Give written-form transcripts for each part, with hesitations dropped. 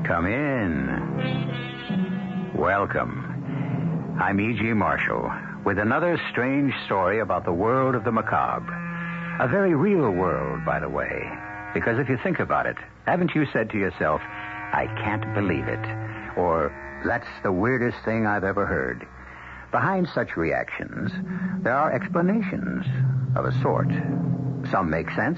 Come in. Welcome. I'm E.G. Marshall with another strange story about the world of the macabre. A very real world, by the way. Because if you think about it, haven't you said to yourself, I can't believe it, or that's the weirdest thing I've ever heard? Behind such reactions, there are explanations of a sort. Some make sense.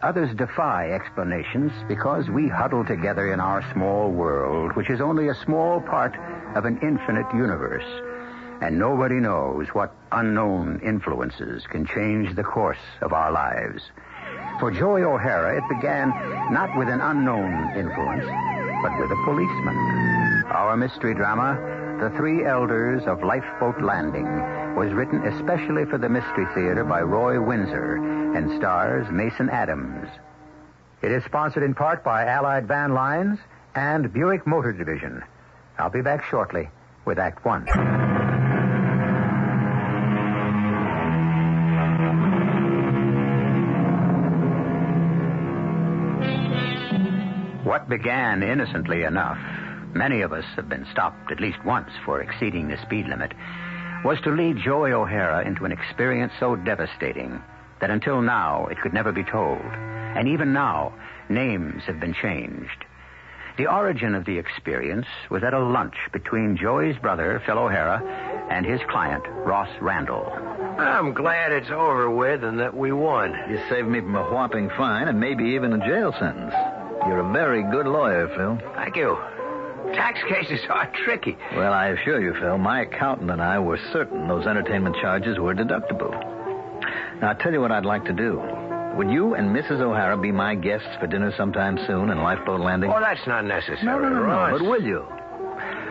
Others defy explanations because we huddle together in our small world, which is only a small part of an infinite universe. And nobody knows what unknown influences can change the course of our lives. For Joey O'Hara, it began not with an unknown influence, but with a policeman. Our mystery drama, The Three Elders of Lifeboat Landing, was written especially for the Mystery Theater by Roy Windsor and stars Mason Adams. It is sponsored in part by Allied Van Lines and Buick Motor Division. I'll be back shortly with Act One. What began innocently enough, many of us have been stopped at least once for exceeding the speed limit, was to lead Joey O'Hara into an experience so devastating that until now it could never be told. And even now, names have been changed. The origin of the experience was at a lunch between Joey's brother, Phil O'Hara, and his client, Ross Randall. I'm glad it's over with and that we won. You saved me from a whopping fine and maybe even a jail sentence. You're a very good lawyer, Phil. Thank you. Tax cases are tricky. Well, I assure you, Phil, my accountant and I were certain those entertainment charges were deductible. Now, I'll tell you what I'd like to do. Would you and Mrs. O'Hara be my guests for dinner sometime soon in Lifeboat Landing? Oh, that's not necessary. No. But will you?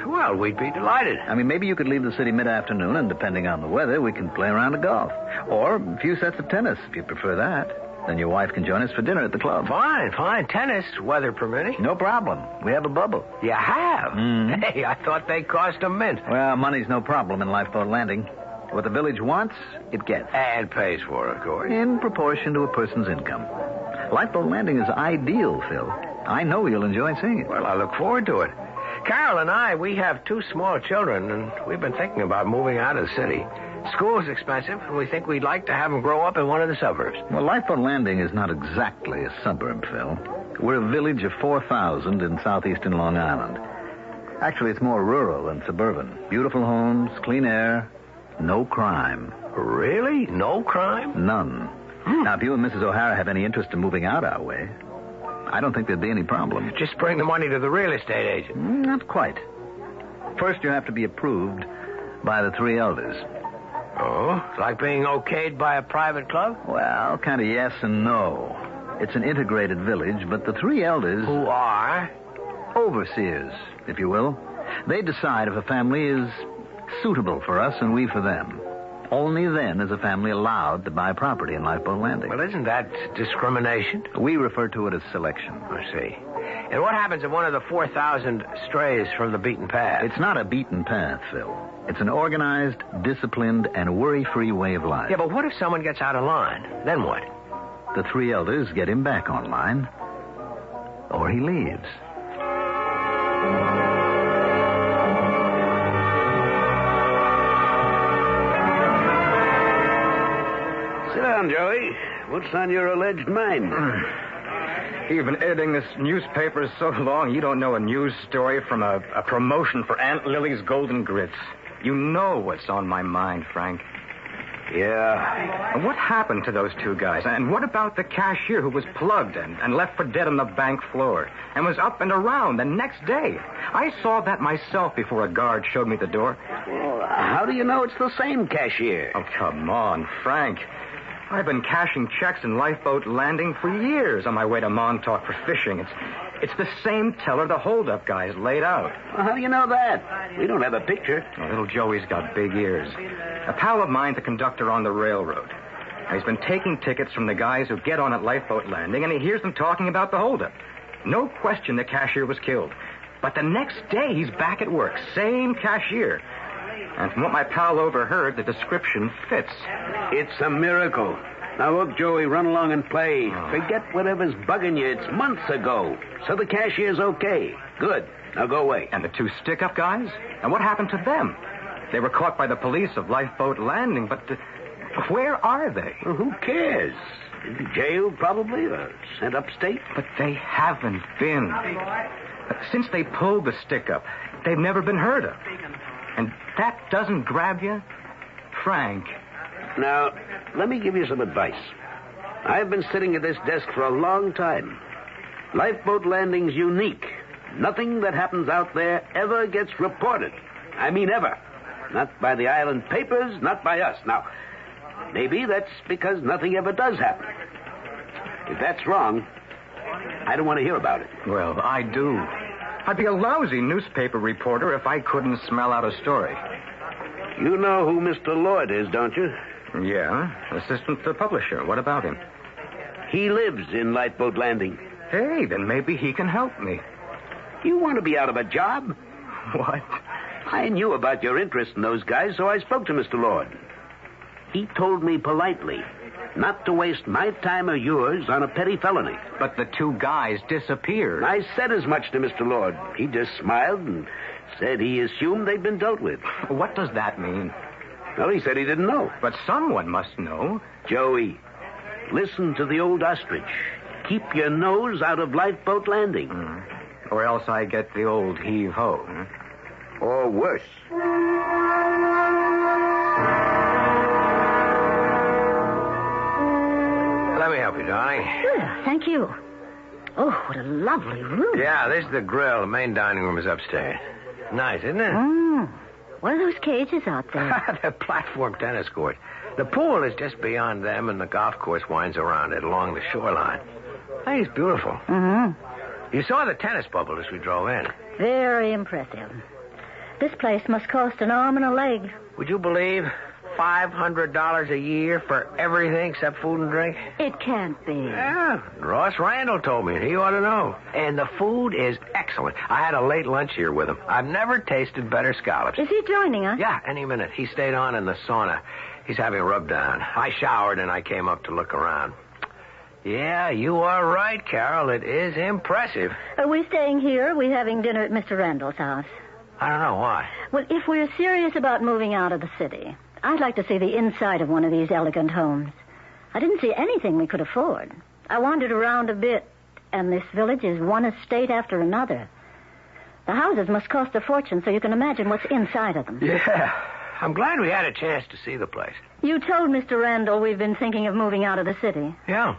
Well, we'd be delighted. I mean, maybe you could leave the city mid-afternoon, and depending on the weather, we can play around a golf. Or a few sets of tennis, if you prefer that. Then your wife can join us for dinner at the club. Fine. Tennis, weather permitting. No problem. We have a bubble. You have? Mm-hmm. Hey, I thought they cost a mint. Well, money's no problem in Lifeboat Landing. What the village wants, it gets. And pays for, of course. In proportion to a person's income. Lifeboat Landing is ideal, Phil. I know you'll enjoy seeing it. Well, I look forward to it. Carol and I, we have 2 small children, and we've been thinking about moving out of the city. School's expensive, and we think we'd like to have them grow up in one of the suburbs. Well, Lifeboat Landing is not exactly a suburb, Phil. We're a village of 4,000 in southeastern Long Island. Actually, it's more rural than suburban. Beautiful homes, clean air, no crime. Really? No crime? None. Now, if you and Mrs. O'Hara have any interest in moving out our way, I don't think there'd be any problem. Just bring the money to the real estate agent. Not quite. First, you have to be approved by the 3 elders. Oh? Like being okayed by a private club? Well, kind of yes and no. It's an integrated village, but the 3 elders... Who are? Overseers, if you will. They decide if a family is suitable for us and we for them. Only then is a family allowed to buy property in Lifeboat Landing. Well, isn't that discrimination? We refer to it as selection. I see. And what happens if one of the 4,000 strays from the beaten path? It's not a beaten path, Phil. It's an organized, disciplined, and worry-free way of life. Yeah, but what if someone gets out of line? Then what? The 3 elders get him back on line, or he leaves. Sit down, Joey. What's on your alleged mind? You've been editing this newspaper so long, you don't know a news story from a promotion for Aunt Lily's Golden Grits. You know what's on my mind, Frank. Yeah. And what happened to those 2 guys? And what about the cashier who was plugged and left for dead on the bank floor and was up and around the next day? I saw that myself before a guard showed me the door. Well, how do you know it's the same cashier? Oh, come on, Frank. I've been cashing checks in Lifeboat Landing for years on my way to Montauk for fishing. It's the same teller the holdup guys laid out. Well, how do you know that? We don't have a picture. Oh, little Joey's got big ears. A pal of mine's a conductor on the railroad. He's been taking tickets from the guys who get on at Lifeboat Landing, and he hears them talking about the holdup. No question the cashier was killed. But the next day, he's back at work. Same cashier. And from what my pal overheard, the description fits. It's a miracle. Now, look, Joey, run along and play. Forget whatever's bugging you. It's months ago. So the cashier's okay. Good. Now go away. And the two stick-up guys? And what happened to them? They were caught by the police of Lifeboat Landing, but where are they? Well, who cares? In jail, probably, or sent upstate. But they haven't been. Since they pulled the stick-up, they've never been heard of. And that doesn't grab you? Frank. Now, let me give you some advice. I've been sitting at this desk for a long time. Lifeboat Landing's unique. Nothing that happens out there ever gets reported. I mean ever. Not by the island papers, not by us. Now, maybe that's because nothing ever does happen. If that's wrong, I don't want to hear about it. Well, I do. I'd be a lousy newspaper reporter if I couldn't smell out a story. You know who Mr. Lloyd is, don't you? Yeah, assistant to the publisher. What about him? He lives in Lifeboat Landing. Hey, then maybe he can help me. You want to be out of a job? What? I knew about your interest in those guys, so I spoke to Mr. Lord. He told me politely not to waste my time or yours on a petty felony. But the two guys disappeared. I said as much to Mr. Lord. He just smiled and said he assumed they'd been dealt with. What does that mean? Well, he said he didn't know. But someone must know. Joey, listen to the old ostrich. Keep your nose out of Lifeboat Landing. Or else I get the old heave-ho. Or worse. Let me help you, darling. Sure, thank you. Oh, what a lovely room. Yeah, this is the grill. The main dining room is upstairs. Nice, isn't it? What are those cages out there? They're platform tennis courts. The pool is just beyond them, and the golf course winds around it along the shoreline. Hey, it's beautiful. Mm-hmm. You saw the tennis bubble as we drove in. Very impressive. This place must cost an arm and a leg. Would you believe $500 a year for everything except food and drink? It can't be. Yeah, Ross Randall told me. He ought to know. And the food is excellent. I had a late lunch here with him. I've never tasted better scallops. Is he joining us? Yeah, any minute. He stayed on in the sauna. He's having a rub down. I showered and I came up to look around. Yeah, you are right, Carol. It is impressive. Are we staying here or are we having dinner at Mr. Randall's house? I don't know why. Well, if we're serious about moving out of the city, I'd like to see the inside of one of these elegant homes. I didn't see anything we could afford. I wandered around a bit, and this village is one estate after another. The houses must cost a fortune, so you can imagine what's inside of them. Yeah, I'm glad we had a chance to see the place. You told Mr. Randall we've been thinking of moving out of the city. Yeah.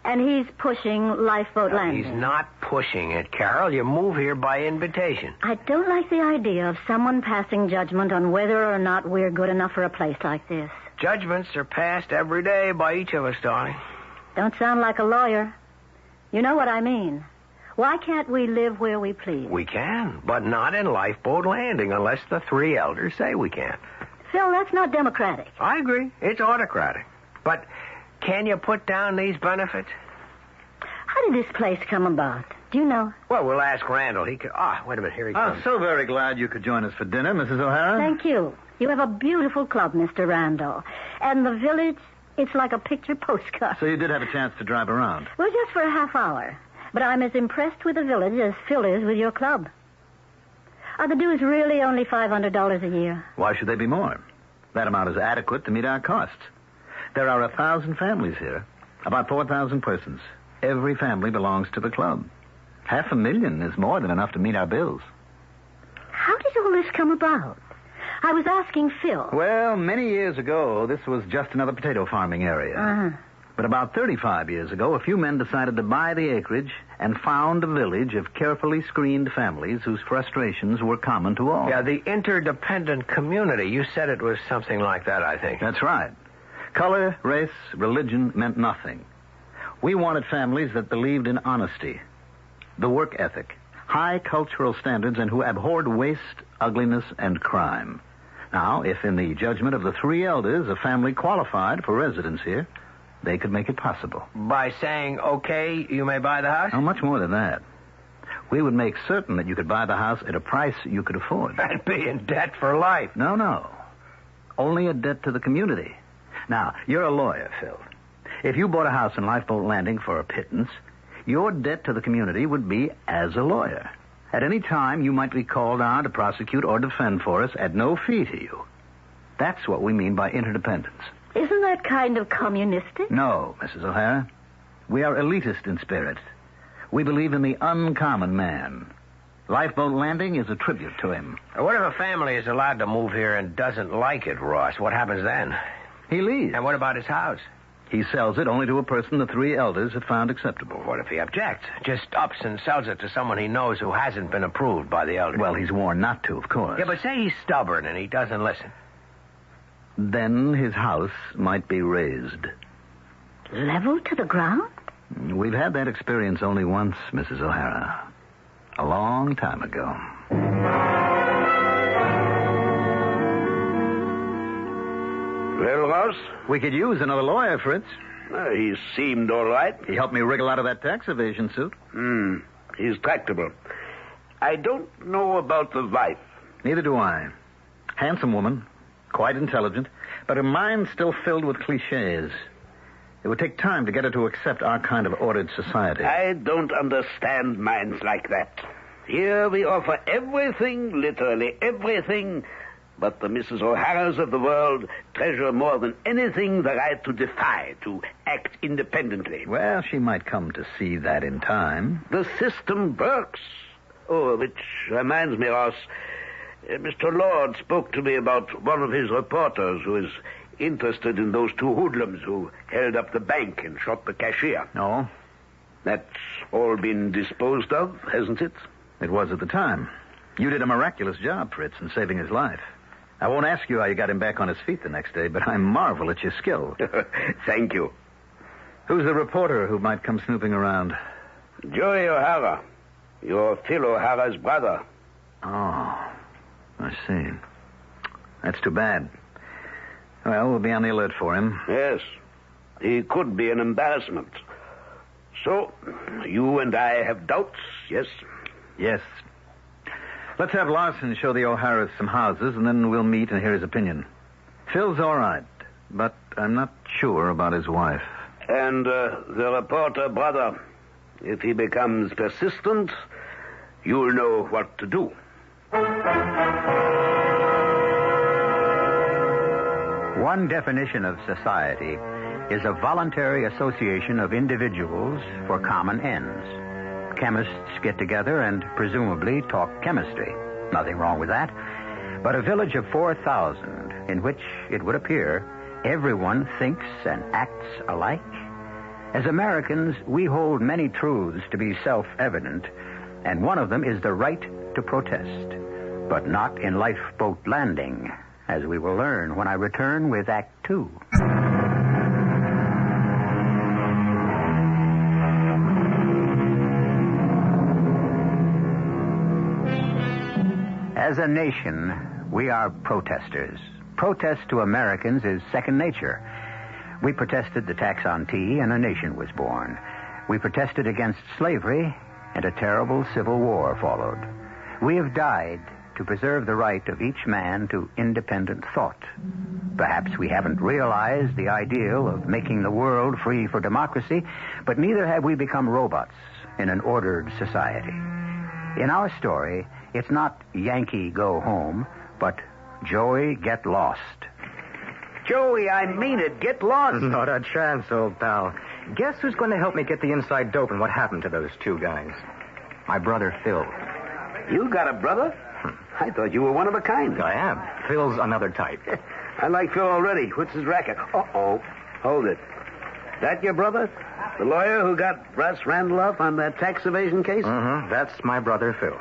And he's pushing Lifeboat Landing. He's not pushing it, Carol. You move here by invitation. I don't like the idea of someone passing judgment on whether or not we're good enough for a place like this. Judgments are passed every day by each of us, darling. Don't sound like a lawyer. You know what I mean. Why can't we live where we please? We can, but not in Lifeboat Landing unless the three elders say we can. Phil, that's not democratic. I agree. It's autocratic. But can you put down these benefits? How did this place come about? Do you know? Well, we'll ask Randall. He could... wait a minute. Here he I'm comes. so very glad you could join us for dinner, Mrs. O'Hara. Thank you. You have a beautiful club, Mr. Randall. And the village, it's like a picture postcard. So you did have a chance to drive around. Well, just for a half hour. But I'm as impressed with the village as Phil is with your club. Are the dues really only $500 a year? Why should they be more? That amount is adequate to meet our costs. There are 1,000 families here, about 4,000 persons. Every family belongs to the club. 500,000 is more than enough to meet our bills. How did all this come about? I was asking Phil. Well, many years ago, this was just another potato farming area. Uh-huh. But about 35 years ago, a few men decided to buy the acreage and found a village of carefully screened families whose frustrations were common to all. Yeah, the interdependent community. You said it was something like that, I think. That's right. Color, race, religion meant nothing. We wanted families that believed in honesty, the work ethic, high cultural standards, and who abhorred waste, ugliness, and crime. Now, if in the judgment of the three elders a family qualified for residence here, they could make it possible. By saying, okay, you may buy the house? Oh, much more than that. We would make certain that you could buy the house at a price you could afford. I'd be in debt for life. No. Only a debt to the community. Now, you're a lawyer, Phil. If you bought a house in Lifeboat Landing for a pittance, your debt to the community would be as a lawyer. At any time, you might be called on to prosecute or defend for us at no fee to you. That's what we mean by interdependence. Isn't that kind of communistic? No, Mrs. O'Hara. We are elitist in spirit. We believe in the uncommon man. Lifeboat Landing is a tribute to him. What if a family is allowed to move here and doesn't like it, Ross? What happens then? He leaves. And what about his house? He sells it only to a person the three elders have found acceptable. What if he objects? Just ups and sells it to someone he knows who hasn't been approved by the elders. Well, he's warned not to, of course. Yeah, but say he's stubborn and he doesn't listen. Then his house might be razed. Leveled to the ground? We've had that experience only once, Mrs. O'Hara. A long time ago. Well, Ross? We could use another lawyer, Fritz. He seemed all right. He helped me wriggle out of that tax evasion suit. He's tractable. I don't know about the wife. Neither do I. Handsome woman, quite intelligent, but her mind's still filled with cliches. It would take time to get her to accept our kind of ordered society. I don't understand minds like that. Here we offer everything, literally everything, but the Mrs. O'Haras of the world treasure more than anything the right to defy, to act independently. Well, she might come to see that in time. The system works. Oh, which reminds me, Ross, Mr. Lord spoke to me about one of his reporters who is interested in those two hoodlums who held up the bank and shot the cashier. No. That's all been disposed of, hasn't it? It was at the time. You did a miraculous job, Fritz, in saving his life. I won't ask you how you got him back on his feet the next day, but I marvel at your skill. Thank you. Who's the reporter who might come snooping around? Joey O'Hara, your Phil O'Hara's brother. Oh, I see. That's too bad. Well, we'll be on the alert for him. Yes. He could be an embarrassment. So, you and I have doubts, yes? Yes. Let's have Larson show the O'Haras some houses, and then we'll meet and hear his opinion. Phil's all right, but I'm not sure about his wife. And the reporter brother, if he becomes persistent, you'll know what to do. One definition of society is a voluntary association of individuals for common ends. Chemists get together and presumably talk chemistry. Nothing wrong with that. But a village of 4,000 in which, it would appear, everyone thinks and acts alike. As Americans, we hold many truths to be self-evident, and one of them is the right to protest. But not in Lifeboat Landing, as we will learn when I return with Act 2. As a nation, we are protesters. Protest to Americans is second nature. We protested the tax on tea, and a nation was born. We protested against slavery, and a terrible civil war followed. We have died to preserve the right of each man to independent thought. Perhaps we haven't realized the ideal of making the world free for democracy, but neither have we become robots in an ordered society. In our story, it's not Yankee go home, but Joey get lost. Joey, I mean it. Get lost. Not a chance, old pal. Guess who's going to help me get the inside dope and what happened to those two guys? My brother, Phil. You got a brother? I thought you were one of a kind. I am. Phil's another type. I like Phil already. What's his racket? Uh-oh. Hold it. That your brother? The lawyer who got Russ Randolph on that tax evasion case? Mm-hmm. That's my brother, Phil.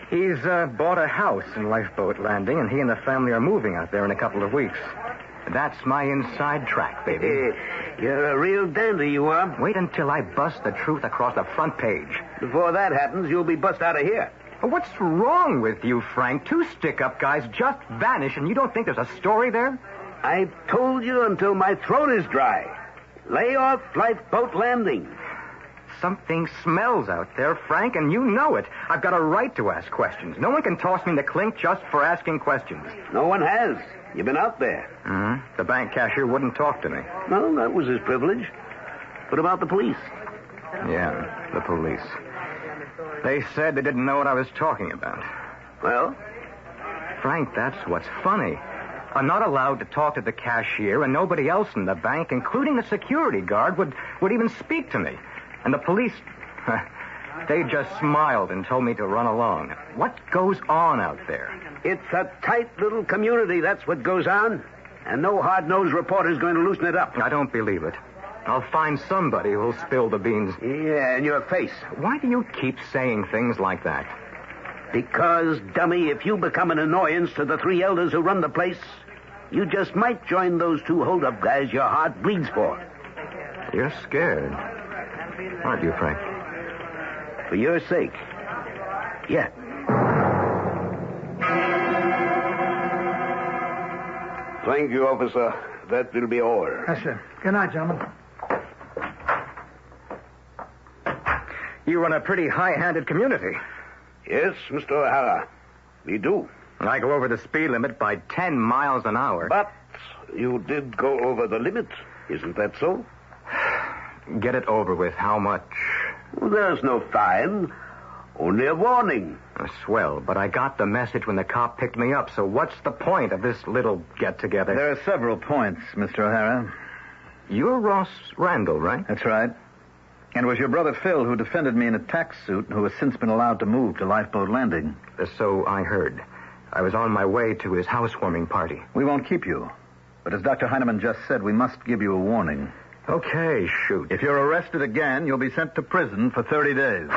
He's bought a house in Lifeboat Landing, and he and the family are moving out there in a couple of weeks. That's my inside track, baby. You're a real dandy, you are. Wait until I bust the truth across the front page. Before that happens, you'll be bust out of here. What's wrong with you, Frank? Two stick-up guys just vanish, and you don't think there's a story there? I've told you until my throat is dry. Lay off Lifeboat Landing. something smells out there, Frank, and you know it. I've got a right to ask questions. No one can toss me in the clink just for asking questions. No one has. You've been out there. The bank cashier wouldn't talk to me. No, that was his privilege. What about the police? Yeah, the police. They said they didn't know what I was talking about. Well? Frank, that's what's funny. I'm not allowed to talk to the cashier, and nobody else in the bank, including the security guard, would even speak to me. And the police, they just smiled and told me to run along. What goes on out there? It's a tight little community, that's what goes on. And no hard-nosed reporter's going to loosen it up. I don't believe it. I'll find somebody who'll spill the beans. Yeah, in your face. Why do you keep saying things like that? Because, dummy, if you become an annoyance to the three elders who run the place, you just might join those two hold-up guys your heart bleeds for. You're scared, aren't you, Frank? For your sake. Yeah. Thank you, officer. That will be all. Yes, sir. Good night, gentlemen. You run a pretty high-handed community. Yes, Mr. O'Hara. We do. I go over the speed limit by 10 miles an hour. But you did go over the limit. Isn't that so? Get it over with. How much? Well, there's no fine. Only a warning. Swell, but I got the message when the cop picked me up, so what's the point of this little get-together? There are several points, Mr. O'Hara. You're Ross Randall, right? That's right. And it was your brother Phil who defended me in a tax suit and who has since been allowed to move to Lifeboat Landing. So I heard. I was on my way to his housewarming party. We won't keep you. But as Dr. Heinemann just said, we must give you a warning. Okay, shoot. If you're arrested again, you'll be sent to prison for 30 days.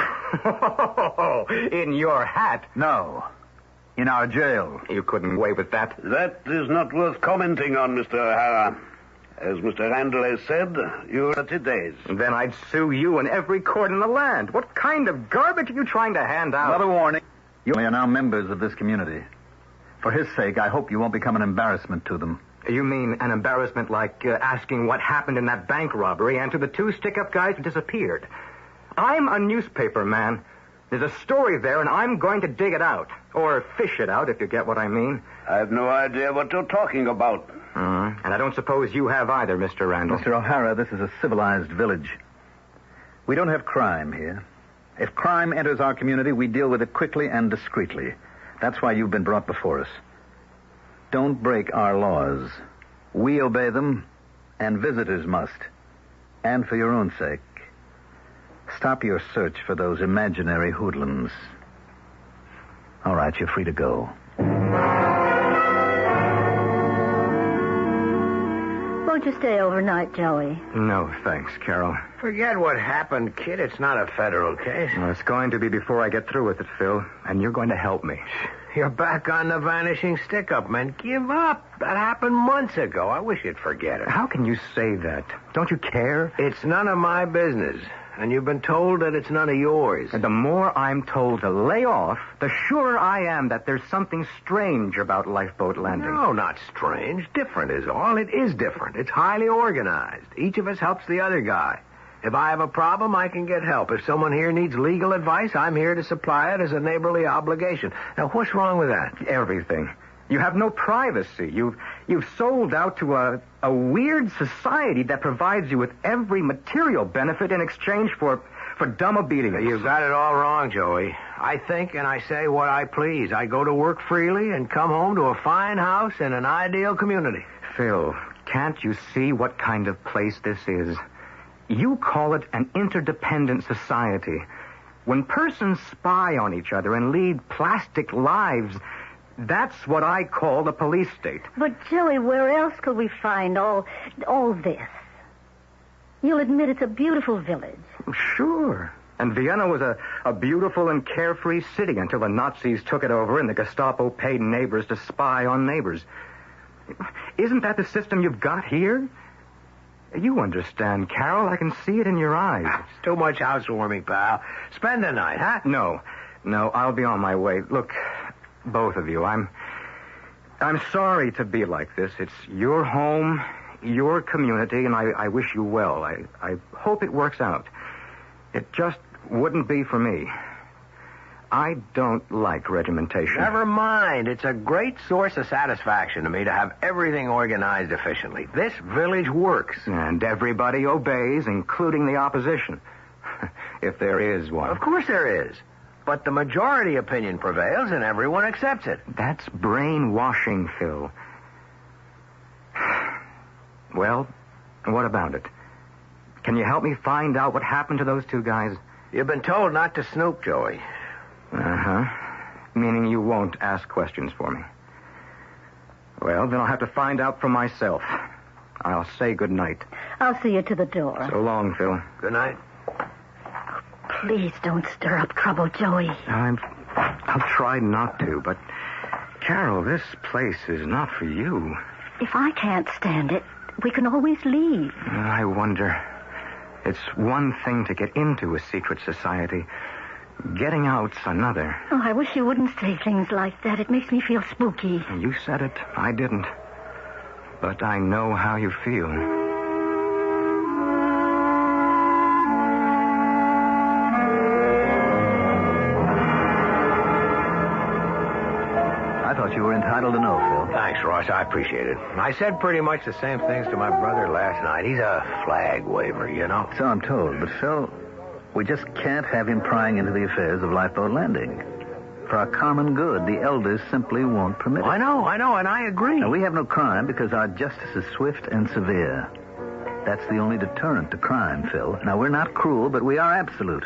In your hat? No. In our jail. You couldn't wait with that. That is not worth commenting on, Mr. O'Hara. As Mr. Randall has said, you're 30 days. Then I'd sue you in every court in the land. What kind of garbage are you trying to hand out? Another warning. You are now members of this community. For his sake, I hope you won't become an embarrassment to them. You mean an embarrassment like asking what happened in that bank robbery and to the two stick-up guys who disappeared? I'm a newspaper man. There's a story there, and I'm going to dig it out. Or fish it out, if you get what I mean. I have no idea what you're talking about. And I don't suppose you have either, Mr. Randall. Mr. O'Hara, this is a civilized village. We don't have crime here. If crime enters our community, we deal with it quickly and discreetly. That's why you've been brought before us. Don't break our laws. We obey them, and visitors must. And for your own sake, stop your search for those imaginary hoodlums. All right, you're free to go. Won't you stay overnight, Joey? No, thanks, Carol. Forget what happened, kid. It's not a federal case. Well, it's going to be before I get through with it, Phil. And you're going to help me. You're back on the vanishing stick-up, man. Give up. That happened months ago. I wish you'd forget it. How can you say that? Don't you care? It's none of my business. And you've been told that it's none of yours. And the more I'm told to lay off, the surer I am that there's something strange about Lifeboat Landing. No, not strange. Different is all. It is different. It's highly organized. Each of us helps the other guy. If I have a problem, I can get help. If someone here needs legal advice, I'm here to supply it as a neighborly obligation. Now, what's wrong with that? Everything. You have no privacy. You've sold out to a weird society that provides you with every material benefit in exchange for dumb obedience. You've got it all wrong, Joey. I think and I say what I please. I go to work freely and come home to a fine house in an ideal community. Phil, can't you see what kind of place this is? You call it an interdependent society. When persons spy on each other and lead plastic lives, that's what I call the police state. But, Joey, where else could we find all this? You'll admit it's a beautiful village. Sure. And Vienna was a beautiful and carefree city until the Nazis took it over and the Gestapo paid neighbors to spy on neighbors. Isn't that the system you've got here? You understand, Carol. I can see it in your eyes. It's too much housewarming, pal. Spend the night, huh? No, I'll be on my way. Look, both of you, I'm sorry to be like this. It's your home, your community, and I wish you well. I hope it works out. It just wouldn't be for me. I don't like regimentation. Never mind. It's a great source of satisfaction to me to have everything organized efficiently. This village works. And everybody obeys, including the opposition. If there is one. Of course there is. But the majority opinion prevails and everyone accepts it. That's brainwashing, Phil. Well, what about it? Can you help me find out what happened to those two guys? You've been told not to snoop, Joey. Uh-huh. Meaning you won't ask questions for me. Well, then I'll have to find out for myself. I'll say good night. I'll see you to the door. So long, Phil. Good night. Please don't stir up trouble, Joey. I'll try not to, but... Carol, this place is not for you. If I can't stand it, we can always leave. I wonder. It's one thing to get into a secret society. Getting out's another. Oh, I wish you wouldn't say things like that. It makes me feel spooky. You said it. I didn't. But I know how you feel. I thought you were entitled to know, Phil. Thanks, Ross. I appreciate it. I said pretty much the same things to my brother last night. He's a flag waver, you know. So I'm told. But, Phil, we just can't have him prying into the affairs of Lifeboat Landing. For our common good, the elders simply won't permit it. I know, and I agree. Now, we have no crime because our justice is swift and severe. That's the only deterrent to crime, Phil. Now, we're not cruel, but we are absolute.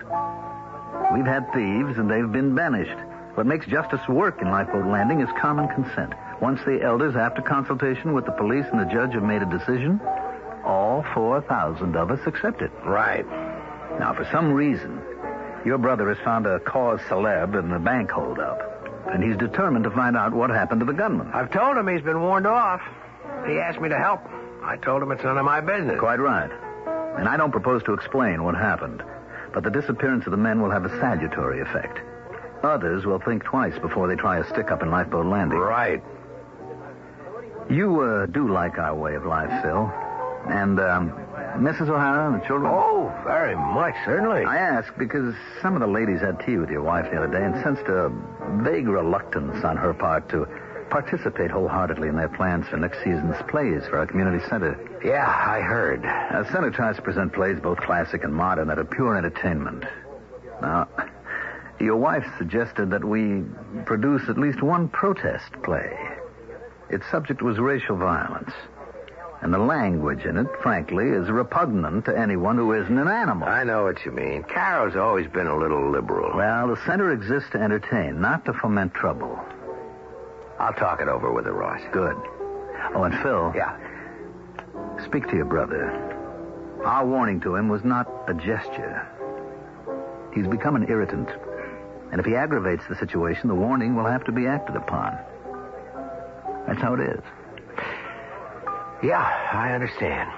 We've had thieves, and they've been banished. What makes justice work in Lifeboat Landing is common consent. Once the elders, after consultation with the police and the judge, have made a decision, all 4,000 of us accept it. Right. Now, for some reason, your brother has found a cause célèbre in the bank holdup, and he's determined to find out what happened to the gunman. I've told him he's been warned off. He asked me to help. I told him it's none of my business. Quite right. And I don't propose to explain what happened, but the disappearance of the men will have a salutary effect. Others will think twice before they try a stick-up in Lifeboat Landing. Right. You do like our way of life, Phil. And, Mrs. O'Hara and the children? Oh, very much, certainly. I ask because some of the ladies had tea with your wife the other day and sensed a vague reluctance on her part to participate wholeheartedly in their plans for next season's plays for our community center. Yeah, I heard. Our center tries to present plays both classic and modern that are pure entertainment. Now, your wife suggested that we produce at least one protest play. Its subject was racial violence. And the language in it, frankly, is repugnant to anyone who isn't an animal. I know what you mean. Carol's always been a little liberal. Well, the center exists to entertain, not to foment trouble. I'll talk it over with her, Ross. Good. Oh, and Phil. Yeah. Speak to your brother. Our warning to him was not a gesture. He's become an irritant. And if he aggravates the situation, the warning will have to be acted upon. That's how it is. Yeah, I understand.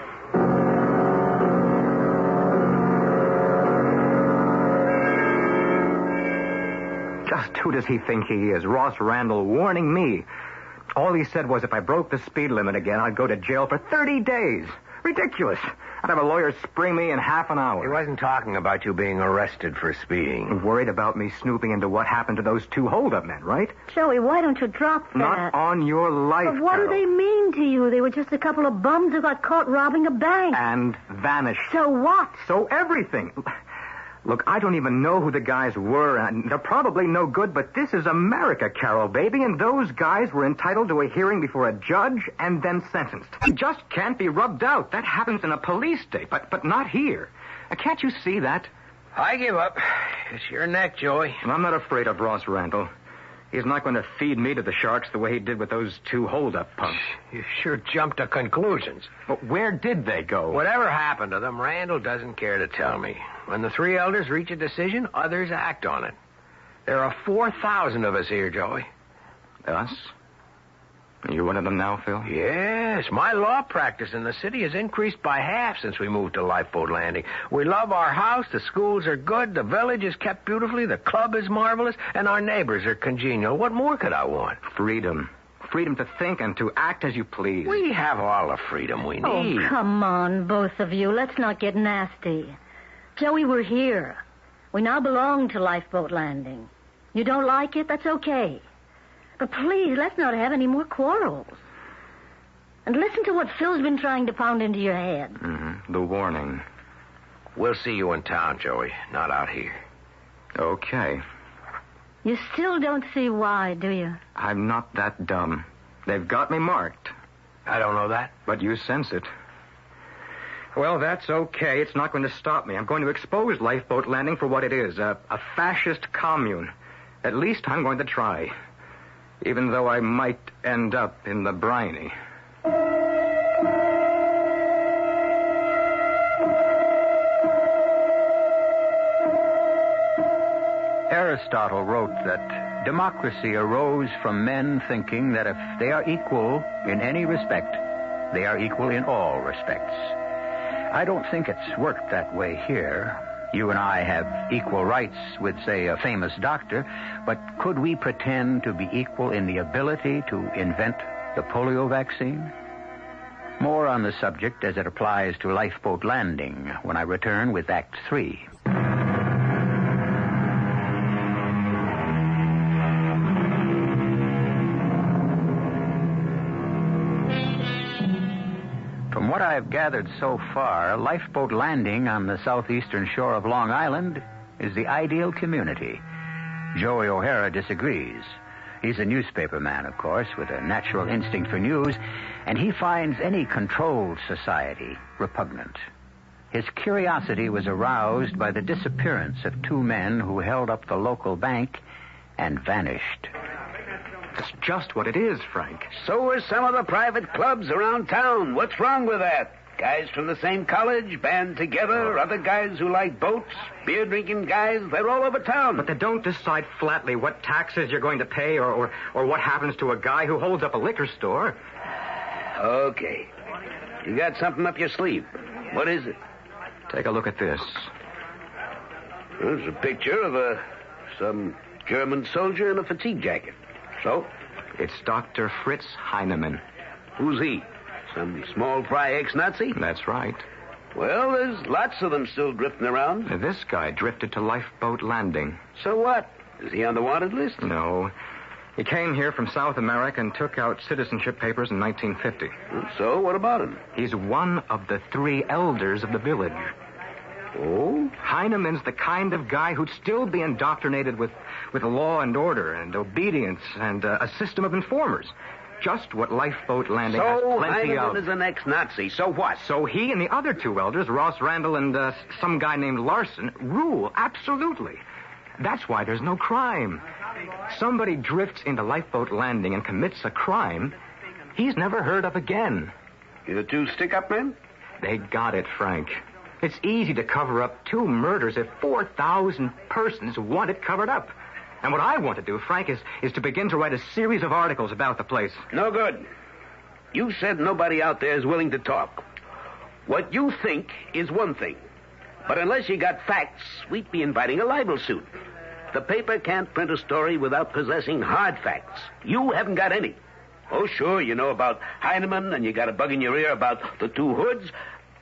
Just who does he think he is? Ross Randall warning me. All he said was if I broke the speed limit again, I'd go to jail for 30 days. Ridiculous. I'd have a lawyer spring me in half an hour. He wasn't talking about you being arrested for speeding. Worried about me snooping into what happened to those two hold-up men, right? Joey, why don't you drop that? Not on your life, But what Carol. do they mean to you? They were just a couple of bums who got caught robbing a bank. And vanished. So what? So everything. Look, I don't even know who the guys were, and they're probably no good, but this is America, Carol, baby, and those guys were entitled to a hearing before a judge and then sentenced. You just can't be rubbed out. That happens in a police state, but not here. Can't you see that? I give up. It's your neck, Joey. And I'm not afraid of Ross Randall. He's not going to feed me to the sharks the way he did with those two hold-up punks. You sure jumped to conclusions. But where did they go? Whatever happened to them, Randall doesn't care to tell me. When the three elders reach a decision, others act on it. There are 4,000 of us here, Joey. Us? You're one of them now, Phil? Yes. My law practice in the city has increased by half since we moved to Lifeboat Landing. We love our house, the schools are good, the village is kept beautifully, the club is marvelous, and our neighbors are congenial. What more could I want? Freedom. Freedom to think and to act as you please. We have all the freedom we need. Oh, come on, both of you. Let's not get nasty. Joey, we're here. We now belong to Lifeboat Landing. You don't like it? That's okay. But please, let's not have any more quarrels. And listen to what Phil's been trying to pound into your head. Mm-hmm. The warning. We'll see you in town, Joey, not out here. Okay. You still don't see why, do you? I'm not that dumb. They've got me marked. I don't know that. But you sense it. Well, that's okay. It's not going to stop me. I'm going to expose Lifeboat Landing for what it is, a fascist commune. At least I'm going to try. Even though I might end up in the briny. Aristotle wrote that democracy arose from men thinking that if they are equal in any respect, they are equal in all respects. I don't think it's worked that way here. You and I have equal rights with, say, a famous doctor, but could we pretend to be equal in the ability to invent the polio vaccine? More on the subject as it applies to Lifeboat Landing when I return with Act 3. From what I've gathered so far, Lifeboat Landing on the southeastern shore of Long Island is the ideal community. Joey O'Hara disagrees. He's a newspaper man, of course, with a natural instinct for news, and he finds any controlled society repugnant. His curiosity was aroused by the disappearance of two men who held up the local bank and vanished. That's just what it is, Frank. So are some of the private clubs around town. What's wrong with that? Guys from the same college, band together, other guys who like boats, beer-drinking guys, they're all over town. But they don't decide flatly what taxes you're going to pay or what happens to a guy who holds up a liquor store. Okay. You got something up your sleeve. What is it? Take a look at this. There's a picture of some German soldier in a fatigue jacket. So? It's Dr. Fritz Heinemann. Who's he? Some small fry ex-Nazi? That's right. Well, there's lots of them still drifting around. This guy drifted to Lifeboat Landing. So what? Is he on the wanted list? No. He came here from South America and took out citizenship papers in 1950. So, what about him? He's one of the 3 elders of the village. Oh? Heinemann's the kind of guy who'd still be indoctrinated with law and order and obedience and a system of informers. Just what Lifeboat Landing has plenty of. So Heinemann is an ex-Nazi. So what? So he and the other 2 elders, Ross Randall and some guy named Larson, rule. Absolutely. That's why there's no crime. Somebody drifts into Lifeboat Landing and commits a crime he's never heard of again. You the 2 stick-up men? They got it, Frank. It's easy to cover up 2 murders if 4,000 persons want it covered up. And what I want to do, Frank, is to begin to write a series of articles about the place. No good. You said nobody out there is willing to talk. What you think is one thing. But unless you got facts, we'd be inviting a libel suit. The paper can't print a story without possessing hard facts. You haven't got any. Oh, sure, you know about Heinemann, and you got a bug in your ear about the 2 hoods.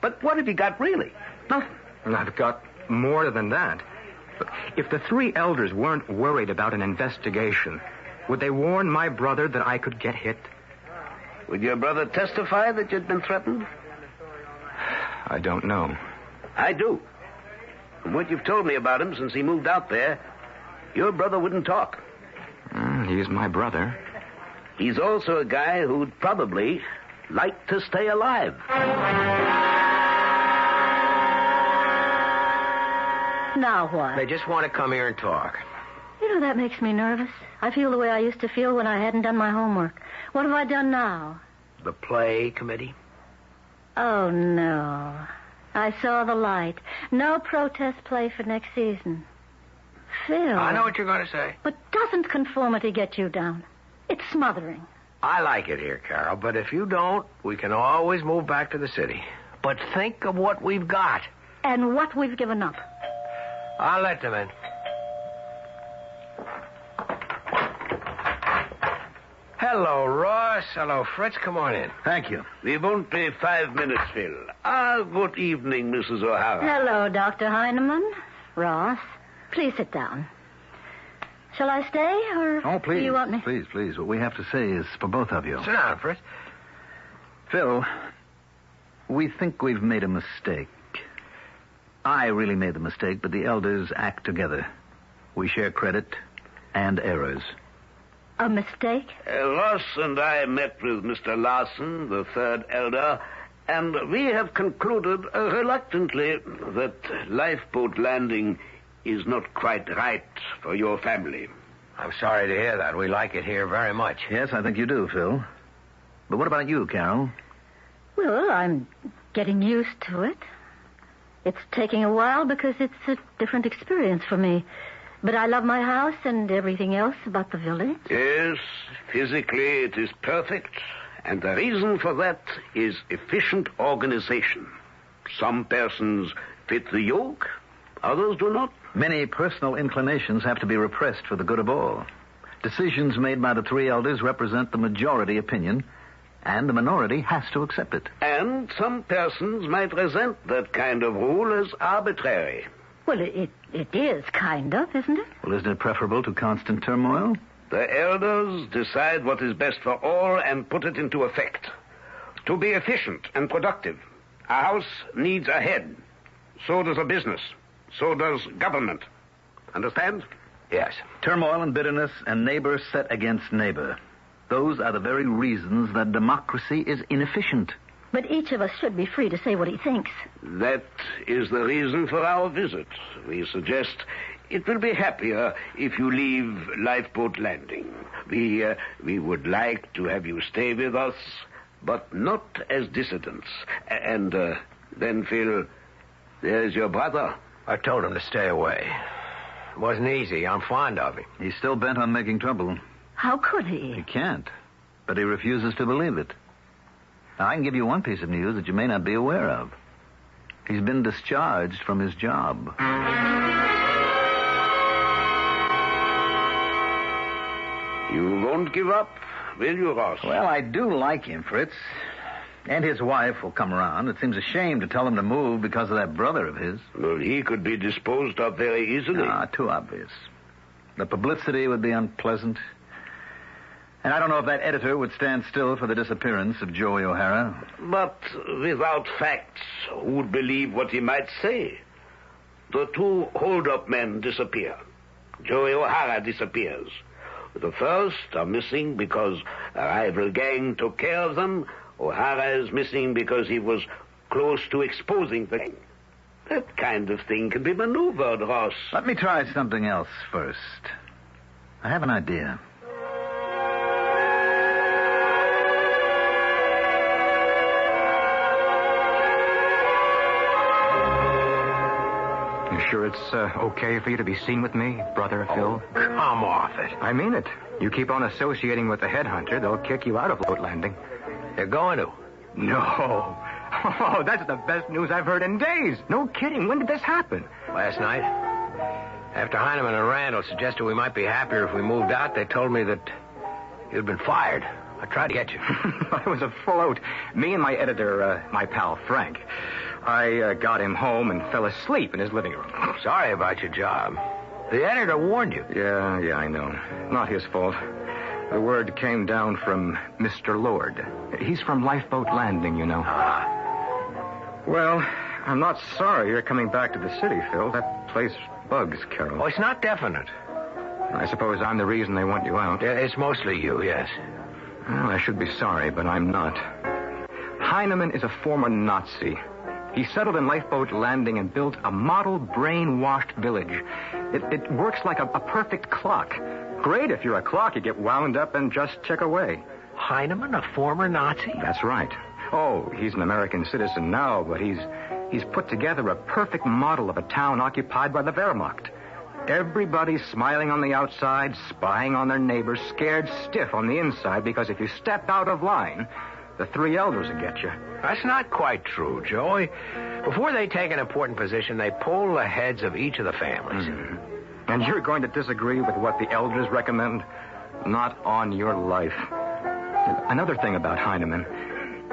But what have you got really? Nothing. I've got more than that. But if the 3 elders weren't worried about an investigation, would they warn my brother that I could get hit? Would your brother testify that you'd been threatened? I don't know. I do. From what you've told me about him since he moved out there, your brother wouldn't talk. He's my brother. He's also a guy who'd probably like to stay alive. Now what? They just want to come here and talk. You know, that makes me nervous. I feel the way I used to feel when I hadn't done my homework. What have I done now? The play committee? Oh, no. I saw the light. No protest play for next season. Phil. I know what you're going to say. But doesn't conformity get you down? It's smothering. I like it here, Carol, but if you don't, we can always move back to the city. But think of what we've got. And what we've given up. I'll let them in. Hello, Roy. Ross. Hello, Fritz. Come on in. Thank you. We won't be 5 minutes, Phil. Good evening, Mrs. O'Hara. Hello, Dr. Heinemann. Ross, please sit down. Shall I stay, or Oh, please. do you want me? Please. What we have to say is for both of you. Sit down, Fritz. Phil, we think we've made a mistake. I really made the mistake, but the elders act together. We share credit and errors. A mistake? Ross and I met with Mr. Larson, the third elder, and we have concluded reluctantly that Lifeboat Landing is not quite right for your family. I'm sorry to hear that. We like it here very much. Yes, I think you do, Phil. But what about you, Carol? Well, I'm getting used to it. It's taking a while because it's a different experience for me. But I love my house and everything else about the village. Yes, physically it is perfect, and the reason for that is efficient organization. Some persons fit the yoke, others do not. Many personal inclinations have to be repressed for the good of all. Decisions made by the three elders represent the majority opinion, and the minority has to accept it. And some persons might resent that kind of rule as arbitrary. Well, it is, kind of, isn't it? Well, isn't it preferable to constant turmoil? The elders decide what is best for all and put it into effect. To be efficient and productive, a house needs a head. So does a business. So does government. Understand? Yes. Turmoil and bitterness and neighbor set against neighbor. Those are the very reasons that democracy is inefficient. But each of us should be free to say what he thinks. That is the reason for our visit. We suggest it will be happier if you leave Lifeboat Landing. We would like to have you stay with us, but not as dissidents. And then, Phil, there's your brother. I told him to stay away. It wasn't easy. I'm fond of him. He's still bent on making trouble. How could he? He can't, but he refuses to believe it. Now, I can give you one piece of news that you may not be aware of. He's been discharged from his job. You won't give up, will you, Ross? Well, I do like him, Fritz. And his wife will come around. It seems a shame to tell him to move because of that brother of his. Well, he could be disposed of very easily. Too obvious. The publicity would be unpleasant. And I don't know if that editor would stand still for the disappearance of Joey O'Hara. But without facts, who would believe what he might say? The two hold-up men disappear. Joey O'Hara disappears. The first are missing because a rival gang took care of them. O'Hara is missing because he was close to exposing the gang. That kind of thing can be maneuvered, Ross. Let me try something else first. I have an idea. You sure it's okay for you to be seen with me, brother Phil? Come off it. I mean it. You keep on associating with the headhunter, they'll kick you out of Boat Landing. You're going to? No. Oh, that's the best news I've heard in days. No kidding. When did this happen? Last night. After Heinemann and Randall suggested we might be happier if we moved out, they told me that you'd been fired. I tried to get you. I was afloat. Me and my editor, my pal Frank. I got him home and fell asleep in his living room. Sorry about your job. The editor warned you. Yeah, I know. Not his fault. The word came down from Mr. Lord. He's from Lifeboat Landing, you know. Well, I'm not sorry you're coming back to the city, Phil. That place bugs Carol. Oh, it's not definite. I suppose I'm the reason they want you out. Yeah, it's mostly you, yes. Well, I should be sorry, but I'm not. Heinemann is a former Nazi. He settled in Lifeboat Landing and built a model brainwashed village. It works like a perfect clock. Great if you're a clock. You get wound up and just tick away. Heinemann, a former Nazi? That's right. Oh, he's an American citizen now, but he's put together a perfect model of a town occupied by the Wehrmacht. Everybody's smiling on the outside, spying on their neighbors, scared stiff on the inside, because if you step out of line, the three elders will get you. That's not quite true, Joey. Before they take an important position, they poll the heads of each of the families. Mm-hmm. And you're going to disagree with what the elders recommend? Not on your life. Another thing about Heinemann.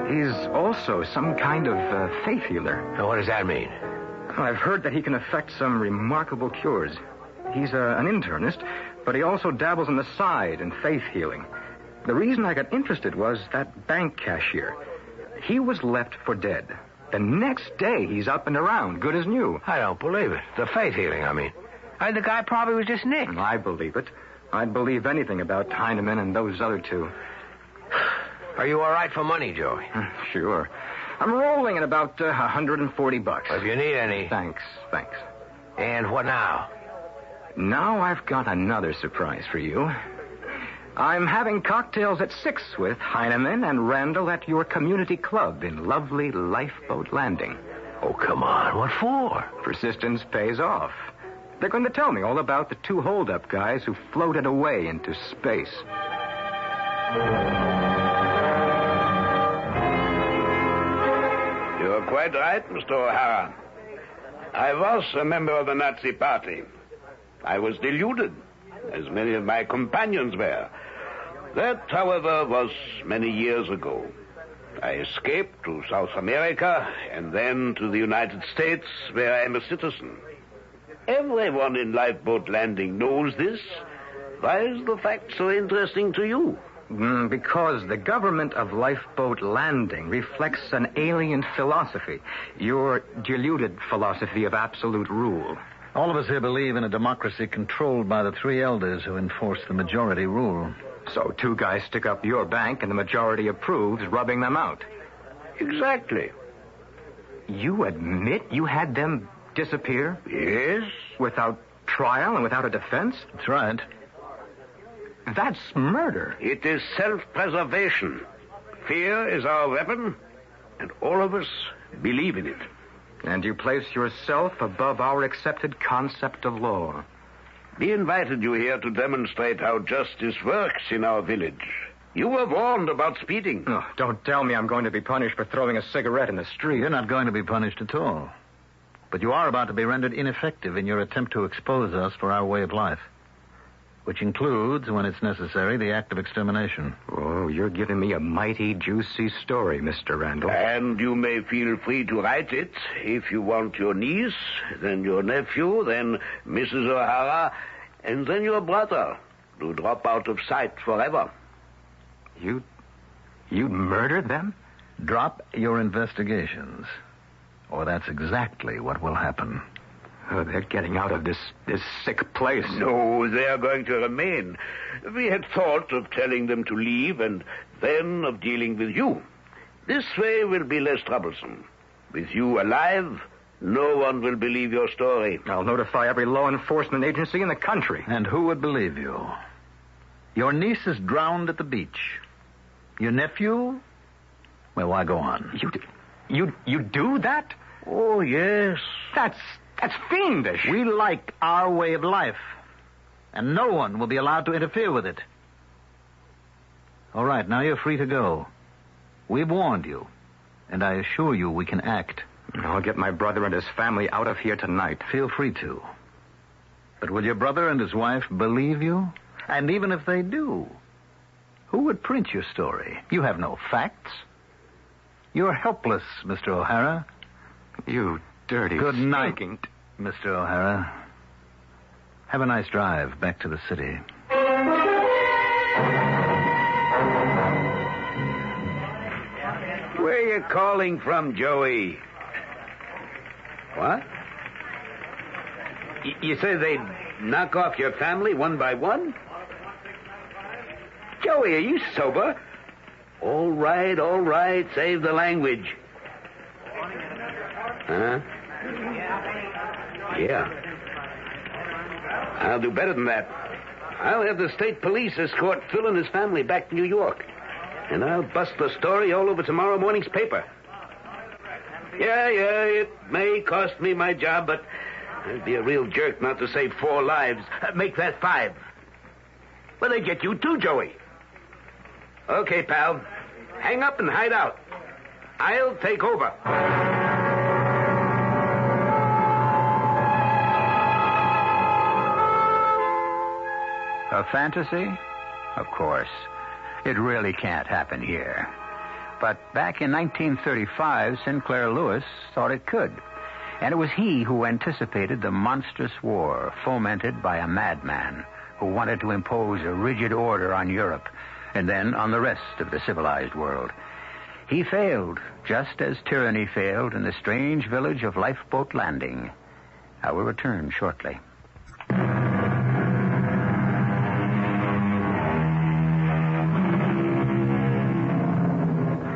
He's also some kind of faith healer. Now, what does that mean? I've heard that he can effect some remarkable cures. He's an internist, but he also dabbles on the side in faith healing. The reason I got interested was that bank cashier. He was left for dead. The next day, he's up and around, good as new. I don't believe it. The faith healing, I mean. The guy probably was just nicked. I believe it. I'd believe anything about Heinemann and those other two. Are you all right for money, Joey? Sure. I'm rolling in about $140. Well, if you need any... Thanks. And what now? Now I've got another surprise for you. I'm having cocktails at 6 with Heinemann and Randall at your community club in lovely Lifeboat Landing. Oh, come on. What for? Persistence pays off. They're going to tell me all about the 2 hold-up guys who floated away into space. You're quite right, Mr. O'Hara. I was a member of the Nazi Party. I was deluded, as many of my companions were. That, however, was many years ago. I escaped to South America and then to the United States, where I am a citizen. Everyone in Lifeboat Landing knows this. Why is the fact so interesting to you? Because the government of Lifeboat Landing reflects an alien philosophy, your deluded philosophy of absolute rule. All of us here believe in a democracy controlled by the 3 elders who enforce the majority rule. So 2 guys stick up your bank and the majority approves, rubbing them out. Exactly. You admit you had them disappear? Yes. Without trial and without a defense? That's right. That's murder. It is self-preservation. Fear is our weapon, and all of us believe in it. And you place yourself above our accepted concept of law. We invited you here to demonstrate how justice works in our village. You were warned about speeding. Oh, don't tell me I'm going to be punished for throwing a cigarette in the street. You're not going to be punished at all. But you are about to be rendered ineffective in your attempt to expose us for our way of life, which includes, when it's necessary, the act of extermination. Oh, you're giving me a mighty juicy story, Mr. Randall. And you may feel free to write it if you want your niece, then your nephew, then Mrs. O'Hara, and then your brother to drop out of sight forever. You'd murder them? Drop your investigations, or that's exactly what will happen. Oh, they're getting out of this sick place. No, they are going to remain. We had thought of telling them to leave and then of dealing with you. This way will be less troublesome. With you alive, no one will believe your story. I'll notify every law enforcement agency in the country. And who would believe you? Your niece is drowned at the beach. Your nephew? Well, why go on? You do that? Oh, yes. That's fiendish. We like our way of life, and no one will be allowed to interfere with it. All right, now you're free to go. We've warned you, and I assure you we can act. I'll get my brother and his family out of here tonight. Feel free to. But will your brother and his wife believe you? And even if they do, who would print your story? You have no facts. You're helpless, Mr. O'Hara. You dirty... Good night, stinking... Mr. O'Hara. Have a nice drive back to the city. Where are you calling from, Joey? What? You say they'd knock off your family one by one? Joey, are you sober? All right. Save the language. Huh? Yeah. I'll do better than that. I'll have the state police escort Phil and his family back to New York. And I'll bust the story all over tomorrow morning's paper. Yeah, it may cost me my job, but I'd be a real jerk not to save 4 lives. Make that 5. Well, they get you too, Joey. Okay, pal. Hang up and hide out. I'll take over. A fantasy? Of course. It really can't happen here. But back in 1935, Sinclair Lewis thought it could. And it was he who anticipated the monstrous war fomented by a madman who wanted to impose a rigid order on Europe and then on the rest of the civilized world. He failed, just as tyranny failed in the strange village of Lifeboat Landing. I will return shortly.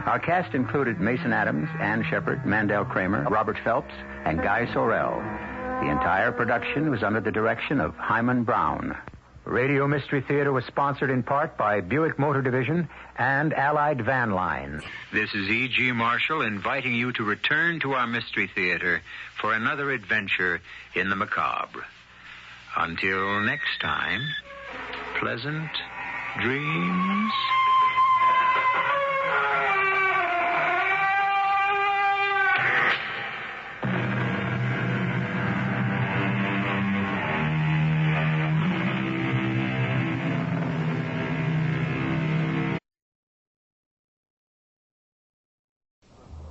Our cast included Mason Adams, Ann Shepard, Mandel Kramer, Robert Phelps, and Guy Sorrell. The entire production was under the direction of Hyman Brown. Radio Mystery Theater was sponsored in part by Buick Motor Division and Allied Van Lines. This is E.G. Marshall inviting you to return to our Mystery Theater for another adventure in the macabre. Until next time, pleasant dreams.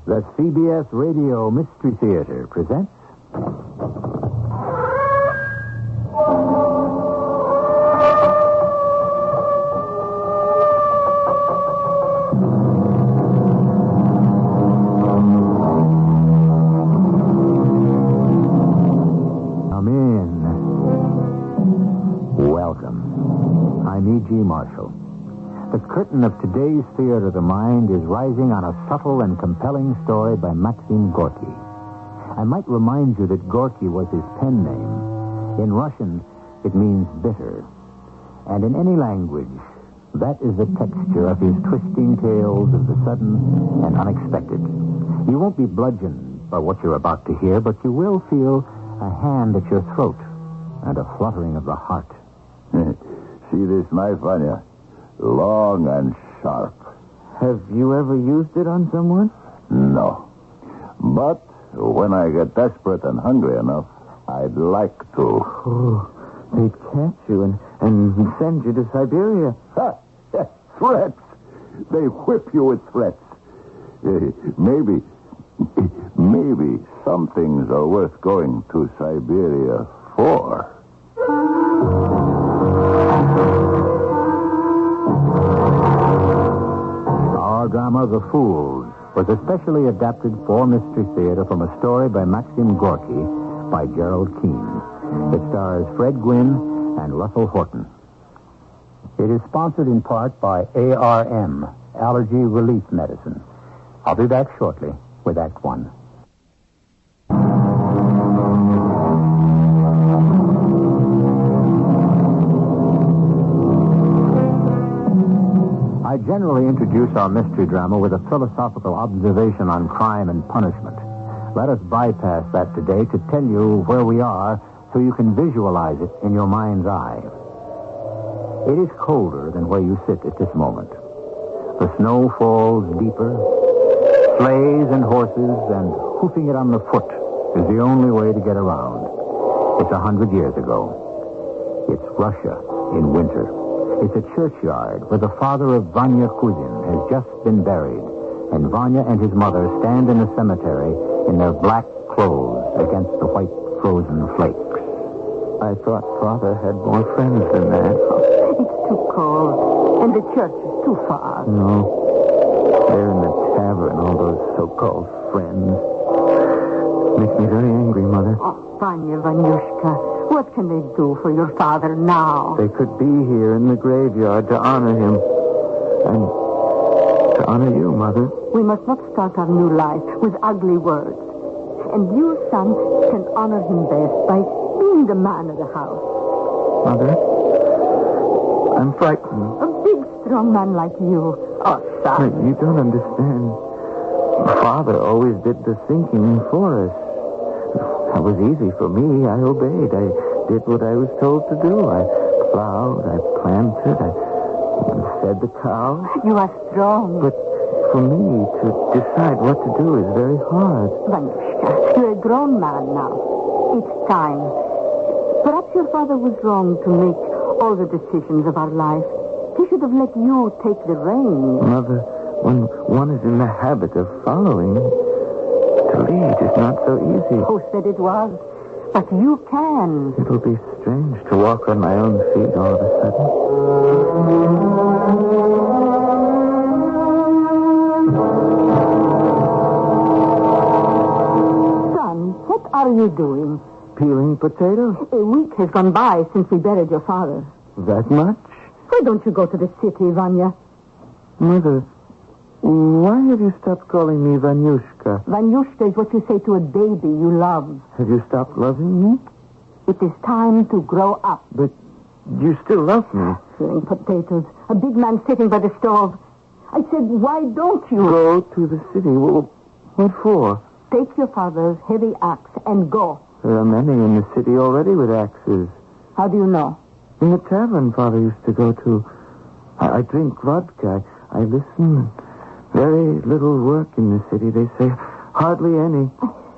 The CBS Radio Mystery Theater presents... Come in. Welcome. I'm E.G. Marshall. The curtain of today's Theater of the Mind is rising on a subtle and compelling story by Maxim Gorky. I might remind you that Gorky was his pen name. In Russian, it means bitter. And in any language, that is the texture of his twisting tales of the sudden and unexpected. You won't be bludgeoned by what you're about to hear, but you will feel a hand at your throat and a fluttering of the heart. See this knife, Vanya? Long and sharp. Have you ever used it on someone? No. But when I get desperate and hungry enough, I'd like to. Oh, they'd catch you and send you to Siberia. Ha! Threats! They whip you with threats. Maybe some things are worth going to Siberia for. Our drama, The Fools, was especially adapted for Mystery Theater from a story by Maxim Gorky by Gerald Keane. It stars Fred Gwynne and Russell Horton. It is sponsored in part by ARM, Allergy Relief Medicine. I'll be back shortly with Act One. I generally introduce our mystery drama with a philosophical observation on crime and punishment. Let us bypass that today to tell you where we are so you can visualize it in your mind's eye. It is colder than where you sit at this moment. The snow falls deeper. Sleighs and horses and hoofing it on the foot is the only way to get around. It's 100 years ago. It's Russia in winter. It's a churchyard where the father of Vanya Kuzin has just been buried, and Vanya and his mother stand in the cemetery in their black clothes against the white frozen flakes. I thought Father had more friends than that. It's too cold, and the church is too far. No. They're in the tavern, all those so-called friends. Makes me very angry, Mother. Oh, Vanya, Vanyushka, what can they do for your father now? They could be here in the graveyard to honor him. And to honor you, Mother. We must not start our new life with ugly words. And you, son, can honor him best by being the man of the house. Mother, I'm frightened. A big, strong man like you. Oh, son. You don't understand. Father always did the thinking for us. It was easy for me. I obeyed. I did what I was told to do. I plowed. I planted. I fed the cows. You are strong. But for me to decide what to do is very hard. Vanushka, you're a grown man now. It's time. Perhaps your father was wrong to make all the decisions of our life. He should have let you take the reins. Mother, when one is in the habit of following, to lead is not so easy. Who said it was? But you can. It'll be strange to walk on my own feet all of a sudden. Son, what are you doing? Peeling potatoes? A week has gone by since we buried your father. That much? Why don't you go to the city, Vanya? Mother, why have you stopped calling me Vanyushka? Vanyushka is what you say to a baby you love. Have you stopped loving me? It is time to grow up. But you still love me. Peeling potatoes. A big man sitting by the stove. I said, why don't you? Go to the city. Well, what for? Take your father's heavy axe and go. There are many in the city already with axes. How do you know? In the tavern Father used to go to. I drink vodka. I listen. Very little work in the city, they say. Hardly any.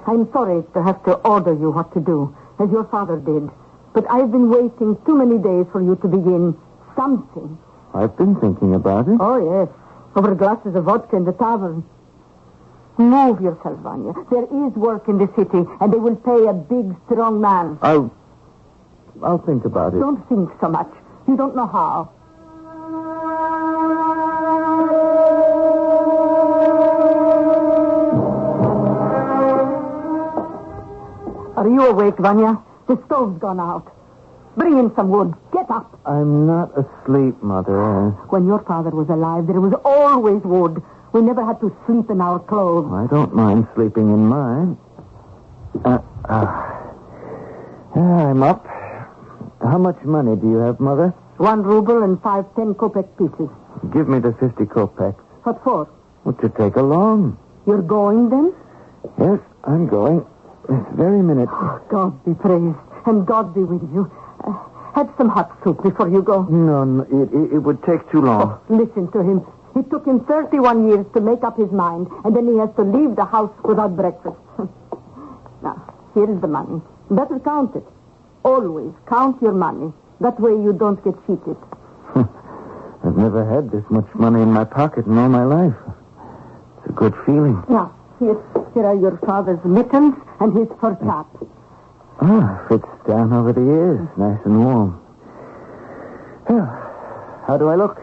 I'm sorry to have to order you what to do, as your father did. But I've been waiting too many days for you to begin something. I've been thinking about it. Oh, yes. Over glasses of vodka in the tavern. Move yourself, Vanya. There is work in the city, and they will pay a big, strong man. I'll think about it. Don't think so much. You don't know how. Are you awake, Vanya? The stove's gone out. Bring in some wood. Get up. I'm not asleep, Mother. When your father was alive, there was always wood. We never had to sleep in our clothes. I don't mind sleeping in mine. I'm up. How much money do you have, Mother? 1 ruble and 5 10-kopeck pieces. Give me the 50 kopecks. What for? Well, to take along. You're going, then? Yes, I'm going. This very minute. Oh, God be praised, and God be with you. Have some hot soup before you go. No, it would take too long. Oh, listen to him. It took him 31 years to make up his mind, and then he has to leave the house without breakfast. Now, here is the money. Better count it. Always count your money. That way you don't get cheated. I've never had this much money in my pocket in all my life. It's a good feeling. Now, here are your father's mittens and his fur cap. Fits down over the ears. Nice and warm. How do I look?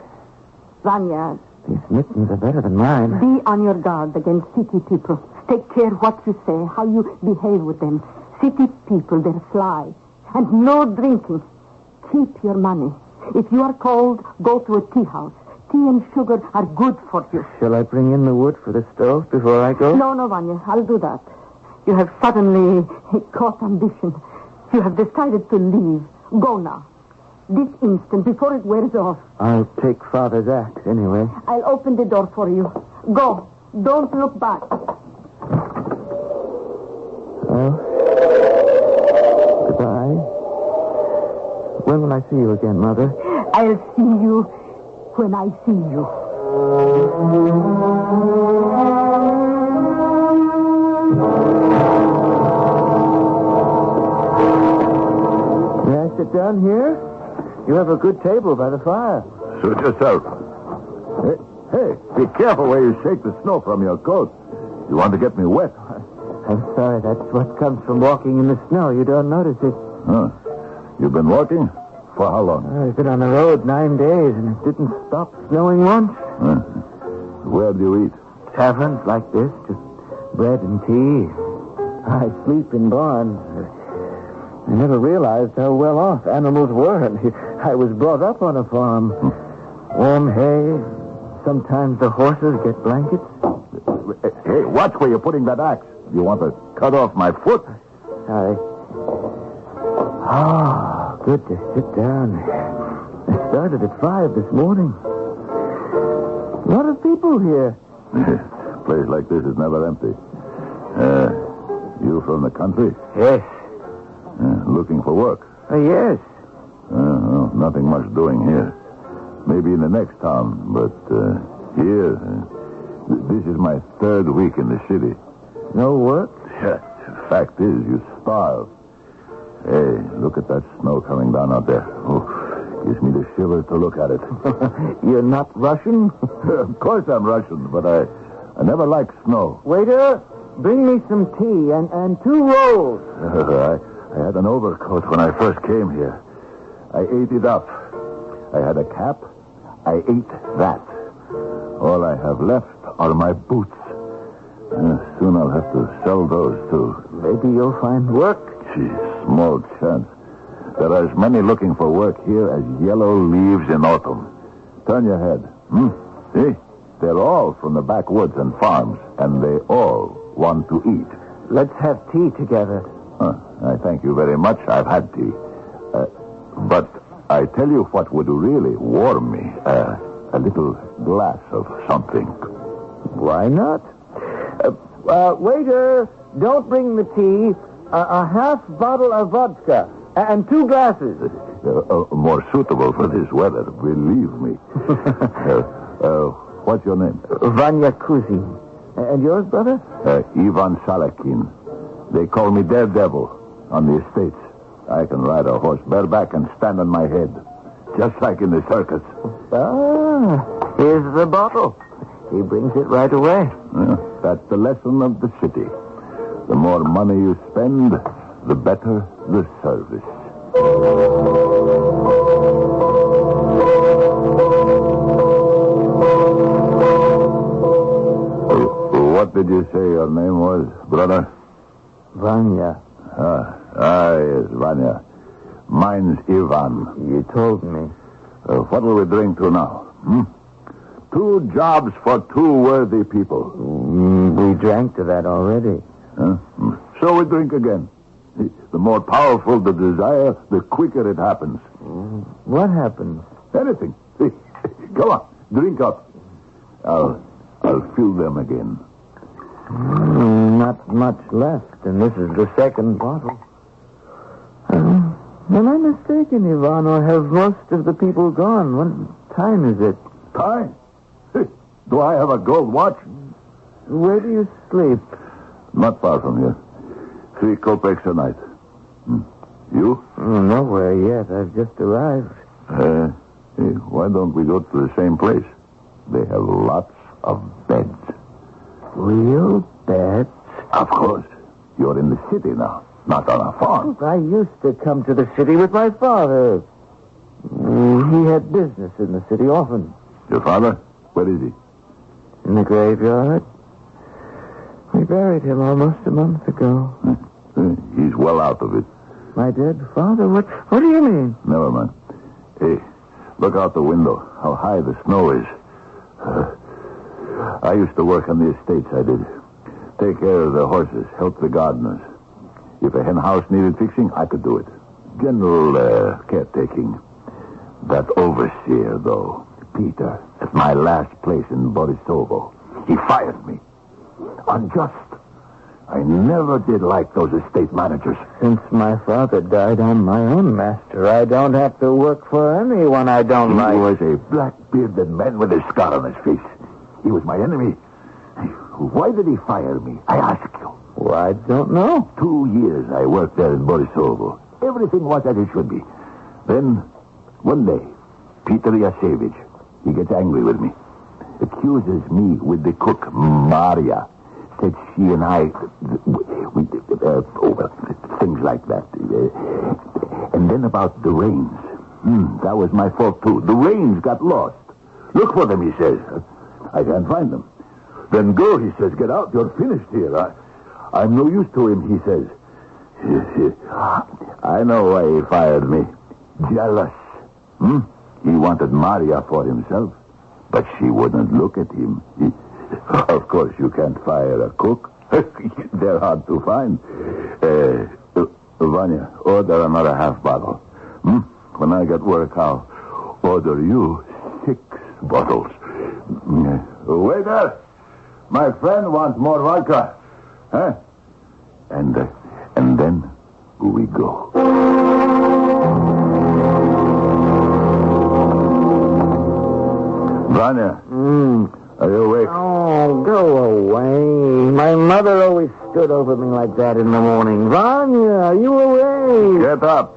Vanya, these mittens are better than mine. Be on your guard against city people. Take care what you say, how you behave with them. City people, they're sly. And no drinking. Keep your money. If you are cold, go to a tea house. Tea and sugar are good for you. Shall I bring in the wood for the stove before I go? No, Vanya. I'll do that. You have suddenly caught ambition. You have decided to leave. Go now. This instant, before it wears off. I'll take Father's axe anyway. I'll open the door for you. Go. Don't look back. Well, goodbye. When will I see you again, Mother? I'll see you when I see you. May I sit down here? You have a good table by the fire. Suit yourself. Hey, be careful where you shake the snow from your coat. You want to get me wet. I'm sorry. That's what comes from walking in the snow. You don't notice it. Huh. You've been walking? For how long? I've been on the road 9 days, and it didn't stop snowing once. Huh. Where do you eat? Taverns like this, just bread and tea. I sleep in barns. I never realized how well off animals were. I was brought up on a farm. Warm hay. Sometimes the horses get blankets. Hey, watch where you're putting that axe. You want to cut off my foot? Sorry. Ah, good to sit down. I started at 5 this morning. A lot of people here. A place like this is never empty. You from the country? Yes. Looking for work? Yes. Well, nothing much doing here. Maybe in the next town, but here, this is my 3rd week in the city. No work? Yeah. Fact is, you starve. Hey, look at that snow coming down out there. Oh, Gives me the shivers to look at it. You're not Russian? Of course I'm Russian, but I never liked snow. Waiter, bring me some tea and 2 rolls. I had an overcoat when I first came here. I ate it up. I had a cap. I ate that. All I have left are my boots. Soon I'll have to sell those, too. Maybe you'll find work. Gee, small chance. There are as many looking for work here as yellow leaves in autumn. Turn your head. See? They're all from the backwoods and farms, and they all want to eat. Let's have tea together. I thank you very much. I've had tea. But I tell you what would really warm me. A little glass of something. Why not? Waiter, don't bring the tea. A half bottle of vodka and 2 glasses. More suitable for this weather, believe me. What's your name? Vanya Kuzin. And yours, brother? Ivan Salakin. They call me Daredevil on the estates. I can ride a horse bareback and stand on my head, just like in the circus. Here's the bottle. He brings it right away. That's the lesson of the city. The more money you spend, the better the service. What did you say your name was, brother? Vanya. Yes, Vanya. Mine's Ivan. You told me. What will we drink to now? 2 jobs for 2 worthy people. We drank to that already. So we drink again. The more powerful the desire, the quicker it happens. What happens? Anything. Come on, drink up. I'll fill them again. Not much left, and this is the 2nd bottle. Am I mistaken, Ivan, or have most of the people gone? What time is it? Time? Do I have a gold watch? Where do you sleep? Not far from here. 3 kopecks a night. You? Nowhere yet. I've just arrived. Why don't we go to the same place? They have lots of beds. Real beds? Of course. You're in the city now, not on a farm. I used to come to the city with my father. He had business in the city often. Your father? Where is he? In the graveyard. We buried him almost a month ago. He's well out of it. My dead father? What do you mean? Never mind. Hey, look out the window. How high the snow is. I used to work on the estates, I did. Take care of the horses, help the gardeners. If a hen house needed fixing, I could do it. General caretaking. That overseer, though, Peter, at my last place in Borisovo, he fired me. Unjust. I never did like those estate managers. Since my father died, I'm my own master. I don't have to work for anyone I don't like. He was a black-bearded man with a scar on his face. He was my enemy. Why did he fire me? I ask you. Well, I don't know. 2 years I worked there in Borisovo. Everything was as it should be. Then, one day, Peter Yasevich, he gets angry with me. Accuses me with the cook, Maria. Said she and I, things like that. And then about the reins. That was my fault, too. The reins got lost. Look for them, he says. I can't find them. Then go, he says. Get out. You're finished here. I'm no use to him, he says. I know why he fired me. Jealous. He wanted Maria for himself. But she wouldn't look at him. Of course, you can't fire a cook. They're hard to find. Vanya, order another half bottle. When I get work, I'll order you 6 bottles. Waiter, my friend wants more vodka. Huh? And then we go. Vanya, are you awake? Oh, go away. My mother always stood over me like that in the morning. Vanya, are you awake? Get up.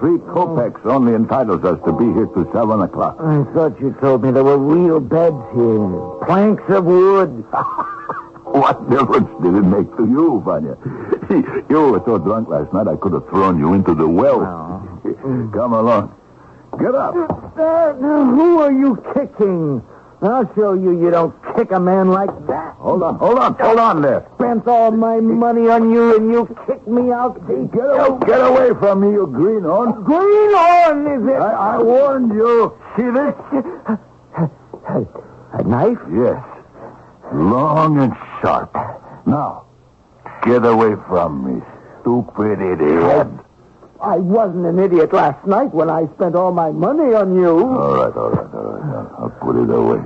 3 kopecks only entitles us to be here till 7 o'clock. I thought you told me there were real beds here. Planks of wood. What difference did it make to you, Vanya? You were so drunk last night I could have thrown you into the well. Oh. Come along. Get up. Who are you kicking? I'll show you don't kick a man like that. Hold on there. Spent all my money on you and you kick me out. Get away from me, you greenhorn. Greenhorn, is it? I warned you. See this? A knife? Yes. Long and sharp. Now, get away from me, stupid idiot. I wasn't an idiot last night when I spent all my money on you. All right. I'll put it away.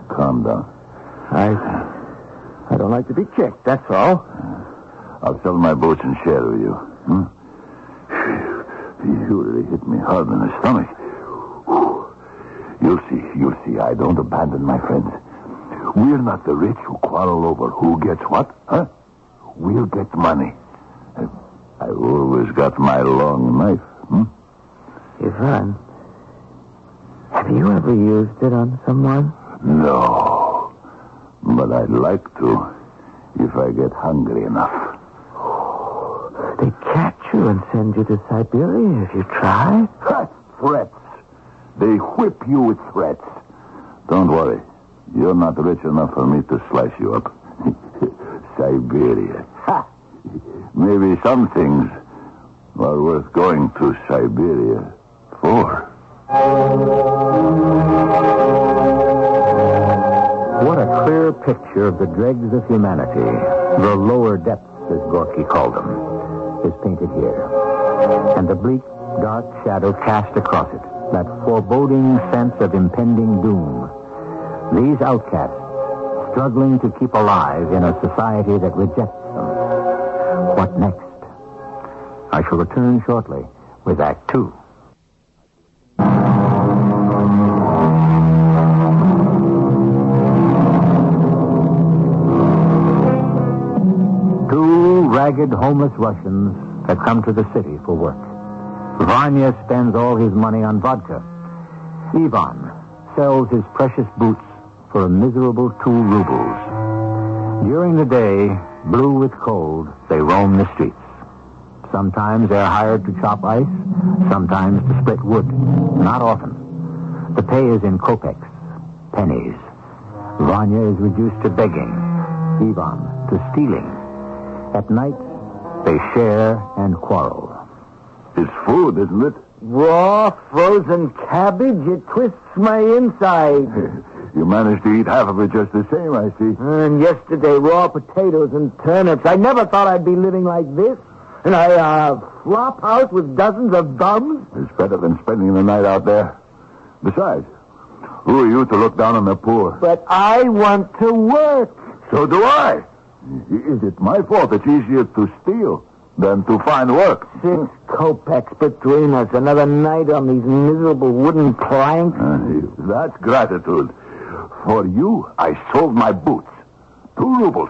Calm down. I don't like to be kicked, that's all. I'll sell my boats and share with you. You really hit me hard in the stomach. You'll see. I don't abandon my friends. We're not the rich who quarrel over who gets what, huh? We'll get money. I always got my long knife. Ivan, have you ever used it on someone? No, but I'd like to if I get hungry enough. They catch you and send you to Siberia if you try. Threats. They whip you with threats. Don't worry. You're not rich enough for me to slice you up. Siberia. Ha! Maybe some things are worth going to Siberia for. What a clear picture of the dregs of humanity, the lower depths, as Gorky called them, is painted here. And the bleak, dark shadow cast across it, that foreboding sense of impending doom. These outcasts, struggling to keep alive in a society that rejects them. What next? I shall return shortly with Act 2. Two ragged, homeless Russians have come to the city for work. Vanya spends all his money on vodka. Ivan sells his precious boots for a miserable 2 rubles. During the day, blue with cold, they roam the streets. Sometimes they're hired to chop ice, sometimes to split wood. Not often. The pay is in kopecks, pennies. Vanya is reduced to begging, Ivan to stealing. At night, they share and quarrel. It's food, isn't it? Raw, frozen cabbage, it twists my inside. You managed to eat half of it just the same, I see. And yesterday, raw potatoes and turnips. I never thought I'd be living like this. And a flop house with dozens of bums. It's better than spending the night out there. Besides, who are you to look down on the poor? But I want to work. So do I. Is it my fault it's easier to steal than to find work? 6 kopecks between us. Another night on these miserable wooden planks. That's gratitude. For you, I sold my boots. 2 rubles.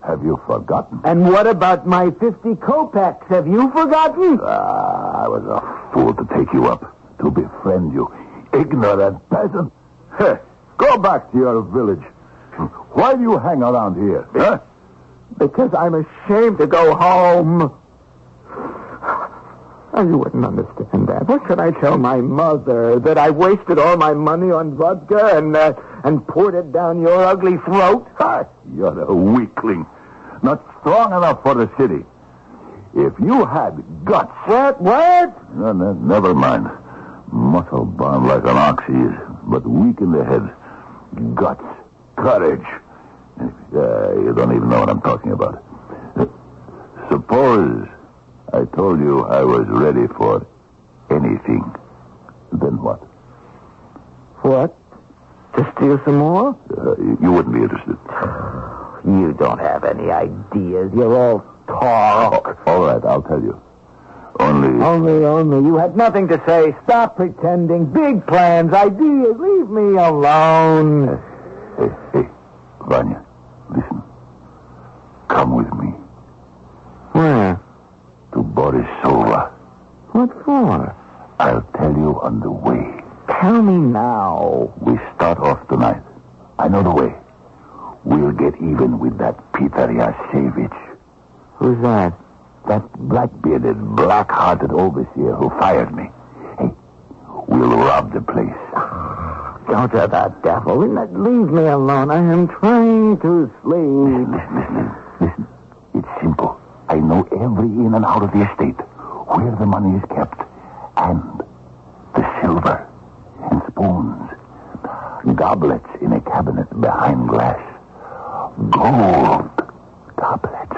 Have you forgotten? And what about my 50 kopecks? Have you forgotten? I was a fool to take you up, to befriend you. Ignorant peasant. Hey, go back to your village. Why do you hang around here? Huh? Because I'm ashamed to go home. Oh, you wouldn't understand that. What should I tell my mother? That I wasted all my money on vodka and poured it down your ugly throat? You're a weakling. Not strong enough for the city. If you had guts... What? No, never mind. Muscle bound like an ox he is, but weak in the head. Guts. Courage. You don't even know what I'm talking about. Suppose I told you I was ready for anything. Then what? What? To steal some more? You wouldn't be interested. You don't have any ideas. You're all talk. All right, I'll tell you. Only. You had nothing to say. Stop pretending. Big plans, ideas. Leave me alone. Hey, Vanya, listen. Come with me. Where? To Borisova. What for? I'll tell you on the way. Tell me now. We start off tonight. I know the way. We'll get even with that Peter Yasevich. Who's that? That black-bearded, black-hearted overseer who fired me. Hey, we'll rob the place. Don't you, that devil. Leave me alone. I am trying to sleep. Listen. It's simple. I know every in and out of the estate, where the money is kept, and the silver and spoons, goblets in a cabinet behind glass, gold goblets.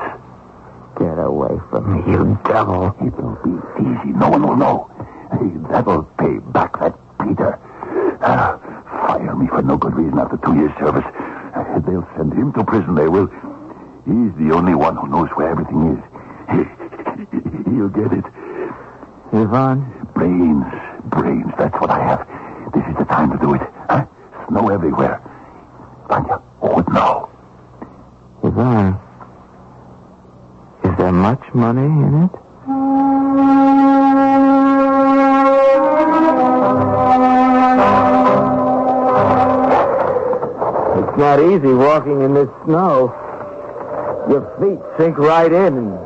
Get away from me, you devil. It'll be easy. No one will know. Hey, that'll pay back that Peter. Fire me for no good reason after 2 years' service. They'll send him to prison. They will. He's the only one who knows where everything is. He'll get it. Ivan? Brains. That's what I have. This is the time to do it. Huh? Snow everywhere. Vanya, what now? Ivan, is there much money in it? It's not easy walking in this snow. Your feet sink right in.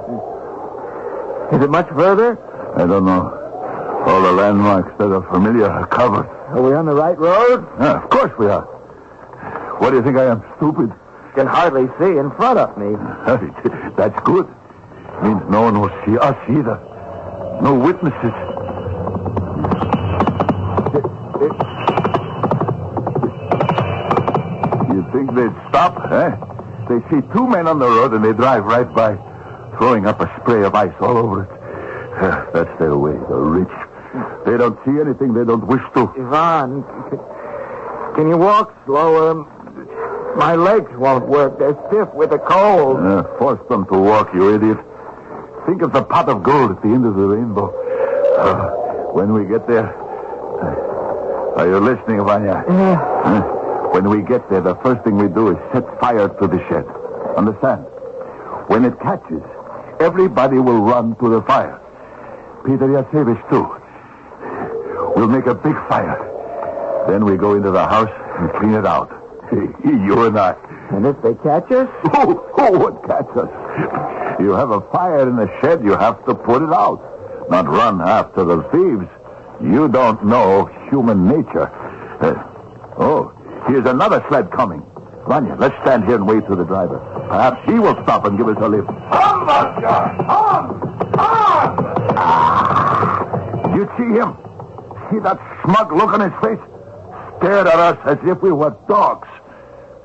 Is it much further? I don't know. All the landmarks that are familiar are covered. Are we on the right road? Yeah, of course we are. What do you think I am, stupid? Can hardly see in front of me. That's good. Means no one will see us either. No witnesses. You think they'd stop, eh? They see two men on the road and they drive right by, throwing up a spray of ice all over it. That's their way, the rich. They don't see anything they don't wish to. Ivan, can you walk slower? My legs won't work. They're stiff with the cold. Force them to walk, you idiot. Think of the pot of gold at the end of the rainbow. When we get there... Are you listening, Vanya? When we get there, the first thing we do is set fire to the shed. Understand? When it catches, everybody will run to the fire. Peter Yasevich, too. We'll make a big fire. Then we go into the house and clean it out. You and I. And if they catch us? Who would catch us? You have a fire in the shed, you have to put it out. Not run after the thieves. You don't know human nature. Here's another sled coming. Vanya, let's stand here and wait for the driver. Perhaps he will stop and give us a lift. Come, Vanya! Come! You see him? See that smug look on his face? Stared at us as if we were dogs.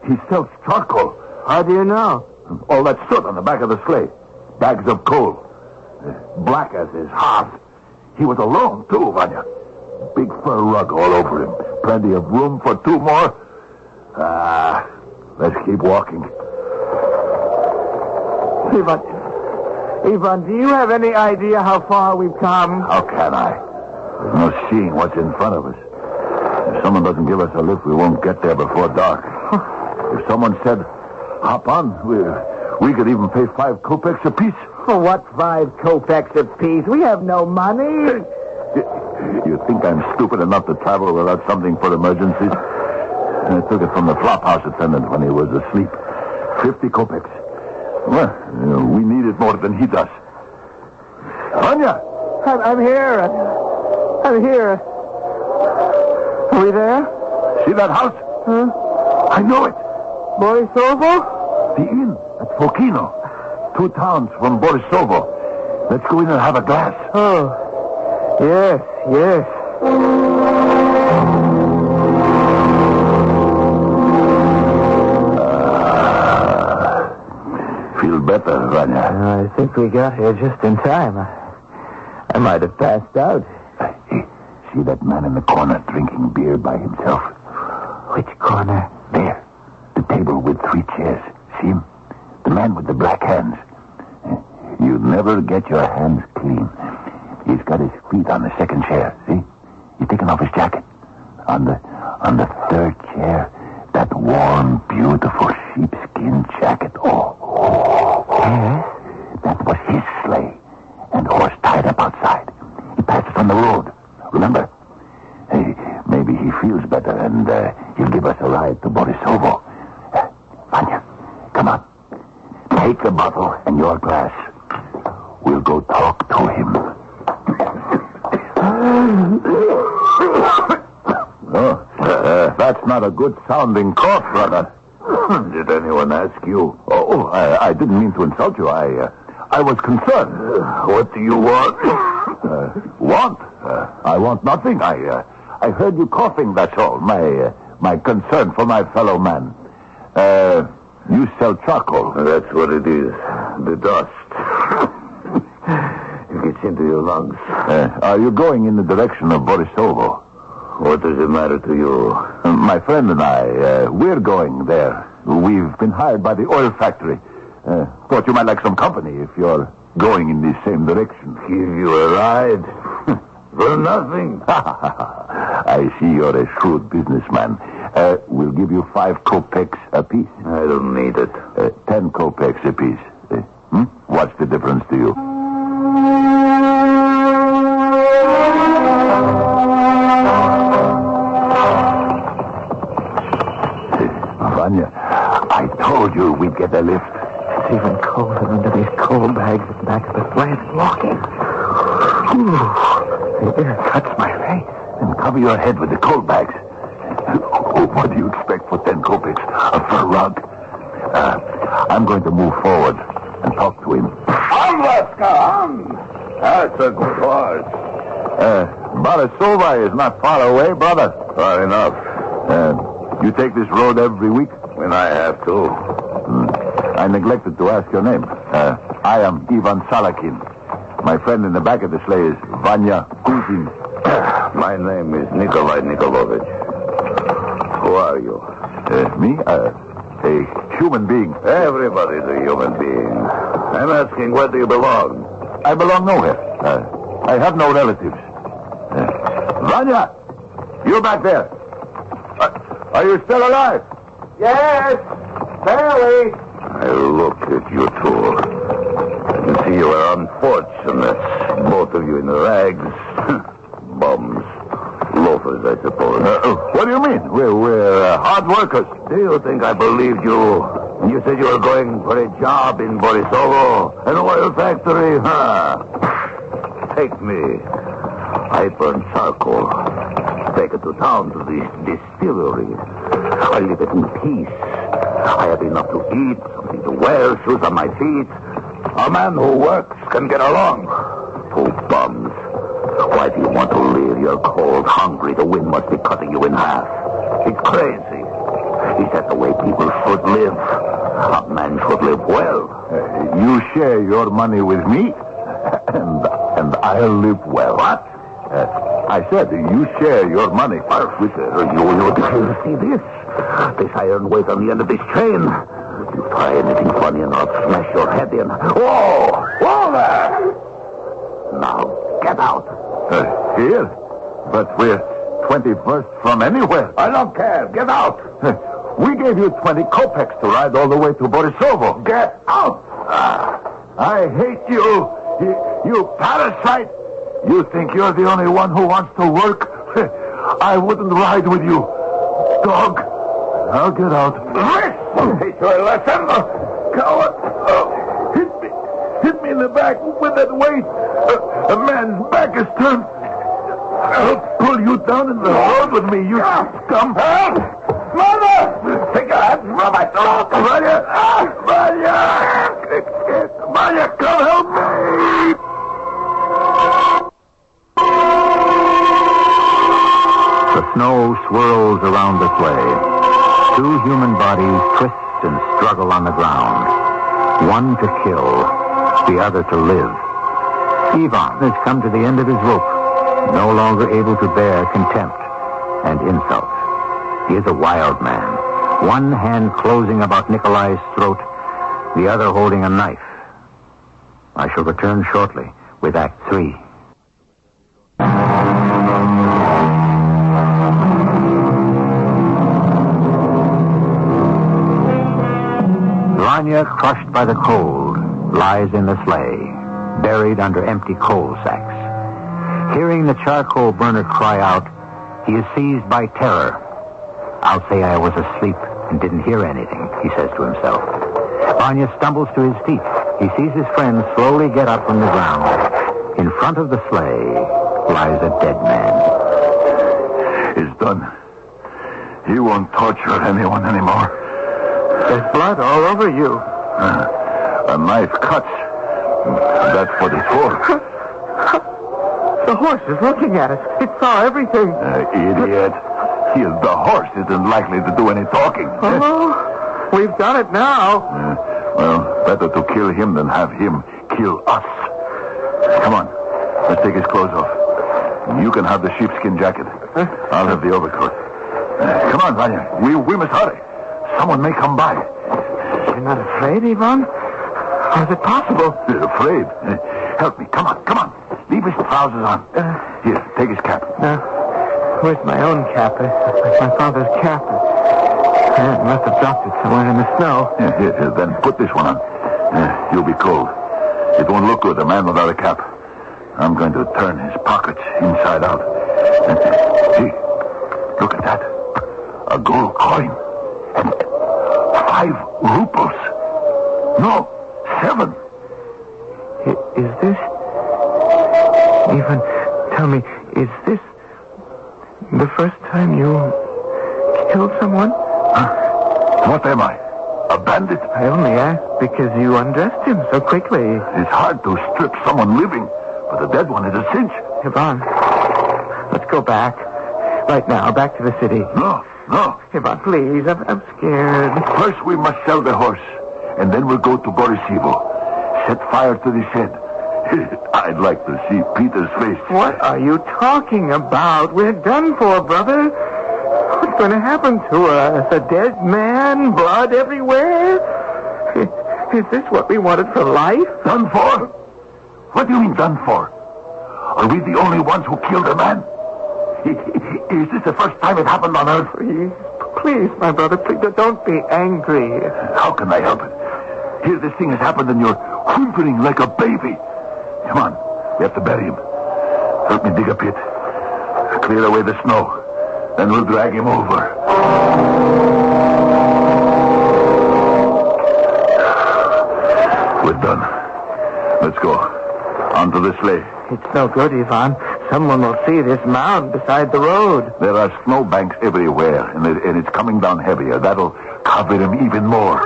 He sells charcoal. How do you know? All that soot on the back of the sleigh. Bags of coal. Black as his hearth. He was alone, too, Vanya. Big fur rug all over him. Plenty of room for two more. Let's keep walking. Ivan, do you have any idea how far we've come? How can I? There's no seeing what's in front of us. If someone doesn't give us a lift, we won't get there before dark. If someone said, hop on, we could even pay 5 kopecks apiece. For what 5 kopecks apiece? We have no money. You think I'm stupid enough to travel without something for emergencies? I took it from the flophouse attendant when he was asleep. 50 kopecks. Well, we need it more than he does. Vanya! I'm here. I'm here. Are we there? See that house? Huh? I know it. Borisovo? The inn at Fokino. 2 towns from Borisovo. Let's go in and have a glass. Oh, yes. Feel better, Vanya? I think we got here just in time. I might have passed out. Hey, see that man in the corner drinking beer by himself? Which corner? There. The table with 3 chairs. See him? The man with the black hands. You never get your hands clean. He's got his feet on the second chair. See? He's taken off his jacket. On the 3rd chair, that warm, beautiful sheepskin jacket. Oh. Yes? That was his sleigh. And horse tied up outside. He passed he feels better, and he'll give us a ride to Borisovo. Vanya, come on. Take the bottle and your glass. We'll go talk to him. That's not a good sounding cough, brother. Did anyone ask you? Oh, I didn't mean to insult you. I was concerned. What do you want? I want nothing. I heard you coughing, that's all. My concern for my fellow man. You sell charcoal. That's what it is. The dust. It gets into your lungs. Are you going in the direction of Borisovo? What does it matter to you? My friend and I, we're going there. We've been hired by the oil factory. Thought you might like some company if you're going in the same direction. Give you a ride? For nothing. I see you're a shrewd businessman. We'll give you 5 kopecks apiece. I don't need it. 10 kopecks apiece. What's the difference to you? Vanya, I told you we'd get a lift. It's even colder under these coal bags at the back of the flat. Walking. The air cuts my face. And cover your head with the coal bags. What do you expect for 10 kopecks? A fur rug? I'm going to move forward and talk to him. On, Laska, on! That's a good horse. Borisova is not far away, brother. Far enough. You take this road every week? When I have to. I neglected to ask your name. I am Ivan Salakin. My friend in the back of the sleigh is Vanya Kuzin. My name is Nikolai Nikolovich. Who are you? Me? A human being. Everybody's a human being. I'm asking, where do you belong? I belong nowhere. I have no relatives. Vanya! You back there. Are you still alive? Yes, barely. I look at you two. I can see you are unfortunate. Both of you in rags. Bums. Loafers, I suppose. What do you mean? We're hard workers. Do you think I believed you when you said you were going for a job in Borisovo, an oil factory? Take me. I burn charcoal. Take it to town to the distillery. I live it in peace. I have enough to eat, something to wear, shoes on my feet. A man who works can get along. 2 bums. Why do you want to live? You're cold, hungry. The wind must be cutting you in half. It's crazy. Is that the way people should live? A man should live well. You share your money with me, and I'll live well. What? I said you share your money with you see this? This iron weight on the end of this chain. You try anything funny and I'll smash your head in. Whoa! Whoa there! Now, get out. Here? But we're 21st from anywhere. I don't care. Get out. We gave you 20 kopecks to ride all the way to Borisovo. Get out! I hate you. You parasite. You think you're the only one who wants to work? I wouldn't ride with you. Dog. I'll get out. Teach you a lesson. Coward. Hit me in the back with that weight. A man's back is turned. I'll pull you down in the road with me, you scum. Help! Mother! Take your hands from my throat. Vanya! Vanya, come help me! The snow swirls around the sleigh. 2 human bodies twist and struggle on the ground. One to kill, the other to live. Ivan has come to the end of his rope, no longer able to bear contempt and insults. He is a wild man, one hand closing about Nikolai's throat, the other holding a knife. I shall return shortly with Act 3. Vanya, crushed by the cold, lies in the sleigh, buried under empty coal sacks. Hearing the charcoal burner cry out, He is seized by terror. I'll say I was asleep and didn't hear anything, he says to himself. Vanya stumbles to his feet. He sees his friend slowly get up from the ground. In front of the sleigh lies a dead man. It's done. He won't torture anyone anymore. There's blood all over you. A knife cuts. That's what it's for. The horse is looking at us. It saw everything. Idiot. The horse isn't likely to do any talking. Oh, we've done it now. Well, better to kill him than have him kill us. Come on. Let's take his clothes off. You can have the sheepskin jacket. I'll have the overcoat. Come on, Vanya. We must hurry. Someone may come by. You're not afraid, Ivan? How is it possible? Afraid? Help me. Come on. Leave his trousers on. Here, take his cap. Where's my own cap? It's my father's cap. I must have dropped it somewhere in the snow. Here, then put this one on. You'll be cold. It won't look good, a man without a cap. I'm going to turn his pockets inside out. See, look at that. A gold coin. And 5 rubles. No, 7. Is this... Ivan, tell me, is this the first time you killed someone? What am I? A bandit? I only asked because you undressed him so quickly. It's hard to strip someone living, but a dead one is a cinch. Ivan, let's go back. Right now, back to the city. No. Ivan, please, I'm scared. First, we must sell the horse, and then we'll go to Borisivo. Set fire to the shed. I'd like to see Peter's face. What are you talking about? We're done for, brother. What's going to happen to us? A dead man? Blood everywhere? Is this what we wanted for life? Done for? What do you mean done for? Are we the only ones who killed a man? Is this the first time it happened on Earth? Please, my brother, please don't be angry. How can I help it? Here this thing has happened and you're whimpering like a baby. Come on, we have to bury him. Help me dig a pit. Clear away the snow. Then we'll drag him over. We're done. Let's go. Onto the sleigh. It's no good, Ivan. Someone will see this mound beside the road. There are snowbanks everywhere, and it's coming down heavier. That'll cover him even more.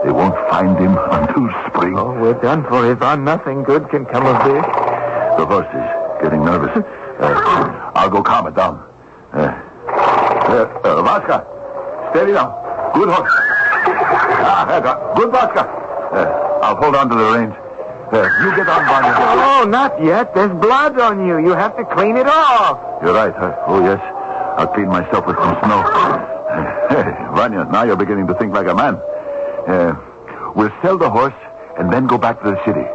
They won't find him until spring. Oh, we're done for, Ivan. Nothing good can come of this. The horse is getting nervous. I'll go calm it down. Vaska, steady now. Good horse. Good Vaska. I'll hold on to the reins. You get on, Vanya. Oh, not yet. There's blood on you. You have to clean it off. You're right. Oh, yes. I'll clean myself with some snow. Vanya, now you're beginning to think like a man. We'll sell the horse and then go back to the city.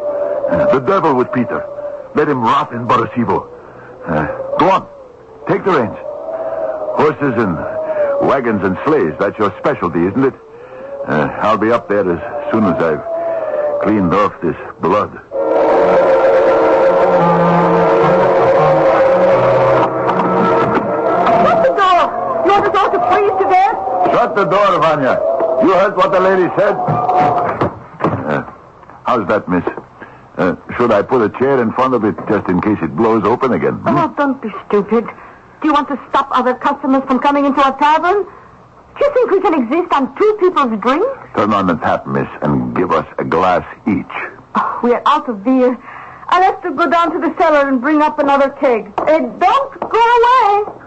The devil with Peter. Let him rot in Borisivo. Go on. Take the reins. Horses and wagons and sleighs. That's your specialty, isn't it? I'll be up there as soon as I've cleaned off this blood. Shut the door! You want us all to freeze to death? Shut the door, Vanya. You heard what the lady said? How's that, miss? Should I put a chair in front of it just in case it blows open again? Oh, don't be stupid. Do you want to stop other customers from coming into our tavern? Do you think we can exist on 2 people's drinks? Turn on the tap, miss, and give us a glass each. Oh, we are out of beer. I'll have to go down to the cellar and bring up another keg. Don't go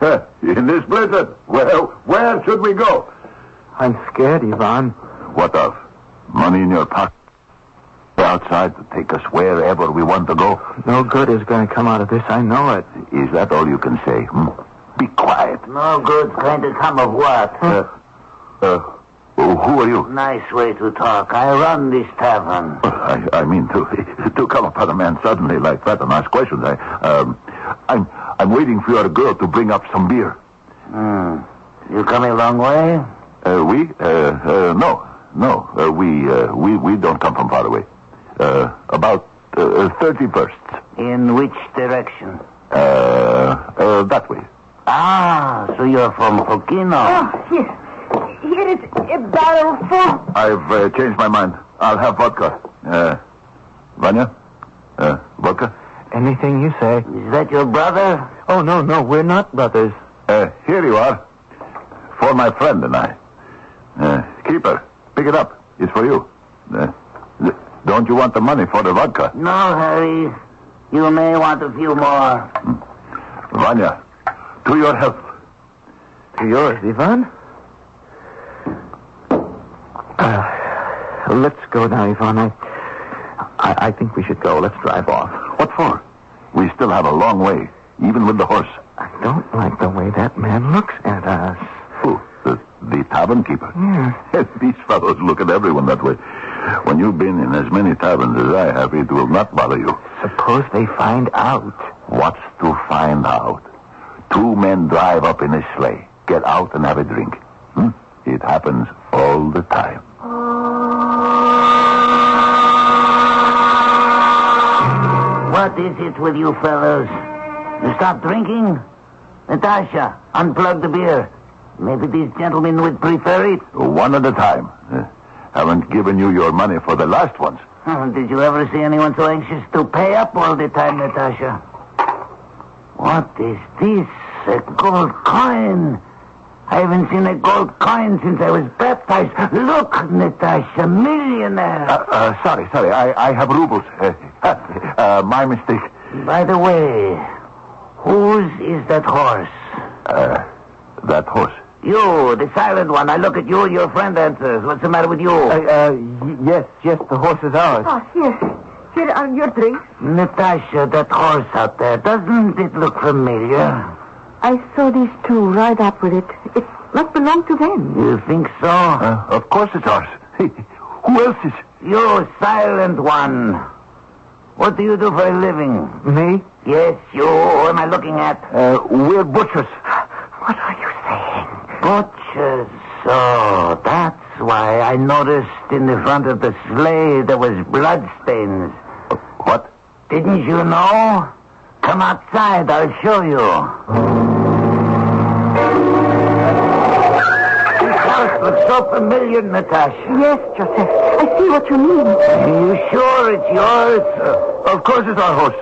away. In this blizzard? Well, where should we go? I'm scared, Ivan. What of? Money in your pocket? Outside to take us wherever we want to go? No good is going to come out of this. I know it. Is that all you can say? Be quiet. No good's going to come of what? Who are you? Nice way to talk. I run this tavern. I mean, to come upon a man suddenly like that and ask questions. I'm waiting for your girl to bring up some beer. You coming a long way? We? No. We don't come from far away. About 30 versts. In which direction? That way. Ah, so you're from Fokino. Oh, here. Here is a barrel full. I've changed my mind. I'll have vodka. Vanya? Vodka? Anything you say. Is that your brother? Oh, no, we're not brothers. Here you are. For my friend and I. Keeper, pick it up. It's for you. Don't you want the money for the vodka? No, Harry. You may want a few more. Vanya, to your health. To yours, Ivan. Let's go now, Ivan. I think we should go. Let's drive off. What for? We still have a long way, even with the horse. I don't like the way that man looks at us. Who? The tavern keeper? Yeah. These fellows look at everyone that way. When you've been in as many taverns as I have, it will not bother you. Suppose they find out. What's to find out? 2 men drive up in a sleigh, get out and have a drink. It happens all the time. What is it with you fellows? You stop drinking? Natasha, unplug the beer. Maybe these gentlemen would prefer it. One at a time. Haven't given you your money for the last ones. Did you ever see anyone so anxious to pay up all the time, Natasha? What is this? A gold coin. I haven't seen a gold coin since I was baptized. Look, Natasha, millionaire. Sorry. I have rubles. My mistake. By the way, whose is that horse? That horse. You, the silent one. I look at you, your friend answers. What's the matter with you? Yes, the horse is ours. Oh, here are your drinks. Natasha, that horse out there, doesn't it look familiar? I saw these 2 ride up with it. It must belong to them. You think so? Of course it's ours. Who else is? You, silent one. What do you do for a living? Me? Yes, you. Who am I looking at? We're butchers. What are you saying? Butchers. So that's why I noticed in the front of the sleigh there was bloodstains. What? Didn't you know? Come outside, I'll show you. This house looks so familiar, Natasha. Yes, Joseph. I see what you mean. Are you sure it's yours? Of course it's our horse.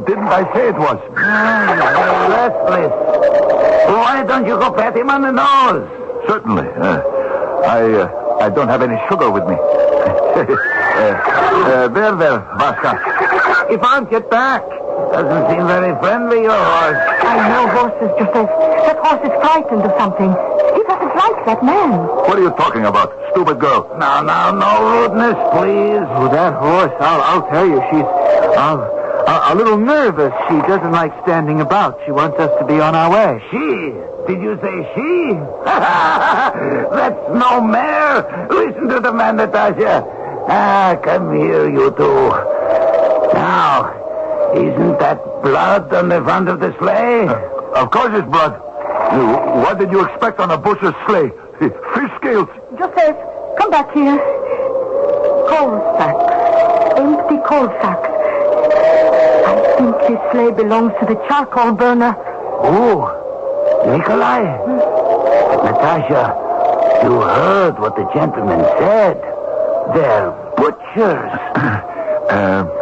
Didn't I say it was? You're restless. Why don't you go pat him on the nose? Certainly. I don't have any sugar with me. There, Vasca. Ivan, get back. Doesn't seem very friendly, your horse. I know horses, Joseph. That horse is frightened of something. He doesn't like that man. What are you talking about, stupid girl? Now, no rudeness, please. Oh, that horse, I'll tell you, she's a little nervous. She doesn't like standing about. She wants us to be on our way. She? Did you say she? That's no mare. Listen to the man, Natasha. Come here, you 2. Now, isn't that blood on the front of the sleigh? Of course it's blood. What did you expect on a butcher's sleigh? Fish scales. Joseph, come back here. Coal sacks. Empty coal sacks. I think this sleigh belongs to the charcoal burner. Oh, Nikolai. Natasha, you heard what the gentleman said. They're butchers.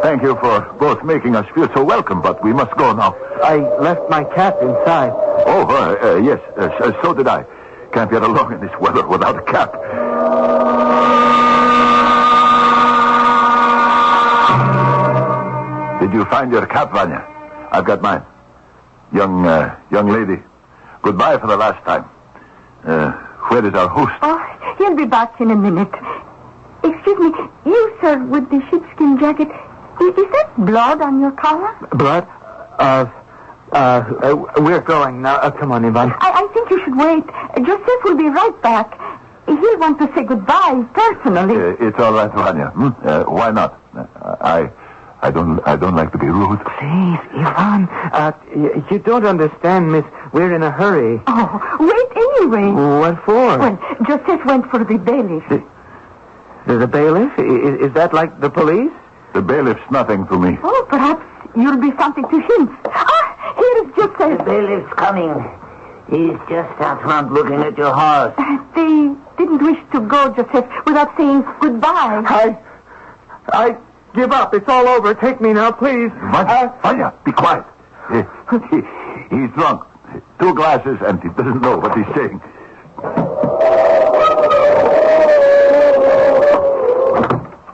Thank you for both making us feel so welcome, but we must go now. I left my cap inside. Oh, yes, so did I. Can't get along in this weather without a cap. Did you find your cap, Vanya? I've got mine. Young lady, goodbye for the last time. Where is our host? Oh, he'll be back in a minute. Excuse me, you, sir, with the sheepskin jacket, is that blood on your collar? Blood? We're going now. Come on, Ivan. I think you should wait. Joseph will be right back. He'll want to say goodbye personally. It's all right, Vanya. Why not? I don't like to be rude. Please, Ivan. You don't understand, miss. We're in a hurry. Oh, wait anyway. What for? Well, Joseph went for the bailiff. The bailiff? Is that like the police? The bailiff's nothing to me. Oh, perhaps you'll be something to him. Here's yourself. The bailiff's coming. He's just out front looking at your horse. They didn't wish to go, Joseph, without saying goodbye. I give up. It's all over. Take me now, please. Vanya, be quiet. He's drunk. 2 glasses, and he doesn't know what he's saying.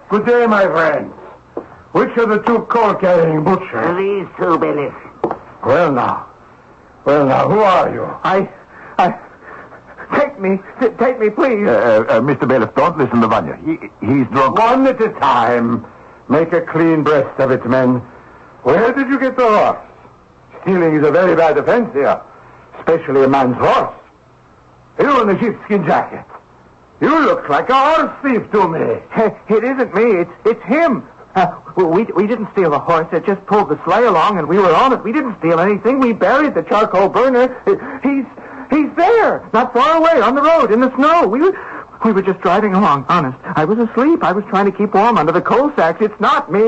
Good day, my friends. Which of the 2 coal-carrying butchers? These 2, bailiff. Well, now, who are you? Take me, please. Mr. Bailiff, don't listen to Vanya. He's drunk. One at a time. Make a clean breast of it, men. Where did you get the horse? Stealing is a very bad offense here, especially a man's horse. You in a sheepskin jacket. You look like a horse thief to me. It isn't me. It's him. We didn't steal the horse. It just pulled the sleigh along, and we were on it. We didn't steal anything. We buried the charcoal burner. He's there, not far away, on the road, in the snow. We were just driving along, honest. I was asleep. I was trying to keep warm under the coal sacks. It's not me.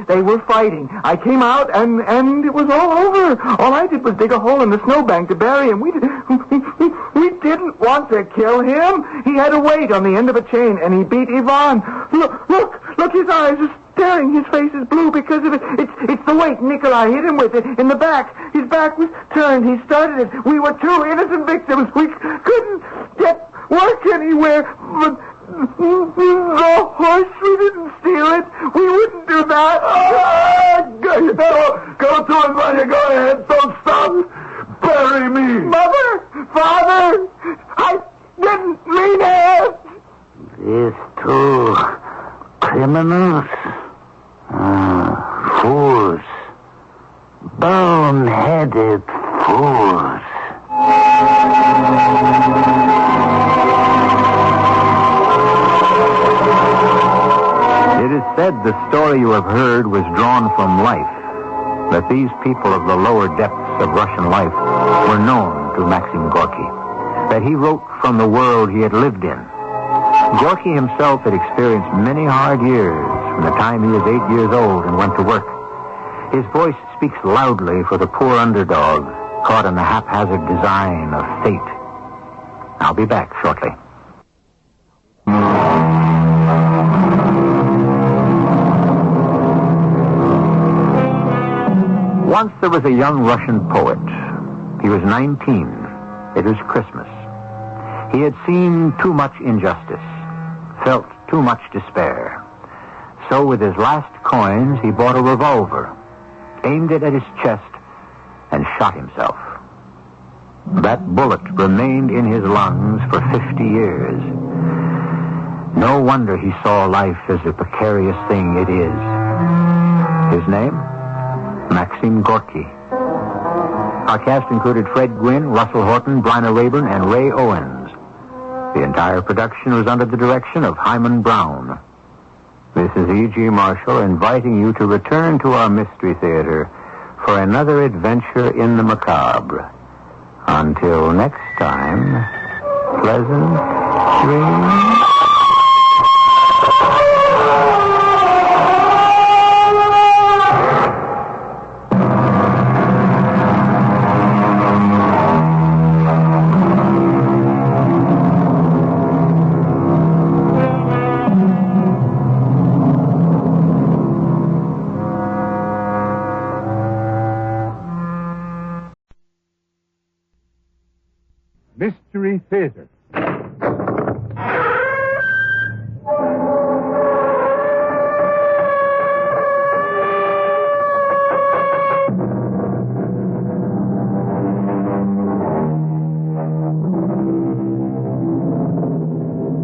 They were fighting. I came out, and it was all over. All I did was dig a hole in the snowbank to bury him. We didn't want to kill him. He had a weight on the end of a chain, and he beat Ivan. Look, his eyes are staring. His face is blue because of it. It's the weight Nikolai hit him with it in the back. His back was turned. He started it. We were 2 innocent victims. We couldn't get work anywhere. But the horse, we didn't steal it. We wouldn't do that. Go to it, Vanya. Go ahead. Don't stop. Bury me. Mother! Father! I didn't mean it! These 2 criminals? Fools. Bone-headed fools. It is said the story you have heard was drawn from life, that these people of the lower depths of Russian life were known to Maxim Gorky, that he wrote from the world he had lived in. Gorky himself had experienced many hard years from the time he was 8 years old and went to work. His voice speaks loudly for the poor underdog caught in the haphazard design of fate. I'll be back shortly. Once there was a young Russian poet. He was 19. It was Christmas. He had seen too much injustice, felt too much despair. So with his last coins, he bought a revolver, aimed it at his chest, and shot himself. That bullet remained in his lungs for 50 years. No wonder he saw life as a precarious thing it is. His name? Maxim Gorky. Our cast included Fred Gwynne, Russell Horton, Bryna Rayburn, and Ray Owens. The entire production was under the direction of Hyman Brown. This is E.G. Marshall inviting you to return to our Mystery Theater for another adventure in the macabre. Until next time, pleasant dreams. Mystery Theater.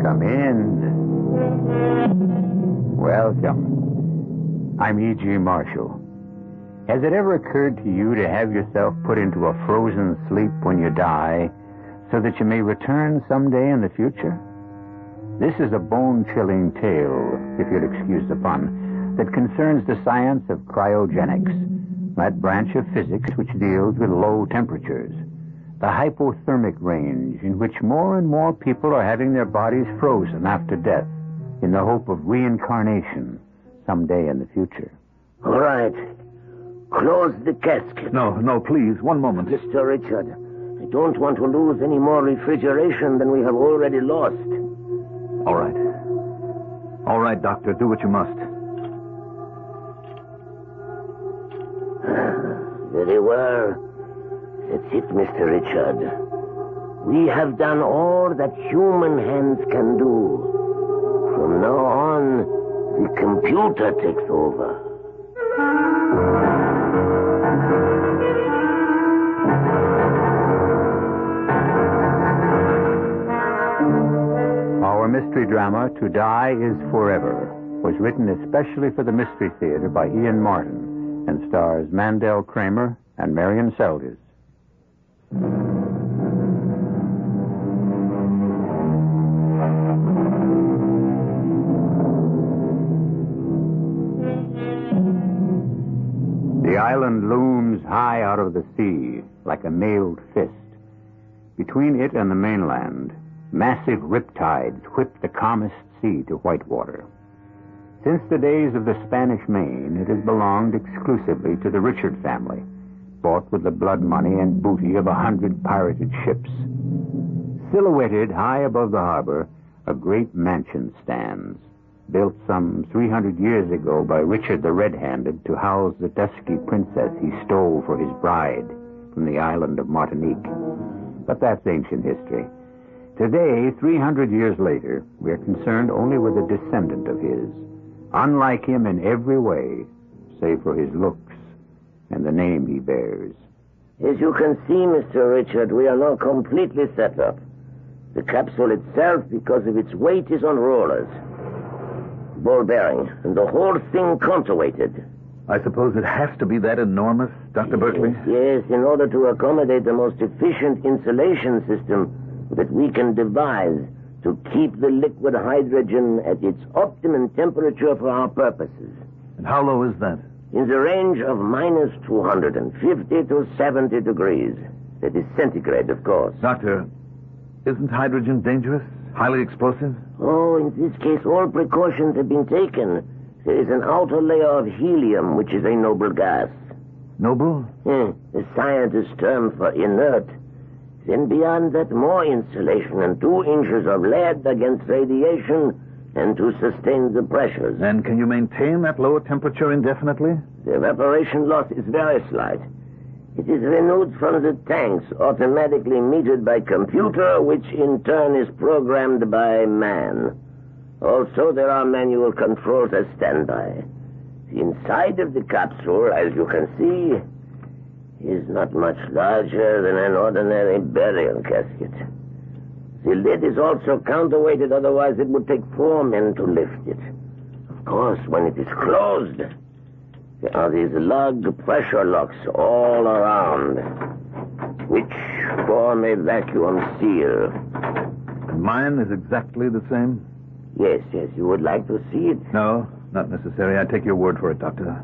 Come in. Welcome. I'm E.G. Marshall. Has it ever occurred to you to have yourself put into a frozen sleep when you die, so that you may return someday in the future? This is a bone-chilling tale, if you'll excuse the pun, that concerns the science of cryogenics, that branch of physics which deals with low temperatures, the hypothermic range in which more and more people are having their bodies frozen after death in the hope of reincarnation someday in the future. All right. close the casket. No, please, one moment. Mr. Richard, I don't want to lose any more refrigeration than we have already lost. All right. All right, Doctor, do what you must. Very well. That's it, Mr. Richard. We have done all that human hands can do. From now on, the computer takes over. Our mystery drama, To Die Is Forever, was written especially for the Mystery Theater by Ian Martin and stars Mandel Kramer and Marion Seldes. The island looms high out of the sea like a mailed fist. Between it and the mainland, massive riptides whip the calmest sea to whitewater. Since the days of the Spanish Main, it has belonged exclusively to the Richard family, bought with the blood money and booty of 100 pirated ships. Silhouetted high above the harbor, a great mansion stands, built some 300 years ago by Richard the Red-Handed to house the dusky princess he stole for his bride from the island of Martinique. But that's ancient history. Today, 300 years later, we're concerned only with a descendant of his, unlike him in every way, save for his looks and the name he bears. As you can see, Mr. Richard, we are now completely set up. The capsule itself, because of its weight, is on rollers. Ball bearing, and the whole thing counterweighted. I suppose it has to be that enormous, Dr. Berkeley? Yes, in order to accommodate the most efficient insulation system that we can devise to keep the liquid hydrogen at its optimum temperature for our purposes. And how low is that? In the range of minus 250 to 70 degrees. That is centigrade, of course. Doctor, isn't hydrogen dangerous? Highly explosive? Oh, in this case, all precautions have been taken. There is an outer layer of helium, which is a noble gas. Noble? A scientist's term for inert. Then beyond that, more insulation and 2 inches of lead against radiation and to sustain the pressures. And can you maintain that lower temperature indefinitely? The evaporation loss is very slight. It is renewed from the tanks, automatically metered by computer, which in turn is programmed by man. Also, there are manual controls as standby. The inside of the capsule, as you can see, is not much larger than an ordinary burial casket. The lid is also counterweighted, otherwise it would take 4 men to lift it. Of course, when it is closed, there are these lug pressure locks all around, which form a vacuum seal. And mine is exactly the same? Yes, you would like to see it? No, not necessary. I take your word for it, Doctor.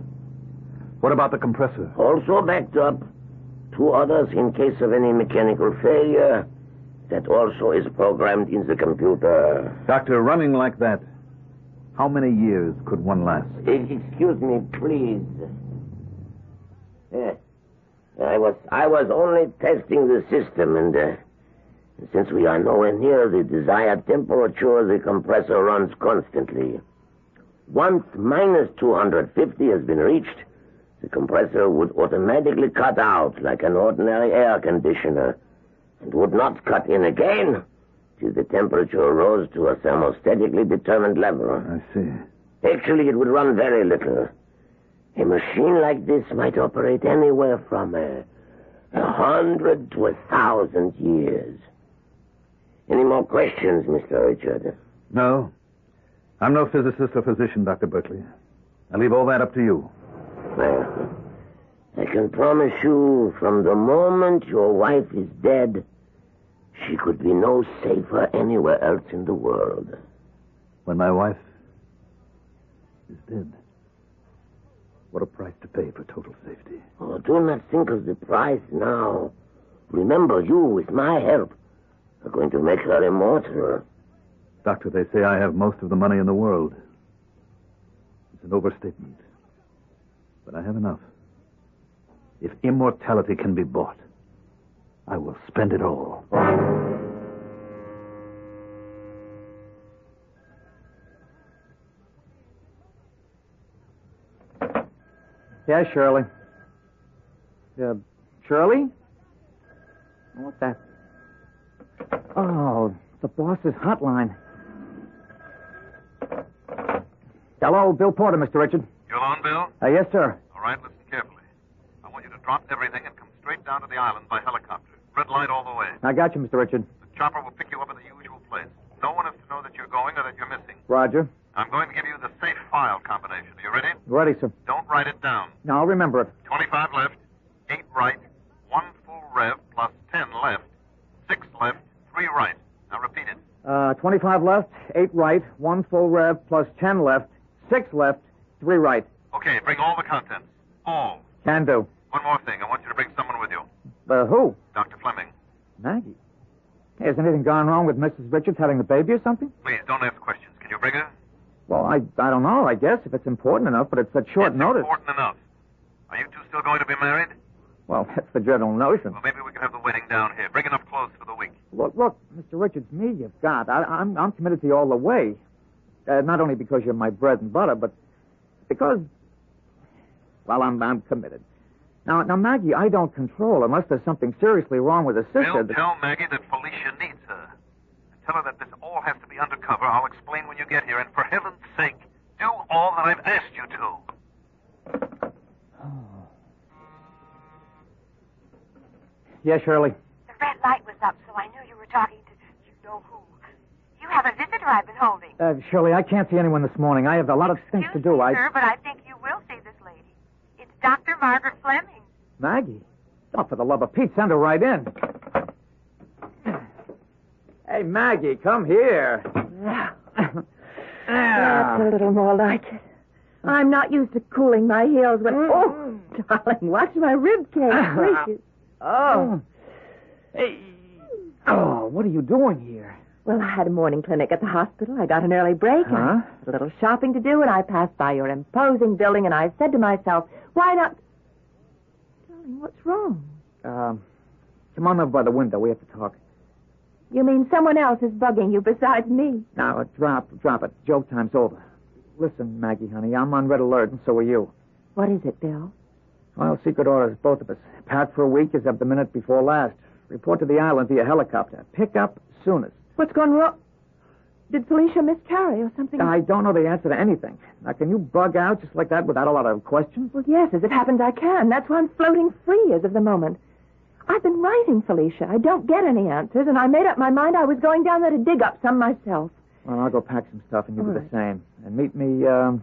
What about the compressor? Also backed up. 2 others in case of any mechanical failure. That also is programmed in the computer. Doctor, running like that, how many years could one last? Excuse me, please. I was only testing the system, and since we are nowhere near the desired temperature, the compressor runs constantly. Once minus 250 has been reached, the compressor would automatically cut out like an ordinary air conditioner and would not cut in again till the temperature rose to a thermostatically determined level. I see. Actually, it would run very little. A machine like this might operate anywhere from 100 to 1,000 years. Any more questions, Mr. Richard? No. I'm no physicist or physician, Dr. Berkeley. I leave all that up to you. Well, I can promise you, from the moment your wife is dead, she could be no safer anywhere else in the world. When my wife is dead, what a price to pay for total safety. Oh, do not think of the price now. Remember, you, with my help, are going to make her immortal. Doctor, they say I have most of the money in the world. It's an overstatement. But I have enough. If immortality can be bought, I will spend it all. Yeah, Shirley. Shirley? What's that? Oh, the boss's hotline. Hello, Bill Porter, Mr. Richard. You alone, Bill? Yes, sir. All right, listen carefully. I want you to drop everything and come straight down to the island by helicopter. Red light all the way. I got you, Mr. Richard. The chopper will pick you up at the usual place. No one is to know that you're going or that you're missing. Roger. I'm going to give you the safe file combination. Are you ready? Ready, sir. Don't write it down. No, I'll remember it. 25 left, 8 right, 1 full rev plus 10 left, 6 left, 3 right. Now repeat it. 25 left, 8 right, 1 full rev plus 10 left, 6 left, 3 right. Okay, bring all the contents. All. Can do. One more thing. I want you to bring someone with you. Who? Dr. Fleming. Maggie. Hey, has anything gone wrong with Mrs. Richards having the baby or something? Please, don't ask questions. Can you bring her? Well, I don't know, I guess, if it's important enough, but it's at short notice. Important enough. Are you two still going to be married? Well, that's the general notion. Well, maybe we can have the wedding down here. Bring enough clothes for the week. Look, Mr. Richards, me you've got. I'm committed to you all the way. Not only because you're my bread and butter, but because, well, I'm committed. Now, Maggie, I don't control unless there's something seriously wrong with the sister. Bill, tell Maggie that Felicia needs her. Tell her that this all has to be undercover. I'll explain when you get here. And for heaven's sake, do all that I've asked you to. Yeah, Shirley. The red light was up, so I knew you were talking to you-know-who. You have a visitor I've been holding. Shirley, I can't see anyone this morning. I have a lot of things to do. Excuse me, sir, but I think you will see this lady. It's Dr. Margaret Fleming. Maggie? Oh, for the love of Pete, send her right in. Hey, Maggie, come here. That's a little more like it. I'm not used to cooling my heels when... Oh, darling, watch my rib cage. Oh. Hey. Oh, what are you doing here? Well, I had a morning clinic at the hospital. I got an early break. Huh? I had a little shopping to do, and I passed by your imposing building, and I said to myself, why not... Darling, what's wrong? Come on over by the window. We have to talk. You mean someone else is bugging you besides me? Now, drop it. Joke time's over. Listen, Maggie, honey, I'm on red alert, and so are you. What is it, Bill? Well, secret orders, both of us. Pat for a week is up the minute before last. Report to the island via helicopter. Pick up soonest. What's gone wrong? Did Felicia miscarry or something? I don't know the answer to anything. Now, can you bug out just like that without a lot of questions? Well, yes, as it happens, I can. That's why I'm floating free as of the moment. I've been writing, Felicia. I don't get any answers, and I made up my mind I was going down there to dig up some myself. Well, I'll go pack some stuff, and you do the same. And meet me, how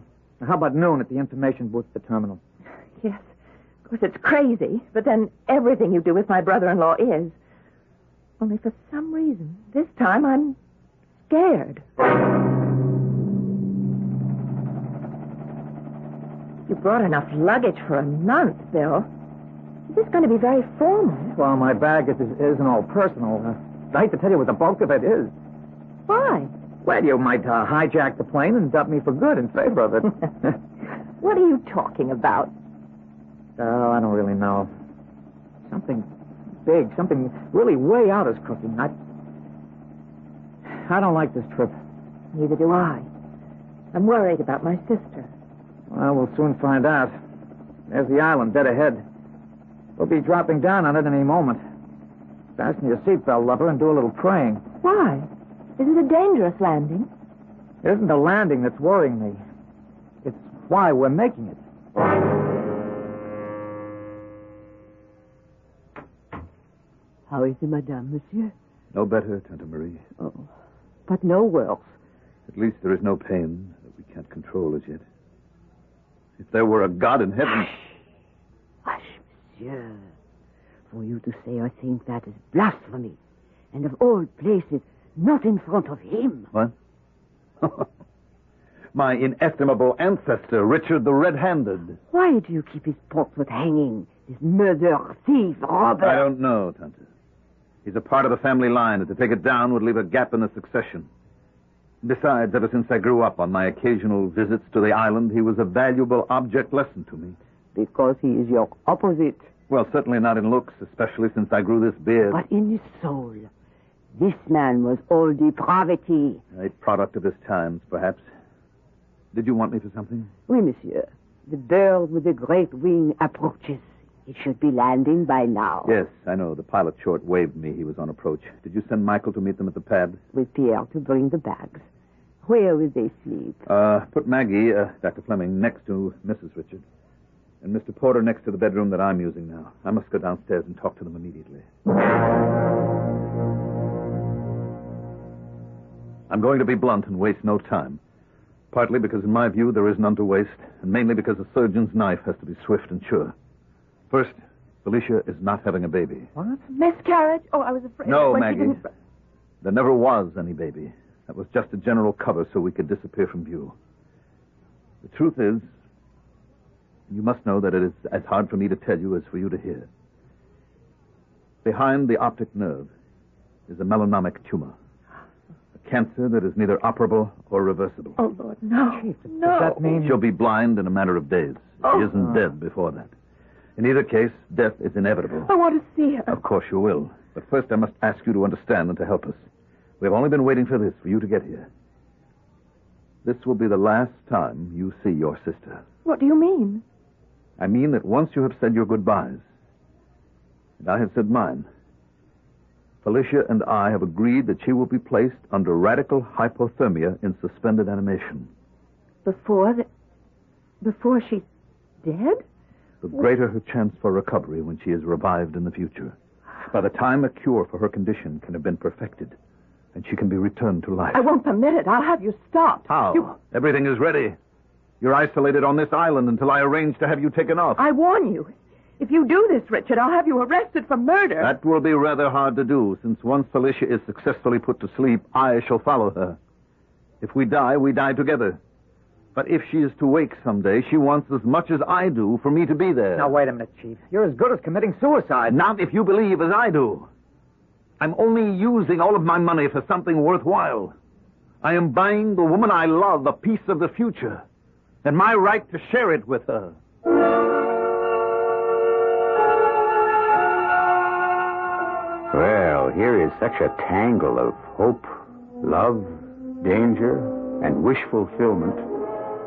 about noon at the information booth at the terminal? Yes. Of course, it's crazy, but then everything you do with my brother-in-law is. Only for some reason, this time I'm scared. You brought enough luggage for a month, Bill. Is this going to be very formal? Well, my bag isn't all personal. I hate to tell you what the bulk of it is. Why? Well, you might hijack the plane and dump me for good in favor of it. What are you talking about? Oh, I don't really know. Something big, something really way out is cooking. I don't like this trip. Neither do I. I'm worried about my sister. Well, we'll soon find out. There's the island dead ahead. We'll be dropping down on it any moment. Fasten your seatbelt, lover, and do a little praying. Why? Is it a dangerous landing? It isn't the landing that's worrying me. It's why we're making it. How is it, Madame, Monsieur? No better, Tante Marie. Oh, but no worse. At least there is no pain that we can't control as yet. If there were a God in heaven... Hush, Monsieur. For you to say I think that is blasphemy. And of all places, not in front of him. What? My inestimable ancestor, Richard the Red-Handed. Why do you keep his portrait hanging? This murderer, thief, robber? I don't know, Tante. He's a part of the family line, and to take it down would leave a gap in the succession. Besides, ever since I grew up, on my occasional visits to the island, he was a valuable object lesson to me. Because he is your opposite. Well, certainly not in looks, especially since I grew this beard. But in his soul. This man was all depravity. A product of his times, perhaps. Did you want me for something? Oui, monsieur. The bird with the great wing approaches. It should be landing by now. Yes, I know. The pilot short waved me he was on approach. Did you send Michael to meet them at the pad? With Pierre to bring the bags. Where will they sleep? Put Maggie, Dr. Fleming, next to Mrs. Richards. And Mr. Porter next to the bedroom that I'm using now. I must go downstairs and talk to them immediately. I'm going to be blunt and waste no time. Partly because, in my view, there is none to waste, and mainly because a surgeon's knife has to be swift and sure. First, Felicia is not having a baby. What? Miscarriage? Oh, I was afraid. No, when Maggie. There never was any baby. That was just a general cover so we could disappear from view. The truth is, you must know that it is as hard for me to tell you as for you to hear. Behind the optic nerve is a melanemic tumor. A cancer that is neither operable or reversible. Oh, Lord, no. No. Does that mean... She'll be blind in a matter of days. She isn't dead before that. In either case, death is inevitable. I want to see her. Of course you will. But first I must ask you to understand and to help us. We have only been waiting for this, for you to get here. This will be the last time you see your sister. What do you mean? I mean that once you have said your goodbyes, and I have said mine, Felicia and I have agreed that she will be placed under radical hypothermia in suspended animation. Before she's dead? The greater her chance for recovery when she is revived in the future. By the time a cure for her condition can have been perfected, and she can be returned to life. I won't permit it. I'll have you stopped. How? Everything is ready. You're isolated on this island until I arrange to have you taken off. I warn you. If you do this, Richard, I'll have you arrested for murder. That will be rather hard to do, since once Felicia is successfully put to sleep, I shall follow her. If we die, we die together. But if she is to wake someday, she wants as much as I do for me to be there. Now, wait a minute, Chief. You're as good as committing suicide. Not if you believe as I do. I'm only using all of my money for something worthwhile. I am buying the woman I love a piece of the future, and my right to share it with her. Well, here is such a tangle of hope, love, danger, and wish fulfillment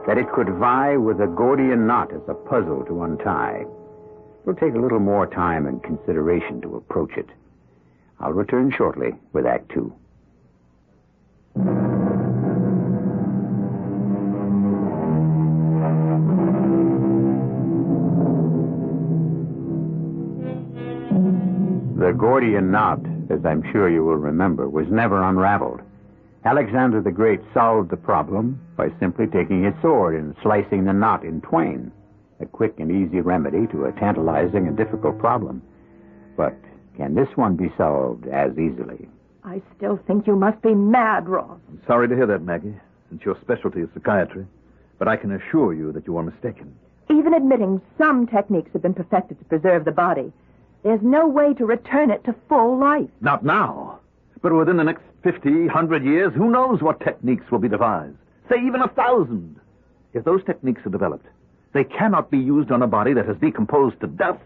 that it could vie with a Gordian knot as a puzzle to untie. It'll take a little more time and consideration to approach it. I'll return shortly with Act Two. The Gordian knot, as I'm sure you will remember, was never unraveled. Alexander the Great solved the problem by simply taking his sword and slicing the knot in twain. A quick and easy remedy to a tantalizing and difficult problem. But can this one be solved as easily? I still think you must be mad, Ross. I'm sorry to hear that, Maggie, since your specialty is psychiatry. But I can assure you that you are mistaken. Even admitting some techniques have been perfected to preserve the body, there's no way to return it to full life. Not now. But within the next 50, 100 years, who knows what techniques will be devised? Say even 1,000. If those techniques are developed, they cannot be used on a body that has decomposed to dust.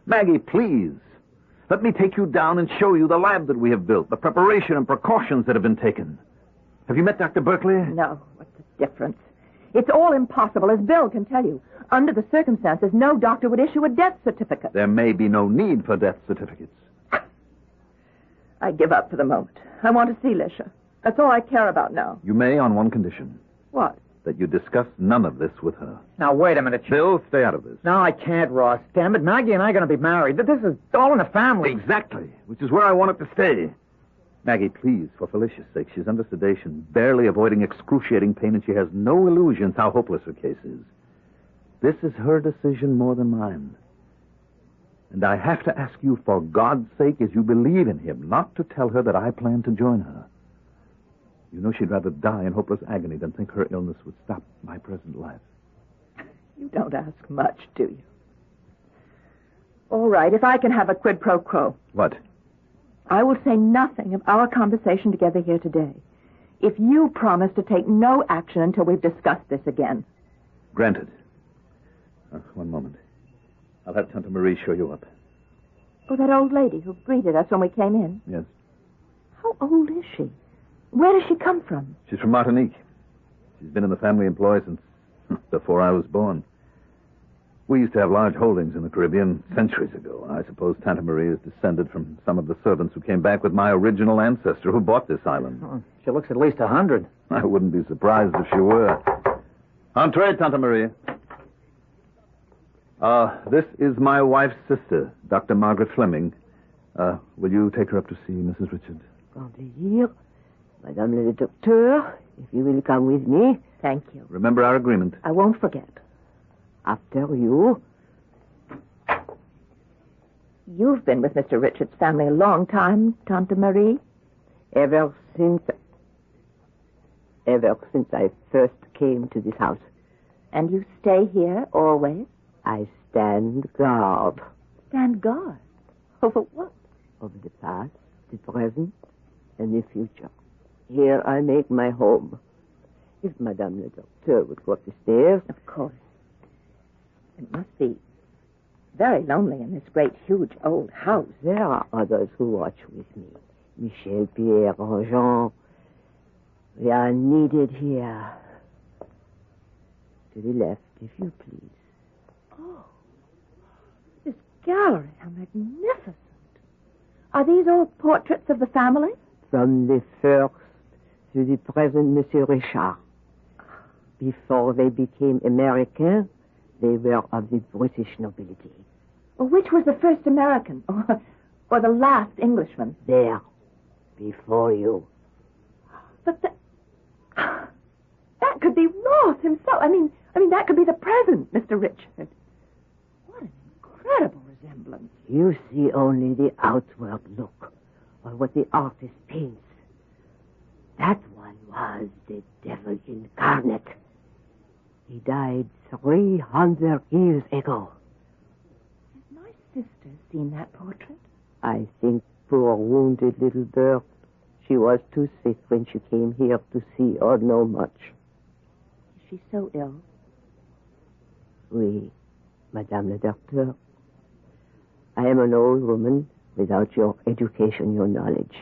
Maggie, please, let me take you down and show you the lab that we have built, the preparation and precautions that have been taken. Have you met Dr. Berkeley? No. What's the difference? It's all impossible, as Bill can tell you. Under the circumstances, no doctor would issue a death certificate. There may be no need for death certificates. I give up for the moment. I want to see Lisha. That's all I care about now. You may on one condition. What? That you discuss none of this with her. Now, wait a minute. Bill, stay out of this. No, I can't, Ross. Damn it, Maggie and I are going to be married. This is all in the family. Exactly, which is where I want it to stay. Maggie, please, for Felicia's sake, she's under sedation, barely avoiding excruciating pain, and she has no illusions how hopeless her case is. This is her decision more than mine. And I have to ask you, for God's sake, as you believe in him, not to tell her that I plan to join her. You know she'd rather die in hopeless agony than think her illness would stop my present life. You don't ask much, do you? All right, if I can have a quid pro quo. What? I will say nothing of our conversation together here today. If you promise to take no action until we've discussed this again. Granted. One moment. I'll have Tante Marie show you up. Oh, that old lady who greeted us when we came in. Yes. How old is she? Where does she come from? She's from Martinique. She's been in the family employ since before I was born. We used to have large holdings in the Caribbean centuries ago. I suppose Tante Marie is descended from some of the servants who came back with my original ancestor who bought this island. Oh, she looks at least 100. I wouldn't be surprised if she were. Entree, Tante Marie. This is my wife's sister, Dr. Margaret Fleming. Will you take her up to see Mrs. Richard? Grand plaisir. Madame le Docteur, if you will come with me. Thank you. Remember our agreement. I won't forget. After you. You've been with Mr. Richard's family a long time, Tante Marie. Ever since I first came to this house. And you stay here always? I stand guard. Stand guard? Over what? Over the past, the present, and the future. Here I make my home. If Madame le Docteur would go up the stairs. Of course. It must be very lonely in this great, huge, old house. There are others who watch with me. Michel, Pierre, Jean. We are needed here. To the left, if you please. Oh, this gallery, how magnificent. Are these all portraits of the family? From the first to the present, Monsieur Richard. Before they became American, they were of the British nobility. Well, which was the first American? Or the last Englishman? There. Before you. But that could be Roth himself. I mean, that could be the present, Mr. Richard. What an incredible resemblance. You see only the outward look, or what the artist paints. That one was the devil incarnate. He died 300 years ago. Has my sister seen that portrait? I think poor wounded little bird. She was too sick when she came here to see or know much. Is she so ill? Oui, Madame le Docteur. I am an old woman without your education, your knowledge.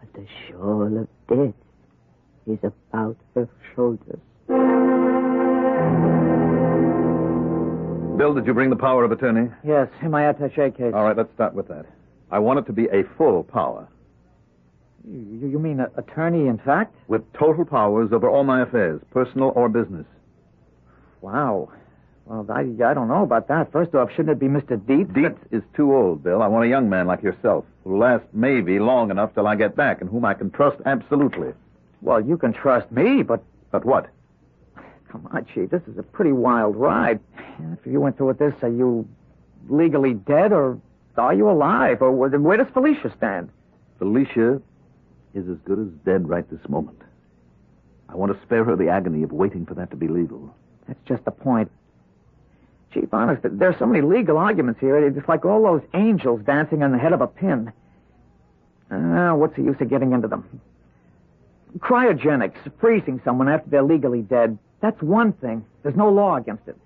But the shawl of death is about her shoulders. Bill, did you bring the power of attorney? Yes, in my attaché case. All right, let's start with that. I want it to be a full power. You mean attorney, in fact? With total powers over all my affairs, personal or business. Wow. Well, I don't know about that. First off, shouldn't it be Mr. Dietz? Dietz is too old, Bill. I want a young man like yourself who'll last maybe long enough till I get back and whom I can trust absolutely. Well, you can trust me, but... But what? Come on, Chief. This is a pretty wild ride. After you went through with this, are you legally dead or are you alive? Or where does Felicia stand? Felicia is as good as dead right this moment. I want to spare her the agony of waiting for that to be legal. That's just the point. Chief, honest, there's so many legal arguments here. It's like all those angels dancing on the head of a pin. What's the use of getting into them? Cryogenics, freezing someone after they're legally dead, that's one thing. There's no law against it.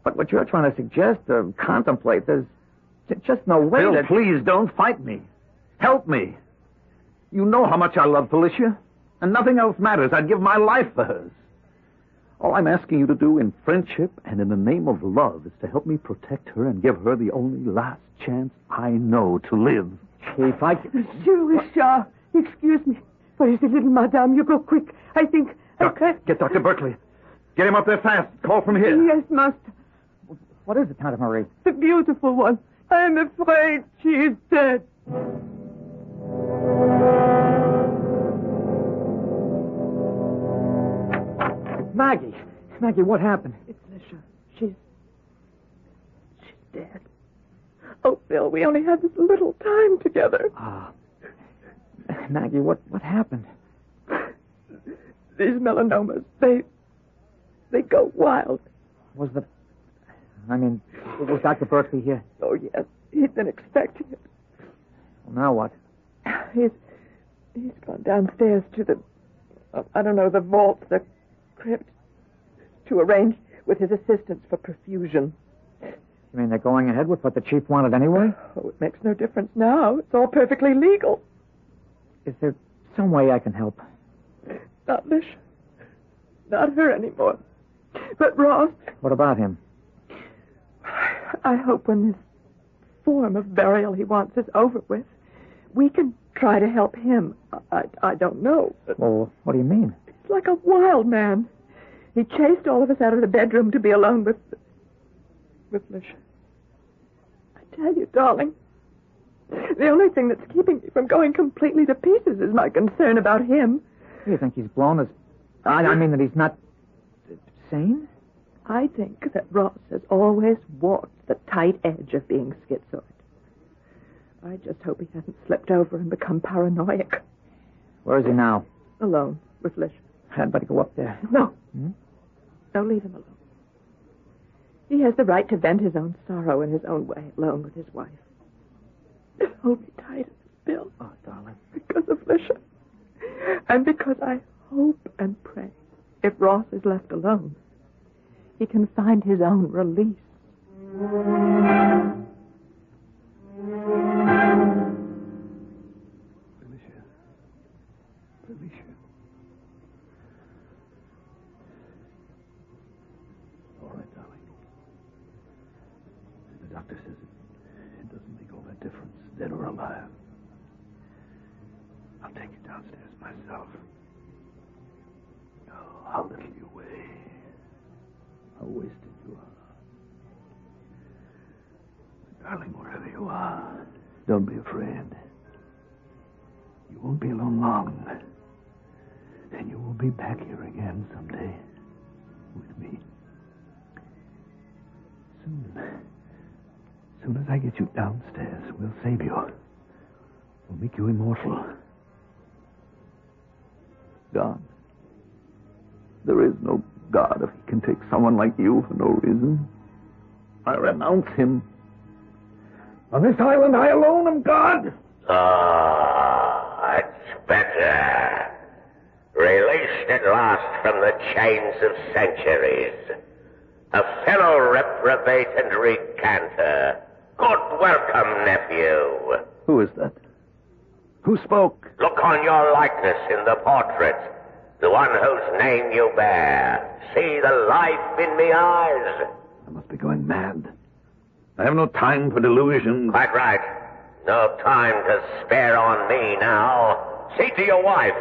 But what you're trying to suggest or contemplate, there's just no way Bill, please don't fight me. Help me. You know how much I love Felicia, and nothing else matters. I'd give my life for hers. All I'm asking you to do in friendship and in the name of love is to help me protect her and give her the only last chance I know to live. Chief, Monsieur Richard, excuse me. Where is the little madame? You go quick. I think... Get Dr. Berkeley. Get him up there fast. Call from here. Yes, master. What is it, Tante Marie? The beautiful one. I am afraid she is dead. Maggie. Maggie, what happened? It's Lisha. She's dead. Oh, Bill, we only had this little time together. Maggie, what happened? These melanomas, they go wild. Was Dr. Berkeley here? Oh, yes. He'd been expecting it. Well, now what? He's gone downstairs to the, the vault, the crypt, to arrange with his assistants for perfusion. You mean they're going ahead with what the chief wanted anyway? Oh, it makes no difference now. It's all perfectly legal. Is there some way I can help? Not Lish. Not her anymore. But Ross... What about him? I hope when this form of burial he wants is over with, we can try to help him. I don't know. Well, what do you mean? He's like a wild man. He chased all of us out of the bedroom to be alone with Lish. I tell you, darling, the only thing that's keeping me from going completely to pieces is my concern about him. You think he's blown his... I mean that he's not sane? I think that Ross has always walked the tight edge of being schizoid. I just hope he hasn't slipped over and become paranoid. Where is he now? Alone with Lish. I'd better go up there. No. No, leave him alone. He has the right to vent his own sorrow in his own way, alone with his wife. Hold me tight, Bill. Oh, darling. Because of Lisha. And because I hope and pray, if Ross is left alone, he can find his own release. Felicia. All right, darling. The doctor says it doesn't make all that difference, dead or alive. I'll take you downstairs myself. Oh, how little you weigh. How wasted you are. Darling, wherever you are, don't be afraid. You won't be alone long. And you will be back here again someday with me. Soon as I get you downstairs, we'll save you. We'll make you immortal. God. There is no God if he can take someone like you for no reason. I renounce him. On this island, I alone am God. That's better. Released at last from the chains of centuries. A fellow reprobate and recanter. Good welcome, nephew. Who is that? Who spoke? Look on your likeness in the portrait. The one whose name you bear. See the life in me eyes. I must be going mad. I have no time for delusions. Quite right. No time to spare on me now. See to your wife.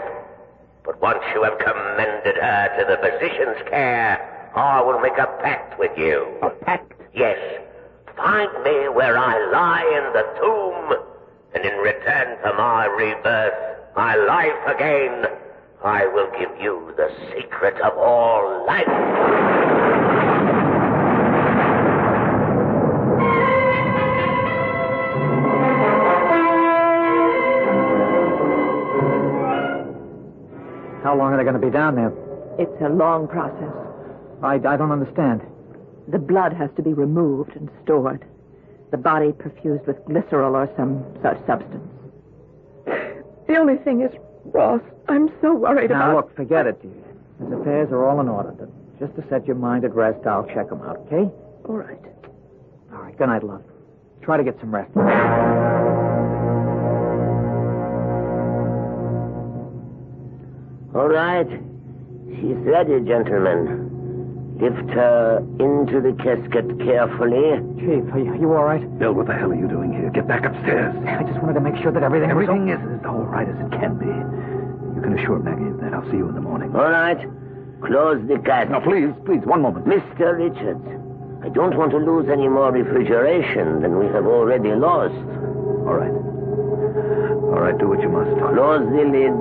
But once you have commended her to the physician's care, I will make a pact with you. A pact? Yes. Find me where I lie in the tomb, and in return for my rebirth, my life again, I will give you the secret of all life. How long are they going to be down there? It's a long process. I don't understand. The blood has to be removed and stored. The body perfused with glycerol or some such substance. The only thing is, Ross, I'm so worried about... Now, look, forget it, dear. His affairs are all in order. Just to set your mind at rest, I'll check them out, okay? All right. All right, good night, love. Try to get some rest. All right. She's ready, gentlemen. Lift her into the casket carefully. Chief, are you all right? Bill, what the hell are you doing here? Get back upstairs. I just wanted to make sure that everything is as all right as it can be. You can assure Maggie of that. I'll see you in the morning. All right. Close the casket. Now, please, one moment. Mr. Richards, I don't want to lose any more refrigeration than we have already lost. All right. All right, do what you must. Close the lid.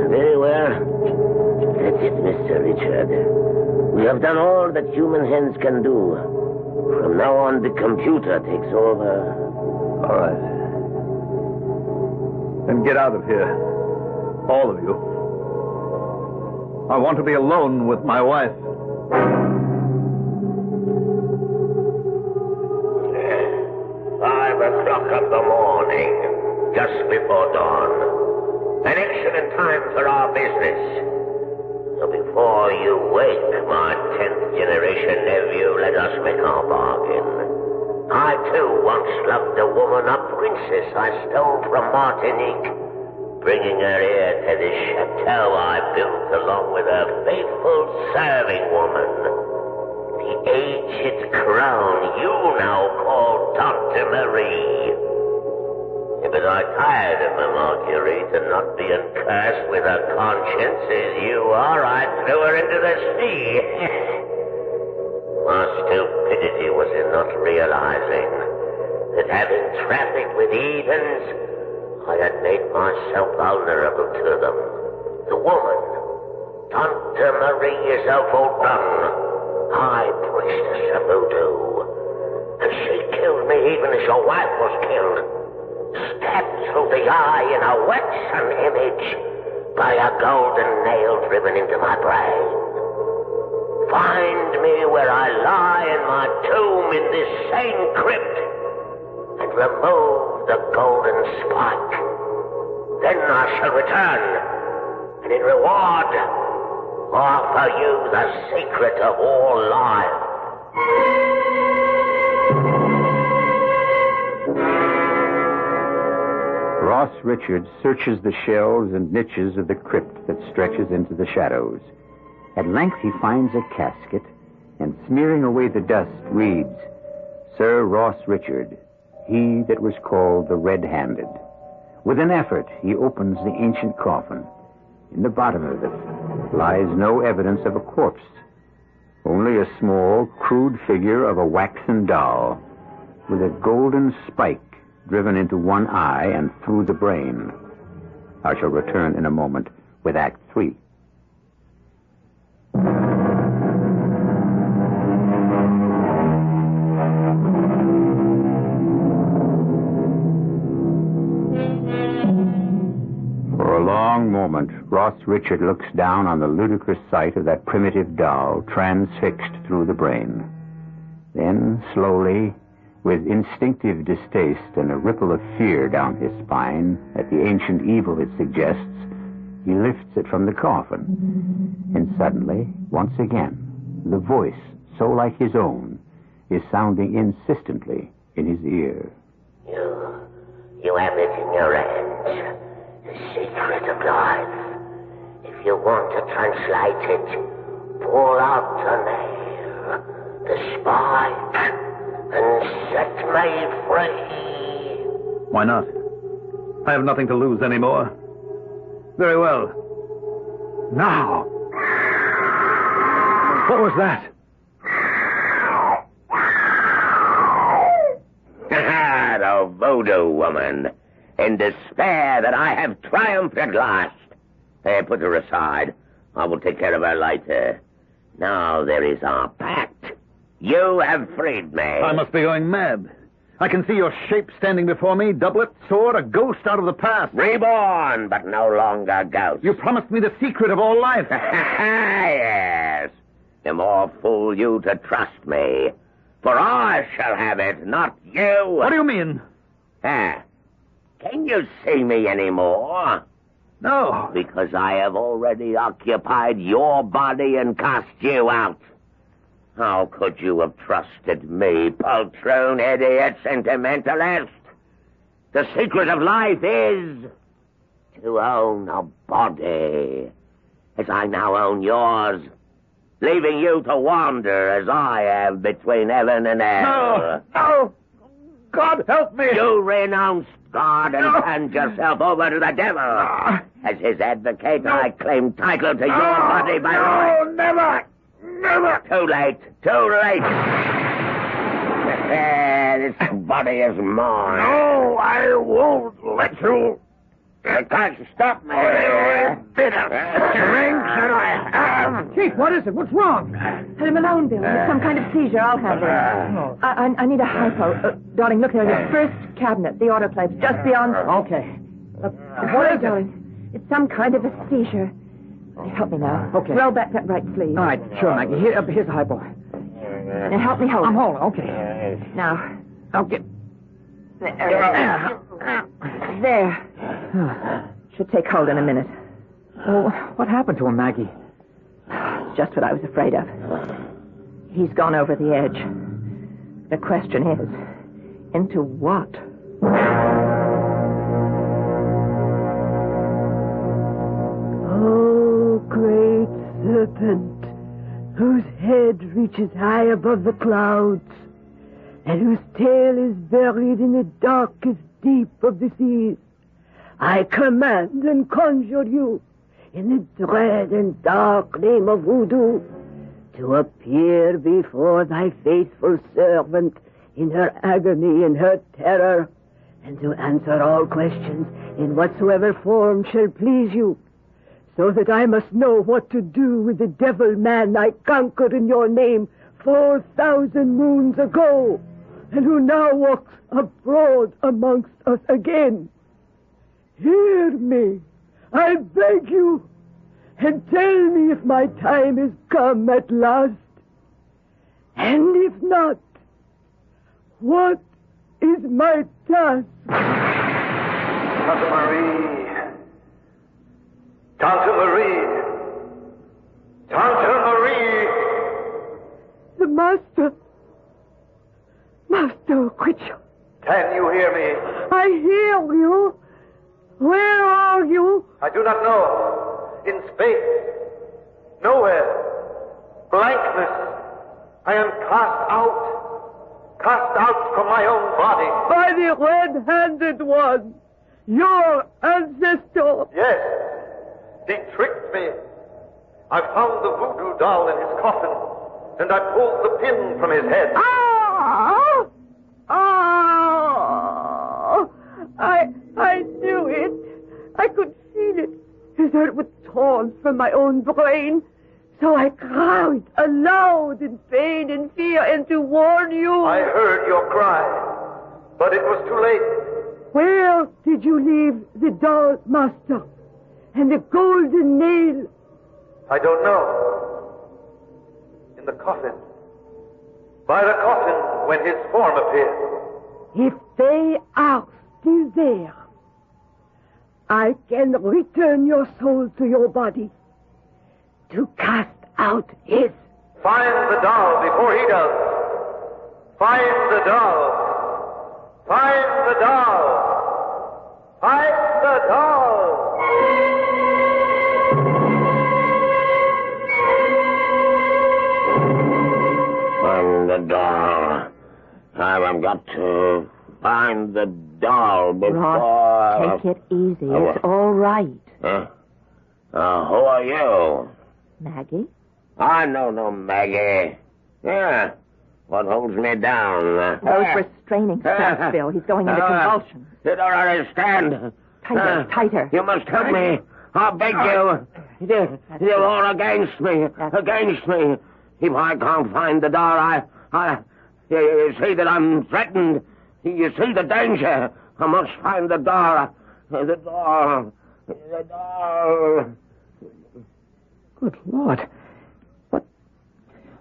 Very well. That's it, Mr. Richard. We have done all that human hands can do. From now on, the computer takes over. All right. Then get out of here. All of you. I want to be alone with my wife. 5 o'clock of the morning, just before dawn. An excellent time for our business. So before you wake, my 10th generation nephew, let us make our bargain. I, too, once loved a woman, a princess I stole from Martinique, bringing her here to this chateau I built along with her faithful serving woman, the aged crone you now call Tante Marie. But I tired of my Marguerite and not being cursed with a conscience as you are, I threw her into the sea. My stupidity was in not realizing that having trafficked with heathens, I had made myself vulnerable to them. The woman, Tante Marie, is a Vaudin, high priestess of voodoo. And she killed me even as your wife was killed. Stabbed through the eye in a waxen image by a golden nail driven into my brain. Find me where I lie in my tomb in this same crypt and remove the golden spike. Then I shall return and in reward offer you the secret of all life. Ross Richards searches the shelves and niches of the crypt that stretches into the shadows. At length he finds a casket, and smearing away the dust, reads, Sir Ross Richard, he that was called the Red-Handed. With an effort, he opens the ancient coffin. In the bottom of it lies no evidence of a corpse, only a small, crude figure of a waxen doll with a golden spike driven into one eye and through the brain. I shall return in a moment with Act 3. For a long moment, Ross Richard looks down on the ludicrous sight of that primitive doll transfixed through the brain. Then, slowly, with instinctive distaste and a ripple of fear down his spine at the ancient evil it suggests, he lifts it from the coffin. And suddenly, once again, the voice, so like his own, is sounding insistently in his ear. You have it in your hands, the secret of life. If you want to translate it, pull out the nail, the spike, and set me free. Why not? I have nothing to lose anymore. Very well. Now. What was that? The voodoo woman, in despair that I have triumphed at last. Hey, put her aside. I will take care of her later. Now there is our pact. You have freed me. I must be going mad. I can see your shape standing before me, doublet, sword, a ghost out of the past. Reborn, but no longer ghost. You promised me the secret of all life. Yes. The more fool you to trust me. For I shall have it, not you. What do you mean? Can you see me anymore? No. Because I have already occupied your body and cast you out. How could you have trusted me, poltroon, idiot, sentimentalist? The secret of life is to own a body, as I now own yours, leaving you to wander as I have between heaven and hell. No! God help me! You renounced God and turned yourself over to the devil. As his advocate, I claim title to your body by right. No, never! Never! Too late. This body is mine. No, I won't let you. You can't stop me. Bit of strength that I have. Chief, what is it? What's wrong? Let him alone, Bill. It's some kind of seizure. I'll handle it. I need a hypo. Darling, look there. The first cabinet, the autoclave's just beyond. Okay. What is it, darling? It's some kind of a seizure. Help me now. Okay. Roll back that right sleeve. All right, sure, Maggie. Here's the hypo. Now help me hold it. I'm holding. Okay. Now. Okay. There. Should take hold in a minute. Well, what happened to him, Maggie? just what I was afraid of. He's gone over the edge. The question is, into what? Oh, great serpent, whose head reaches high above the clouds, and whose tail is buried in the darkest deep of the seas, I command and conjure you, in the dread and dark name of voodoo, to appear before thy faithful servant in her agony and her terror, and to answer all questions in whatsoever form shall please you, so that I must know what to do with the devil man I conquered in your name 4,000 moons ago, and who now walks abroad amongst us again. Hear me, I beg you, and tell me if my time is come at last. And if not, what is my task? Tante Marie! Tante Marie! Tante Marie! The master. Master Critchell. Can you hear me? I hear you. Where are you? I do not know. In space. Nowhere. Blankness. I am cast out. Cast out from my own body. By the red-handed one. Your ancestor. Yes. He tricked me. I found the voodoo doll in his coffin, and I pulled the pin from his head. Ah! Ah! I knew it. I could feel it, as though it was torn from my own brain. So I cried aloud in pain and fear, and to warn you. I heard your cry, but it was too late. Where did you leave the doll, master? And the golden nail? I don't know. In the coffin. By the coffin when his form appeared. If they are still there, I can return your soul to your body to cast out his. Find the doll before he does. Find the doll. Find the doll. Find the doll. Find the doll. I've got to find the doll before... Ross, take it easy. It's all right. Who are you? Maggie? I know no Maggie. Yeah. What holds me down? Those restraining straps, Bill. He's going into convulsions. You don't understand. Tighter, tighter. You must help me. I beg you. You're all against me. Against me. If I can't find the doll, you see that I'm threatened. You see the danger. I must find the doll. The doll. The doll. Good Lord.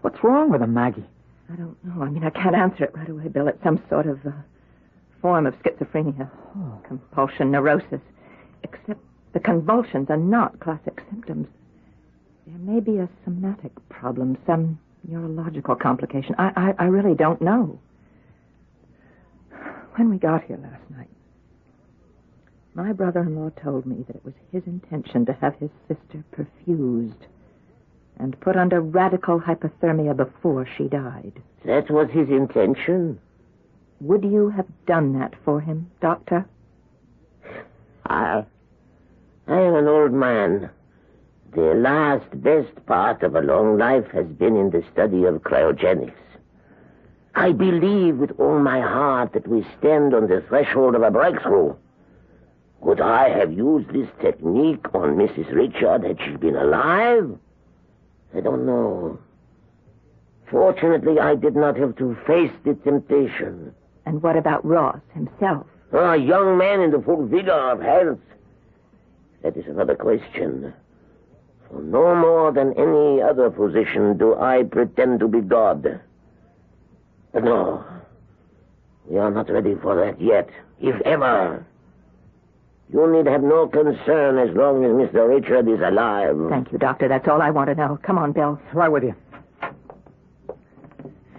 What's wrong with him, Maggie? I don't know. I mean, I can't answer it right away, Bill. It's some sort of form of schizophrenia. Compulsion, neurosis. Except the convulsions are not classic symptoms. There may be a somatic problem, some neurological complication. I really don't know. When we got here last night, my brother-in-law told me that it was his intention to have his sister perfused and put under radical hypothermia before she died. That was his intention? Would you have done that for him, Doctor? I am an old man. The last best part of a long life has been in the study of cryogenics. I believe with all my heart that we stand on the threshold of a breakthrough. Would I have used this technique on Mrs. Richard had she been alive? I don't know. Fortunately, I did not have to face the temptation. And what about Ross himself? A young man in the full vigor of health. That is another question. For no more than any other physician do I pretend to be God. But no, we are not ready for that yet, if ever. You need have no concern as long as Mr. Richard is alive. Thank you, Doctor. That's all I want to know. Come on, Bill. Right with you.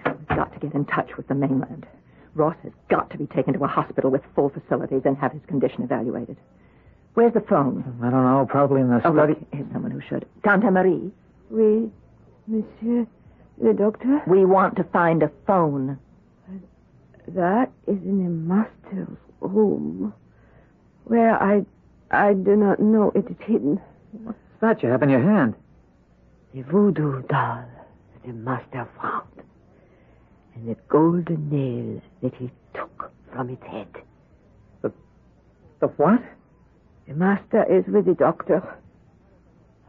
We've got to get in touch with the mainland. Ross has got to be taken to a hospital with full facilities and have his condition evaluated. Where's the phone? I don't know. Probably in the study. Look, here's someone who should. Tante Marie? Oui, monsieur the doctor? We want to find a phone. That is in the master's room, where I do not know it is hidden. What's that you have in your hand? The voodoo doll that the master found. And the golden nail that he took from its head. The what? The master is with the doctor.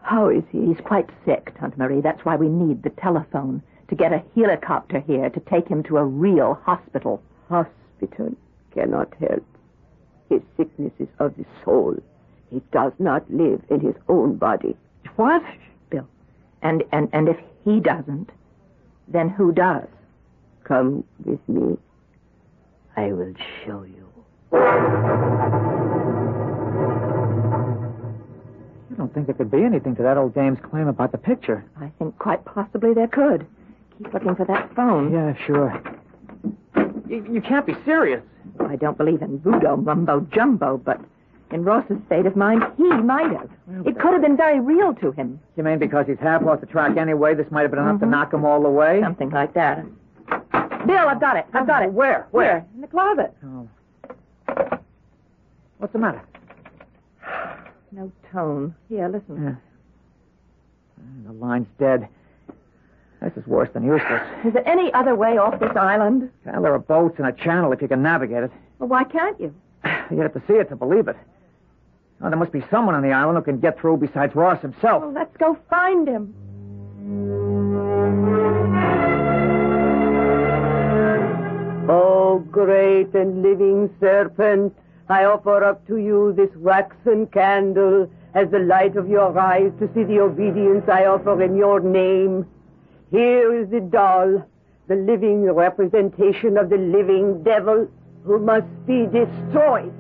How is he? He's quite sick, Tante Marie. That's why we need the telephone to get a helicopter here to take him to a real hospital. Hospital cannot help. His sickness is of the soul. He does not live in his own body. What? Bill. And if he doesn't, then who does? Come with me. I will show you. You don't think there could be anything to that old dame's claim about the picture? I think quite possibly there could. Keep looking for that phone. Yeah, sure. You can't be serious. I don't believe in voodoo mumbo-jumbo, but in Ross's state of mind, he might have. It could have been very real to him. You mean because he's half off the track anyway, this might have been enough to knock him all the way? Something like that. Bill, I've got it. I've got it. Where? Here, in the closet. Oh. What's the matter? No tone. Here, listen. Yeah. The line's dead. This is worse than useless. Is there any other way off this island? Well, there are boats in a channel if you can navigate it. Well, why can't you? You have to see it to believe it. Oh, there must be someone on the island who can get through besides Ross himself. Well, let's go find him. O great and living serpent, I offer up to you this waxen candle as the light of your eyes to see the obedience I offer in your name. Here is the doll, the living representation of the living devil who must be destroyed.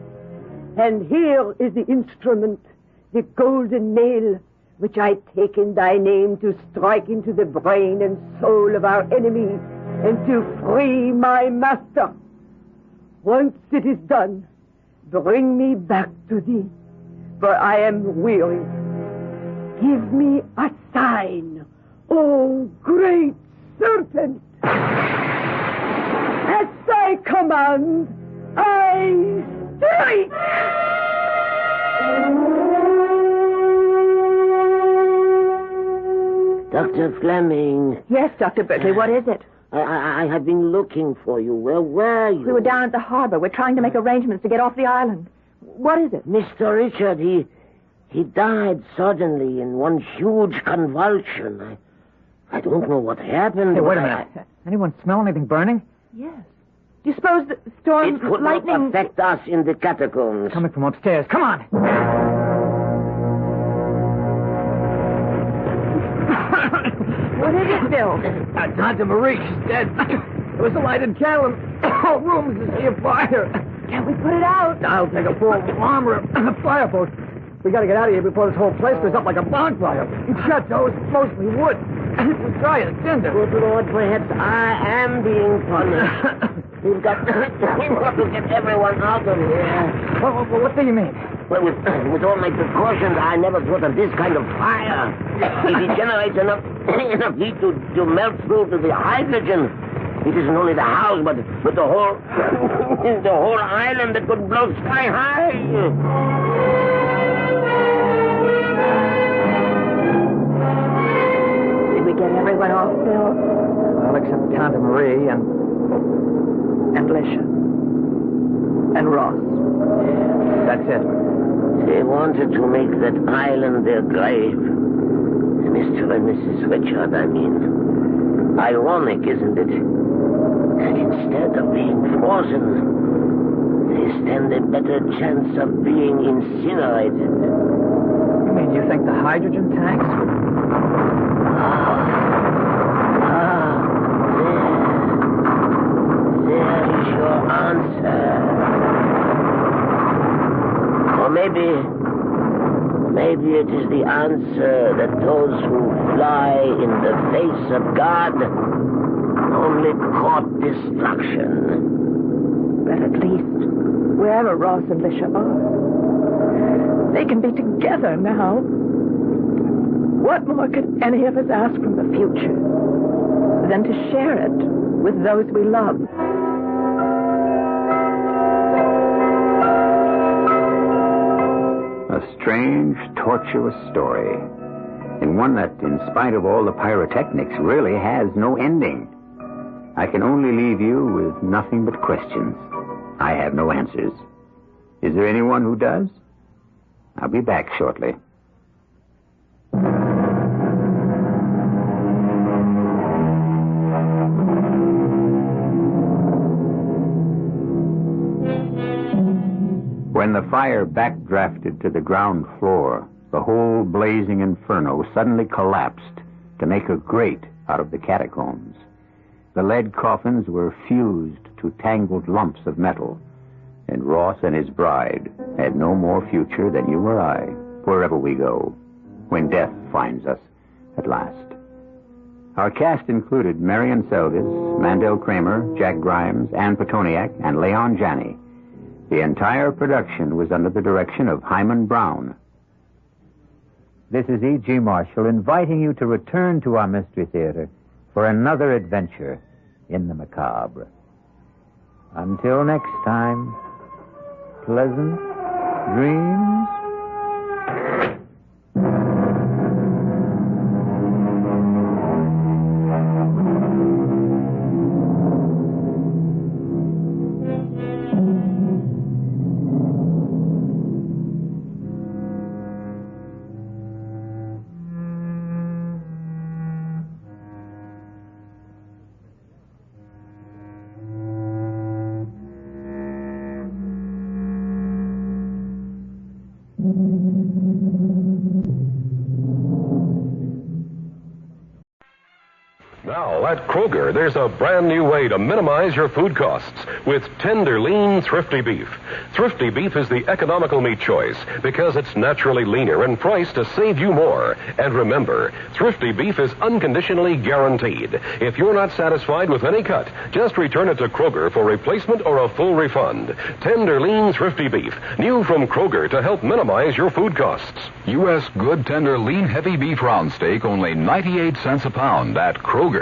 And here is the instrument, the golden nail, which I take in thy name to strike into the brain and soul of our enemies and to free my master. Once it is done, bring me back to thee, for I am weary. Give me a sign, O great serpent. At thy command, I strike! Dr. Fleming. Yes, Dr. Berkeley, what is it? I have been looking for you. Where were you? We were down at the harbor. We're trying to make arrangements to get off the island. What is it? Mr. Richard, he died suddenly in one huge convulsion. I don't know what happened. Hey, wait a minute. Anyone smell anything burning? Yes. Do you suppose the storm, it could lightning... not affect us in the catacombs. Coming from upstairs. Come on. What is it, Bill? Tante Marie, she's dead. There was a lighted candle in the whole room is a sea of fire. Can't we put it out? I'll take a full armor and a fireboat. We gotta get out of here before this whole place goes up like a bonfire. It's chateau, it's mostly wood. It's dry as tinder. Good Lord, perhaps I am being punished. We've got to get everyone out of here. What do you mean? Well, with all my precautions, I never thought of this kind of fire. If it generates enough heat to melt through to the hydrogen, it isn't only the house, but the whole the whole island that could blow sky high. Did we get everyone off, Bill? Well, except Tante Marie and Lisha. And Ross. That's it. They wanted to make that island their grave. Mr. and Mrs. Richard, I mean. Ironic, isn't it? And instead of being frozen, they stand a better chance of being incinerated. You mean you think the hydrogen tanks? There is your answer. Or Maybe it is the answer that those who fly in the face of God only court destruction. But at least, wherever Ross and Lisha are, they can be together now. What more could any of us ask from the future than to share it with those we love? A strange, tortuous story, and one that, in spite of all the pyrotechnics, really has no ending. I can only leave you with nothing but questions. I have no answers. Is there anyone who does? I'll be back shortly. When the fire backdrafted to the ground floor, the whole blazing inferno suddenly collapsed to make a grate out of the catacombs. The lead coffins were fused to tangled lumps of metal, and Ross and his bride had no more future than you or I, wherever we go, when death finds us at last. Our cast included Marion Seldes, Mandel Kramer, Jack Grimes, Ann Petoniak, and Leon Janney. The entire production was under the direction of Hyman Brown. This is E.G. Marshall inviting you to return to our Mystery Theater for another adventure in the macabre. Until next time, pleasant dreams. Now, at Kroger, there's a brand new way to minimize your food costs with tender, lean, thrifty beef. Thrifty beef is the economical meat choice because it's naturally leaner and priced to save you more. And remember, thrifty beef is unconditionally guaranteed. If you're not satisfied with any cut, just return it to Kroger for replacement or a full refund. Tender, lean, thrifty beef. New from Kroger to help minimize your food costs. U.S. good, tender, lean, heavy beef round steak, only 98 cents a pound at Kroger.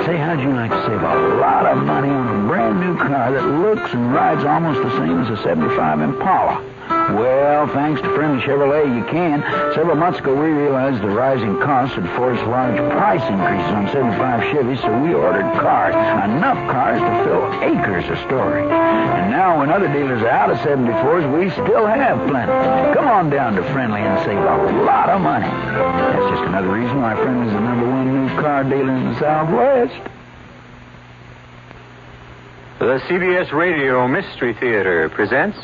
Say, how'd you like to save a lot of money on a brand new car that looks and rides almost the same as a 75 Impala? Well, thanks to Friendly Chevrolet, you can. Several months ago, we realized the rising costs would force large price increases on 75 Chevys, so we ordered cars. Enough cars to fill acres of storage. And now, when other dealers are out of 74s, we still have plenty. Come on down to Friendly and save a lot of money. That's just another reason why Friendly's the #1 new car dealer in the Southwest. The CBS Radio Mystery Theater presents...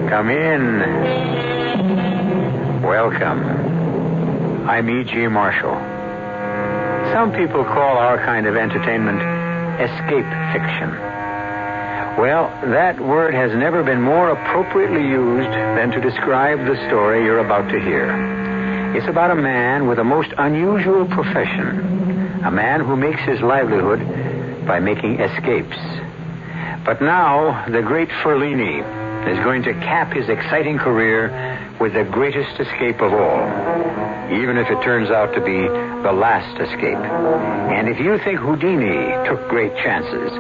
Come in. Welcome. I'm E.G. Marshall. Some people call our kind of entertainment escape fiction. Well, that word has never been more appropriately used than to describe the story you're about to hear. It's about a man with a most unusual profession, a man who makes his livelihood by making escapes. But now, the great Ferlini is going to cap his exciting career with the greatest escape of all, even if it turns out to be the last escape. And if you think Houdini took great chances,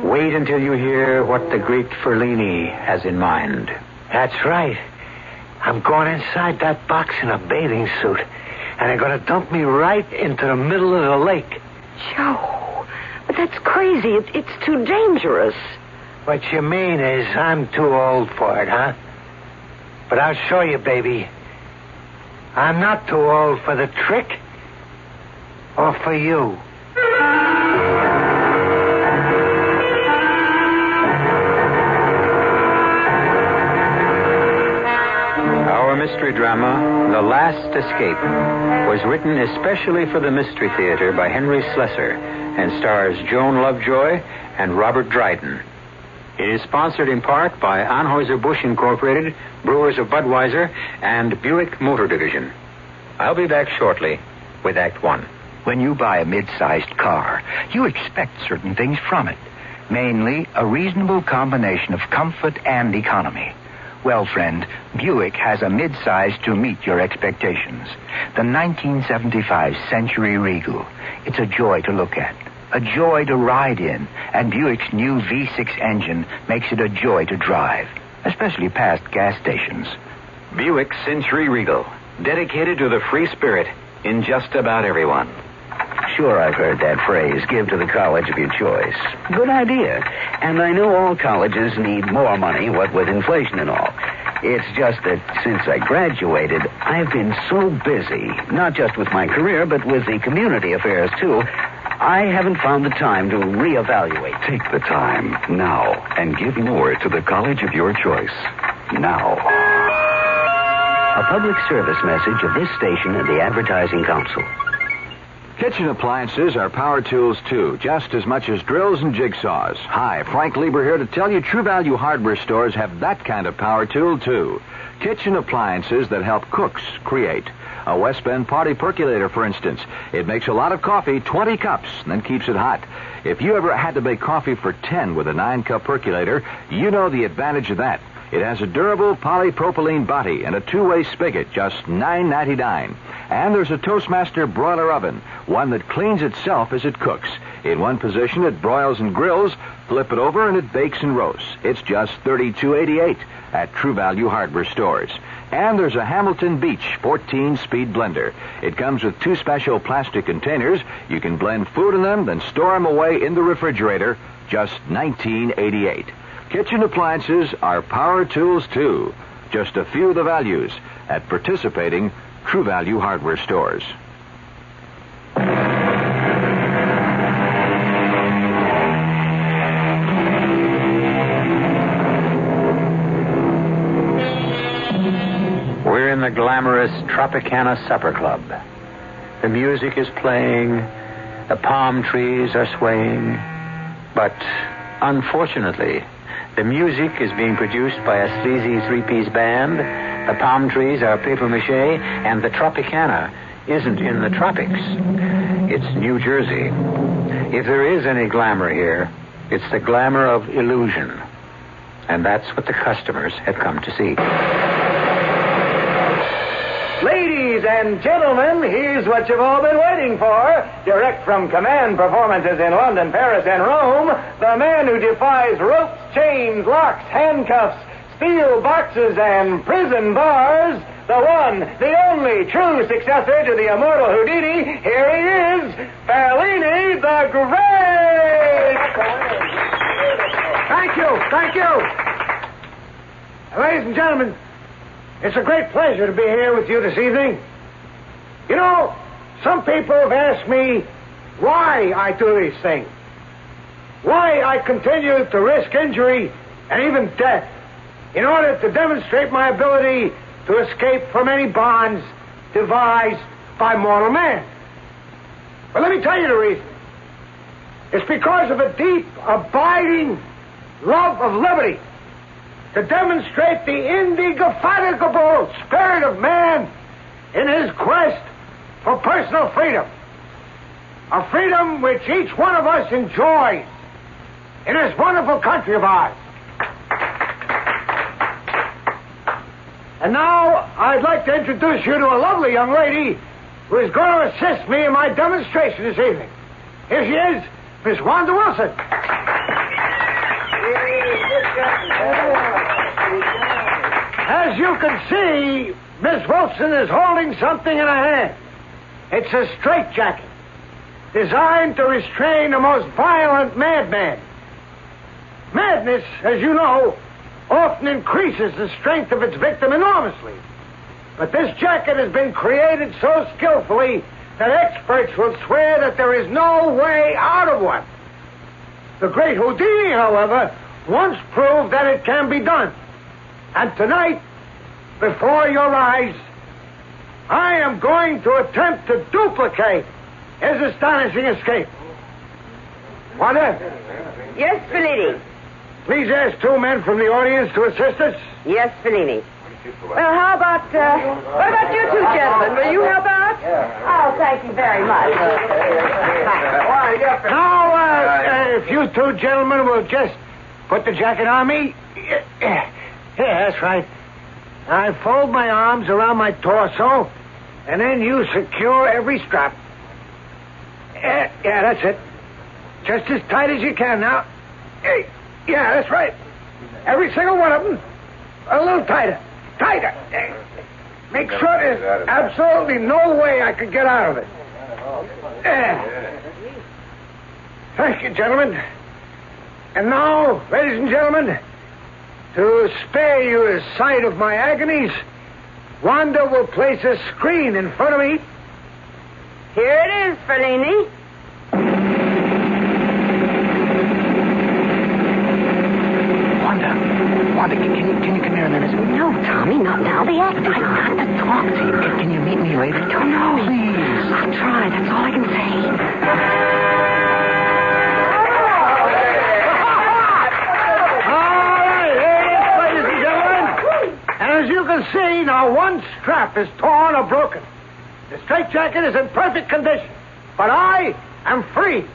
wait until you hear what the great Ferlini has in mind. That's right. I'm going inside that box in a bathing suit, and they're going to dump me right into the middle of the lake. Joe, but that's crazy. It's too dangerous. What you mean is I'm too old for it, huh? But I'll show you, baby. I'm not too old for the trick. Or for you. mystery drama, The Last Escape, was written especially for the Mystery Theater by Henry Slessor and stars Joan Lovejoy and Robert Dryden. It is sponsored in part by Anheuser-Busch Incorporated, Brewers of Budweiser, and Buick Motor Division. I'll be back shortly with Act One. When you buy a mid-sized car, you expect certain things from it. Mainly, a reasonable combination of comfort and economy. Well, friend, Buick has a mid-size to meet your expectations. The 1975 Century Regal. It's a joy to look at, a joy to ride in, and Buick's new V6 engine makes it a joy to drive, especially past gas stations. Buick Century Regal, dedicated to the free spirit in just about everyone. Sure, I've heard that phrase, give to the college of your choice. Good idea. And I know all colleges need more money, what with inflation and all. It's just that since I graduated, I've been so busy, not just with my career, but with the community affairs, too, I haven't found the time to reevaluate. Take the time now and give more to the college of your choice. Now. A public service message of this station and the Advertising Council. Kitchen appliances are power tools, too, just as much as drills and jigsaws. Hi, Frank Lieber here to tell you True Value hardware stores have that kind of power tool, too. Kitchen appliances that help cooks create. A West Bend party percolator, for instance. It makes a lot of coffee, 20 cups, and then keeps it hot. If you ever had to make coffee for 10 with a 9-cup percolator, you know the advantage of that. It has a durable polypropylene body and a two-way spigot, just $9.99. And there's a Toastmaster broiler oven, one that cleans itself as it cooks. In one position, it broils and grills. Flip it over, and it bakes and roasts. It's just $32.88 at True Value hardware stores. And there's a Hamilton Beach 14-speed blender. It comes with 2 special plastic containers. You can blend food in them, then store them away in the refrigerator. Just $19.88. Kitchen appliances are power tools, too. Just a few of the values at participating True Value hardware stores. We're in the glamorous Tropicana Supper Club. The music is playing, the palm trees are swaying, but unfortunately, the music is being produced by a sleazy 3-piece band, the palm trees are papier-mâché, and the Tropicana isn't in the tropics. It's New Jersey. If there is any glamour here, it's the glamour of illusion. And that's what the customers have come to see. Ladies and gentlemen, here's what you've all been waiting for. Direct from command performances in London, Paris, and Rome, the man who defies ropes, chains, locks, handcuffs, steel boxes, and prison bars, the one, the only true successor to the immortal Houdini. Here he is, Fellini the Great! Thank you. Ladies and gentlemen, it's a great pleasure to be here with you this evening. You know, some people have asked me why I do these things. Why I continue to risk injury and even death in order to demonstrate my ability to escape from any bonds devised by mortal man. But let me tell you the reason. It's because of a deep, abiding love of liberty, to demonstrate the indefatigable spirit of man in his quest for personal freedom. A freedom which each one of us enjoys in this wonderful country of ours. And now I'd like to introduce you to a lovely young lady who is going to assist me in my demonstration this evening. Here she is, Miss Wanda Wilson. As you can see, Miss Wilson is holding something in her hand. It's a straitjacket designed to restrain the most violent madman. Madness, as you know, often increases the strength of its victim enormously. But this jacket has been created so skillfully that experts will swear that there is no way out of one. The great Houdini, however, once proved that it can be done. And tonight, before your eyes, I am going to attempt to duplicate his astonishing escape. Wanda? Yes, Fellini. Please ask 2 men from the audience to assist us. Yes, Fellini. Well, how about, what about you 2 gentlemen? Will you help out? Oh, thank you very much. Now, if you 2 gentlemen will just put the jacket on me. Yeah, that's right. I fold my arms around my torso, and then you secure every strap. Yeah, that's it. Just as tight as you can now. Yeah, that's right. Every single one of them. A little tighter. Tighter. Make sure there's absolutely no way I could get out of it. Thank you, gentlemen. And now, ladies and gentlemen, to spare you a sight of my agonies, Wanda will place a screen in front of me. Here it is, Fellini. Wanda, can you come here a minute? No, Tommy, not now. The actor's I've got to talk to you. Can you meet me later? I don't know. Please. I'll try. That's all I can say. All right, here it is, ladies and gentlemen. And as you can see, now one strap is torn or broken. The straitjacket is in perfect condition. But I am free.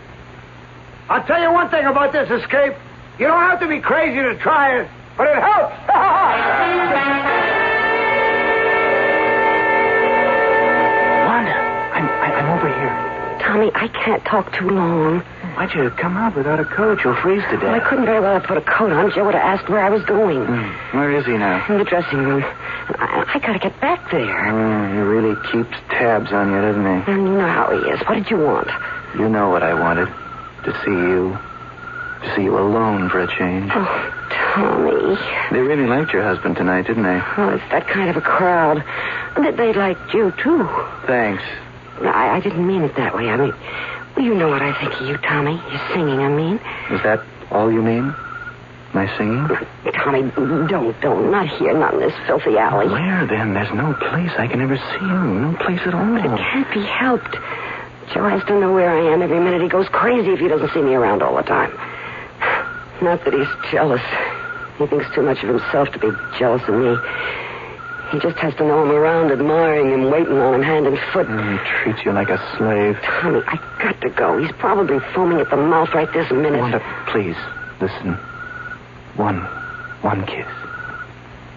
I'll tell you one thing about this escape. You don't have to be crazy to try it, but it helps. Wanda, I'm over here. Tommy, I can't talk too long. Why'd you come out without a coat? You'll freeze to death. Well, I couldn't very well have put a coat on. Joe would have asked where I was going. Where is he now? In the dressing room. I gotta get back there. He really keeps tabs on you, doesn't he? And you know how he is. What did you want? You know what I wanted. To see you. To see you alone for a change. Oh, Tommy. They really liked your husband tonight, didn't they? Oh, it's that kind of a crowd. They liked you, too. Thanks. I didn't mean it that way. I mean, well, you know what I think of you, Tommy. Your singing, I mean. Is that all you mean? My singing? Tommy, don't. Not here, not in this filthy alley. Where, then? There's no place I can ever see you. No place at all. But it can't be helped. Joe has to know where I am every minute. He goes crazy if he doesn't see me around all the time. Not that he's jealous. He thinks too much of himself to be jealous of me. He just has to know I'm around, admiring him, waiting on him hand and foot. He treats you like a slave. Tommy, I got to go. He's probably foaming at the mouth right this minute. Wanda, please, listen. One kiss.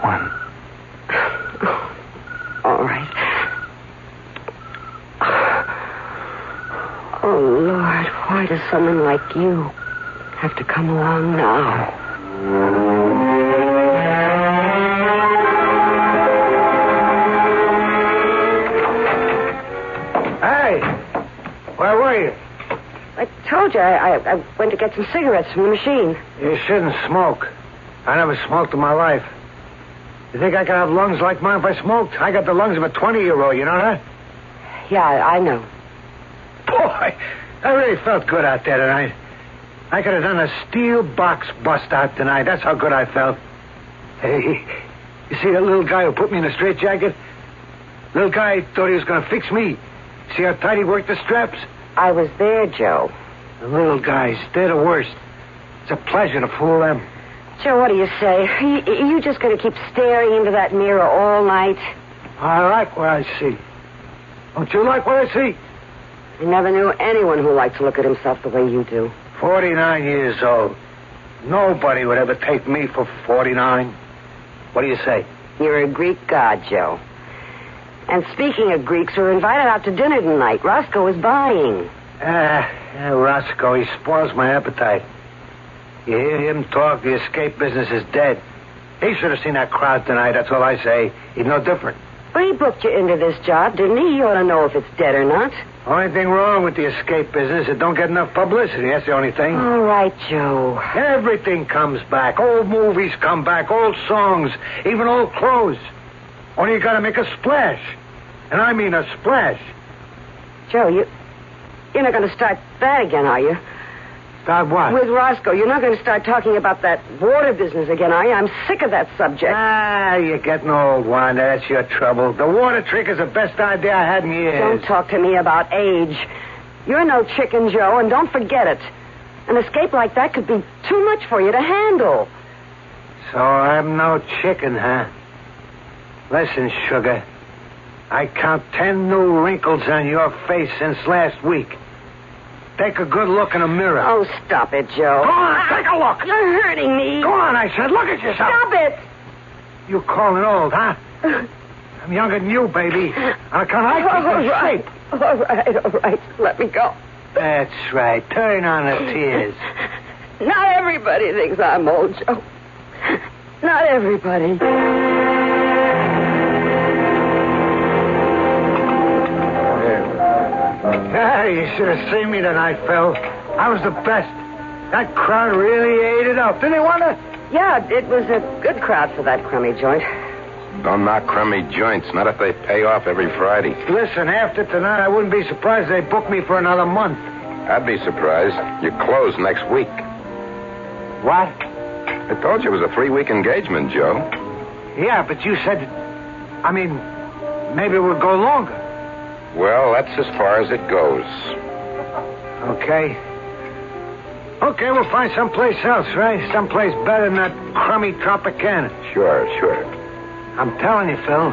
One. All right. Oh, Lord, why does someone like you have to come along now? Hey, where were you? I told you I went to get some cigarettes from the machine. You shouldn't smoke. I never smoked in my life. You think I could have lungs like mine if I smoked? I got the lungs of a 20-year-old, you know that? Yeah, I know. Boy, I really felt good out there tonight. I could have done a steel box bust out tonight. That's how good I felt. Hey, you see that little guy who put me in a straitjacket? Little guy thought he was going to fix me. See how tight he worked the straps? I was there, Joe. The little guys, they're the worst. It's a pleasure to fool them. Joe, what do you say? Are you just going to keep staring into that mirror all night? I like what I see. Don't you like what I see? I never knew anyone who liked to look at himself the way you do. 49 years old. Nobody would ever take me for 49. What do you say? You're a Greek god, Joe. And speaking of Greeks, we're invited out to dinner tonight. Roscoe is buying. Roscoe, he spoils my appetite. You hear him talk, the escape business is dead. He should have seen that crowd tonight, that's all I say. He's no different. Well, he booked you into this job, didn't he? He ought to know if it's dead or not. Only thing wrong with the escape business, it don't get enough publicity. That's the only thing. All right, Joe. Everything comes back. Old movies come back, old songs, even old clothes. Only you gotta make a splash. And I mean a splash. Joe, you're not going to start that again, are you? Start what? With Roscoe. You're not going to start talking about that water business again, are you? I'm sick of that subject. You're getting old, Wanda. That's your trouble. The water trick is the best idea I had in years. Don't talk to me about age. You're no chicken, Joe, and don't forget it. An escape like that could be too much for you to handle. So I'm no chicken, huh? Listen, sugar. I count 10 new wrinkles on your face since last week. Take a good look in the mirror. Oh, stop it, Joe. Go on, take a look. You're hurting me. Go on, I said. Look at yourself. Stop it. You calling old, huh? I'm younger than you, baby. On account I keep in shape. All right. Let me go. That's right. Turn on the tears. Not everybody thinks I'm old, Joe. Not everybody. You should have seen me tonight, Phil. I was the best. That crowd really ate it up. Didn't they, Wanda? Yeah, it was a good crowd for that crummy joint. Don't knock crummy joints, not if they pay off every Friday. Listen, after tonight, I wouldn't be surprised if they booked me for another month. I'd be surprised. You close next week. What? I told you it was a 3-week engagement, Joe. Yeah, but you said... maybe it would go longer. Well, that's as far as it goes. Okay. Okay, we'll find someplace else, right? Someplace better than that crummy Tropicana. Sure. I'm telling you, Phil,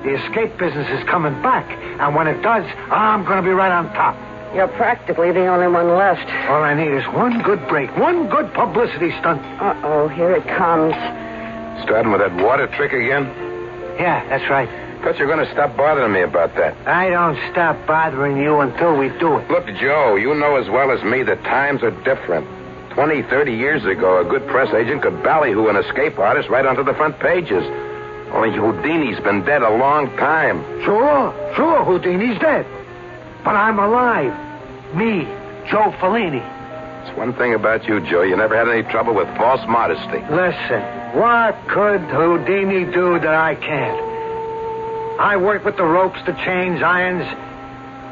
the escape business is coming back. And when it does, I'm going to be right on top. You're practically the only one left. All I need is one good break, one good publicity stunt. Uh-oh, here it comes. Starting with that water trick again? Yeah, that's right. Thought you were going to stop bothering me about that. I don't stop bothering you until we do it. Look, Joe, you know as well as me that times are different. 20, 30 years ago, a good press agent could ballyhoo an escape artist right onto the front pages. Only Houdini's been dead a long time. Sure, Houdini's dead. But I'm alive. Me, Joe Fellini. It's one thing about you, Joe. You never had any trouble with false modesty. Listen, what could Houdini do that I can't? I work with the ropes, the chains, irons.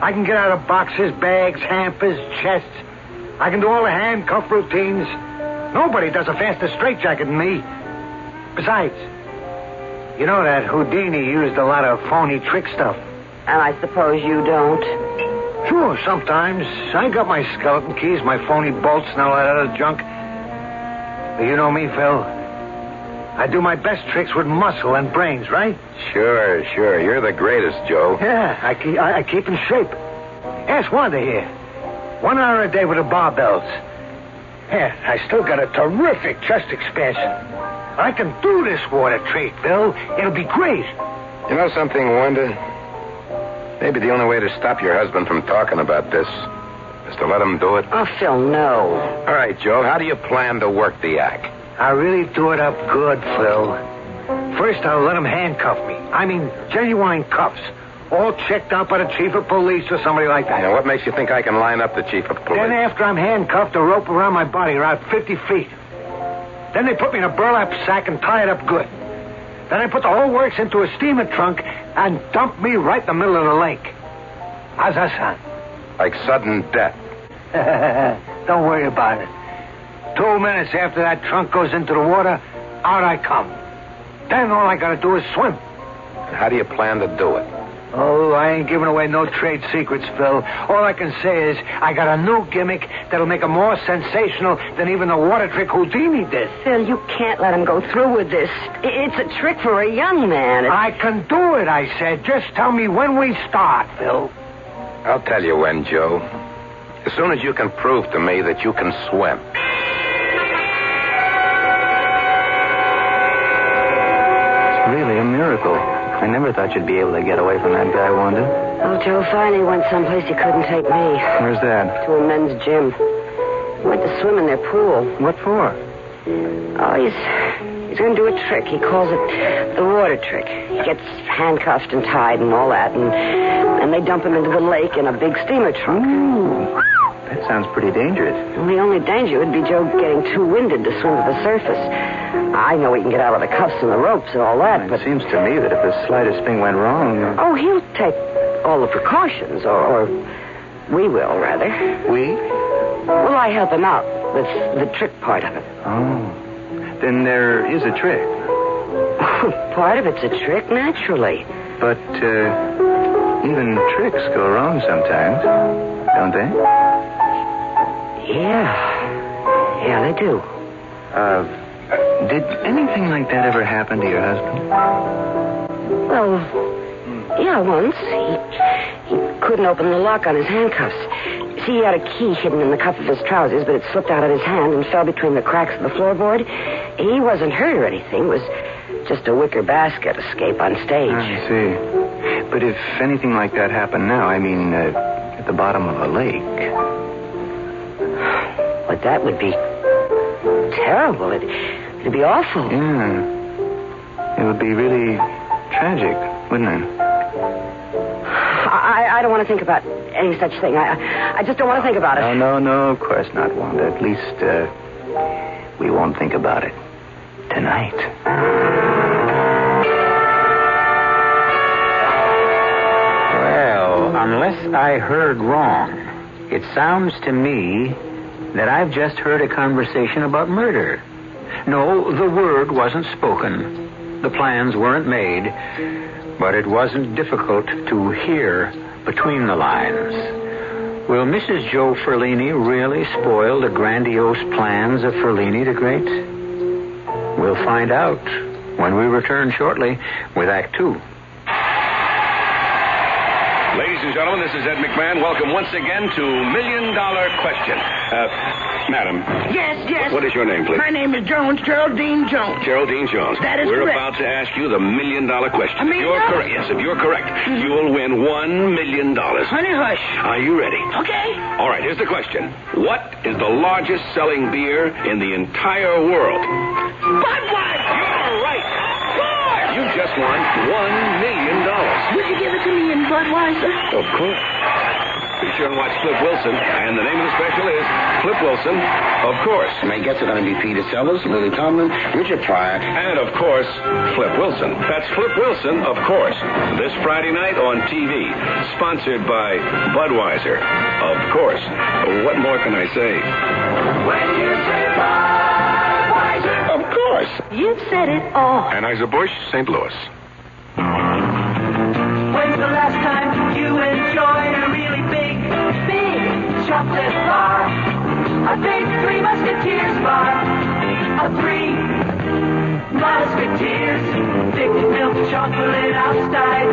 I can get out of boxes, bags, hampers, chests. I can do all the handcuff routines. Nobody does a faster straitjacket than me. Besides, you know that Houdini used a lot of phony trick stuff. And I suppose you don't? Sure, sometimes. I got my skeleton keys, my phony bolts, and all that other junk. But you know me, Phil. I do my best tricks with muscle and brains, right? Sure. You're the greatest, Joe. Yeah, I keep in shape. Ask Wanda here. 1 hour a day with the barbells. Yeah, I still got a terrific chest expansion. I can do this water trick, Bill. It'll be great. You know something, Wanda? Maybe the only way to stop your husband from talking about this is to let him do it. Oh, Phil, no. All right, Joe, how do you plan to work the act? I really do it up good, Phil. First, I'll let him handcuff me. I mean, genuine cuffs. All checked out by the chief of police or somebody like that. Now, what makes you think I can line up the chief of police? Then after I'm handcuffed, a rope around my body around 50 feet. Then they put me in a burlap sack and tie it up good. Then they put the whole works into a steamer trunk and dump me right in the middle of the lake. How's that sound? Like sudden death. Don't worry about it. 2 minutes after that trunk goes into the water, out I come. Then all I gotta do is swim. And how do you plan to do it? Oh, I ain't giving away no trade secrets, Phil. All I can say is I got a new gimmick that'll make it more sensational than even the water trick Houdini did. Phil, you can't let him go through with this. It's a trick for a young man. I can do it, I said. Just tell me when we start, Phil. I'll tell you when, Joe. As soon as you can prove to me that you can swim. Really a miracle. I never thought you'd be able to get away from that guy, Wanda. Oh, Joe finally went someplace he couldn't take me. Where's that? To a men's gym. He went to swim in their pool. What for? Oh, he's going to do a trick. He calls it the water trick. He gets handcuffed and tied and all that, and they dump him into the lake in a big steamer trunk. Ooh. That sounds pretty dangerous. Well, the only danger would be Joe getting too winded to swim to the surface. I know he can get out of the cuffs and the ropes and all that, but... It seems to me that if the slightest thing went wrong... Oh, he'll take all the precautions, or we will, rather. We? Well, I help him out with the trick part of it. Oh. Then there is a trick. Part of it's a trick, naturally. But, even tricks go wrong sometimes, don't they? Yeah, they do. Did anything like that ever happen to your husband? Well, yeah, once. He couldn't open the lock on his handcuffs. See, he had a key hidden in the cuff of his trousers, but it slipped out of his hand and fell between the cracks of the floorboard. He wasn't hurt or anything. It was just a wicker basket escape on stage. I see. But if anything like that happened now, I mean, at the bottom of a lake. But that would be terrible. It'd be awful. Yeah. It would be really tragic, wouldn't it? I don't want to think about any such thing. I just don't want to think about it. No, of course not, Wanda. At least, we won't think about it tonight. Well, unless I heard wrong, it sounds to me that I've just heard a conversation about murder. No, the word wasn't spoken. The plans weren't made, but it wasn't difficult to hear between the lines. Will Mrs. Joe Ferlini really spoil the grandiose plans of Ferlini the Great? We'll find out when we return shortly with Act 2. Ladies and gentlemen, this is Ed McMahon. Welcome once again to $1 Million Question. Madam. Yes. What is your name, please? My name is Jones, Geraldine Jones. Geraldine Jones. That is We're correct. about to ask you the $1 Million Question. $1 million? If you're correct, yes, if you're correct, you will win $1 million. Honey hush. Are you ready? Okay. All right, here's the question. What is the largest selling beer in the entire world? Budweiser. You're right. Boy, you just won $1 million. Would you give it to me in Budweiser? Of course. Be sure and watch Flip Wilson. And the name of the special is Flip Wilson, of course. My guests are going to be Peter Sellers, Lily Tomlin, Richard Pryor, and, of course, Flip Wilson. That's Flip Wilson, of course. This Friday night on TV. Sponsored by Budweiser, of course. What more can I say? When you say Budweiser. Of course. You've said it all. Anheuser-Busch, St. Louis. When's the last time you enjoyed a really big chocolate bar? A big Three Musketeers bar. A Three Musketeers. Thick milk chocolate outside.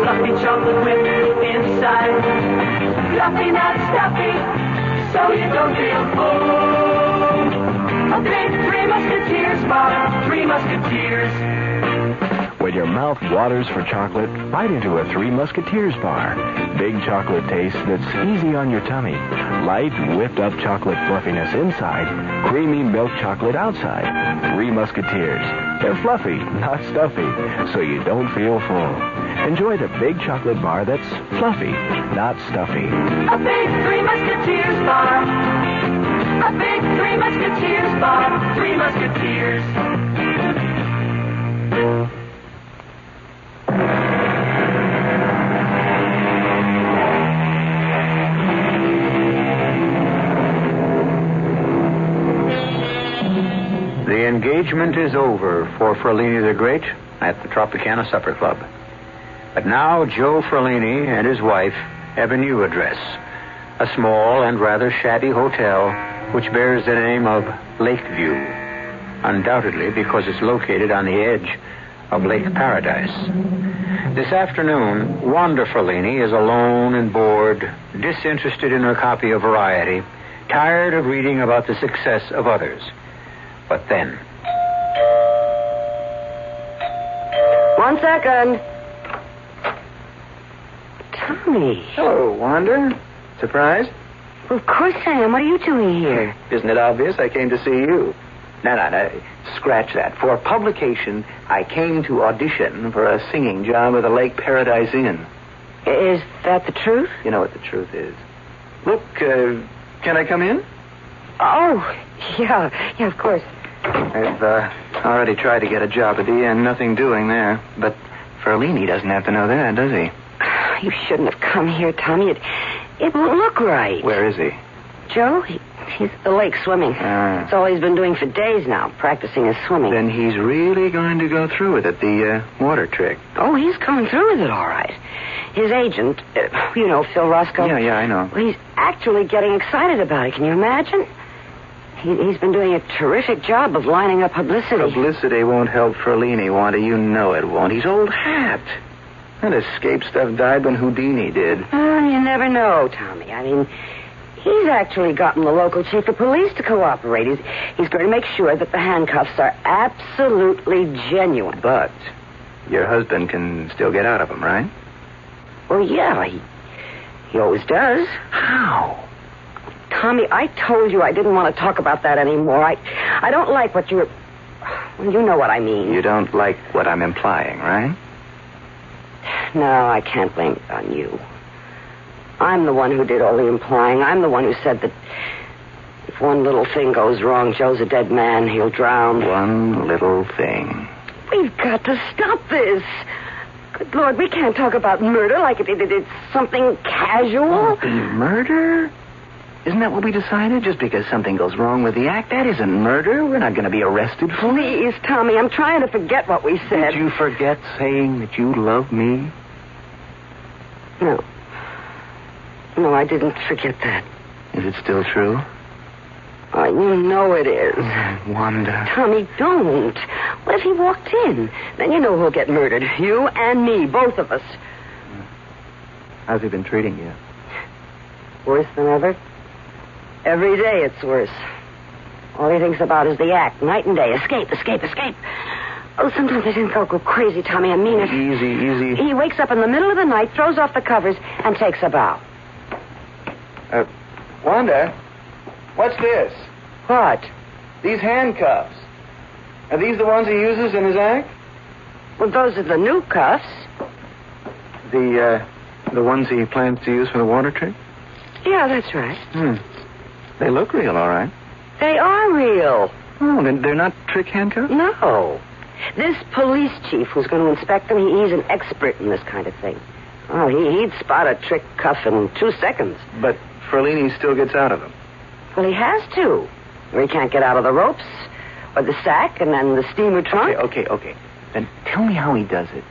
Fluffy chocolate whipped inside. Fluffy, not stuffy, so you don't feel full. A big Three Musketeers bar. Three Musketeers. When your mouth waters for chocolate, bite into a Three Musketeers bar. Big chocolate taste that's easy on your tummy. Light, whipped-up chocolate fluffiness inside. Creamy milk chocolate outside. Three Musketeers. They're fluffy, not stuffy, so you don't feel full. Enjoy the big chocolate bar that's fluffy, not stuffy. A big Three Musketeers bar. A big Three Musketeers bar. Three Musketeers. The engagement is over for Ferlini the Great at the Tropicana Supper Club. But now Joe Ferlini and his wife have a new address, a small and rather shabby hotel which bears the name of Lakeview, undoubtedly because it's located on the edge of Lake Paradise. This afternoon, Wanda Ferlini is alone and bored, disinterested in her copy of Variety, tired of reading about the success of others. But then... One second. Tommy. Hello, Wanda. Surprised? Of course I am. What are you doing here? Isn't it obvious I came to see you? No. Scratch that. For publication, I came to audition for a singing job at the Lake Paradise Inn. Is that the truth? You know what the truth is. Look, can I come in? Oh, yeah, of course. I've already tried to get a job at the inn. Nothing doing there. But Ferlini doesn't have to know that, does he? You shouldn't have come here, Tommy. It won't look right. Where is he? Joe? He's at the lake swimming. That's all he's been doing for days now, practicing his swimming. Then he's really going to go through with it, the water trick. Oh, he's coming through with it, all right. His agent, Phil Roscoe. Yeah, I know. Well, he's actually getting excited about it. Can you imagine? He's been doing a terrific job of lining up publicity. Publicity won't help Ferlini, Wanda. You know it won't. He's old hat. That escape stuff died when Houdini did. You never know, Tommy. I mean, he's actually gotten the local chief of police to cooperate. He's going to make sure that the handcuffs are absolutely genuine. But your husband can still get out of them, right? Well, yeah, he always does. How? Tommy, I told you I didn't want to talk about that anymore. I don't like what you're... Well, you know what I mean. You don't like what I'm implying, right? No, I can't blame it on you. I'm the one who did all the implying. I'm the one who said that if one little thing goes wrong, Joe's a dead man. He'll drown. One little thing. We've got to stop this. Good Lord, we can't talk about murder like it's something casual. Murder? Isn't that what we decided? Just because something goes wrong with the act, that isn't murder. We're not going to be arrested for it. Please, Tommy, I'm trying to forget what we said. Did you forget saying that you love me? No. No, I didn't forget that. Is it still true? Oh, you know it is. Wanda. Tommy, don't. What if he walked in? Then you know who'll get murdered. You and me, both of us. How's he been treating you? Worse than ever. Every day it's worse. All he thinks about is the act, night and day. Escape, escape, escape. Oh, sometimes I think I'll go crazy, Tommy. I mean it. Easy. He wakes up in the middle of the night, throws off the covers, and takes a bow. Wanda, what's this? What? These handcuffs. Are these the ones he uses in his act? Well, those are the new cuffs. The ones he plans to use for the water trick? Yeah, that's right. They look real, all right. They are real. Oh, then they're not trick handcuffs? No. This police chief who's going to inspect them, he's an expert in this kind of thing. Oh, he'd spot a trick cuff in 2 seconds. But Ferlini still gets out of them. Well, he has to. Or he can't get out of the ropes, or the sack, and then the steamer trunk. Okay. Then tell me how he does it.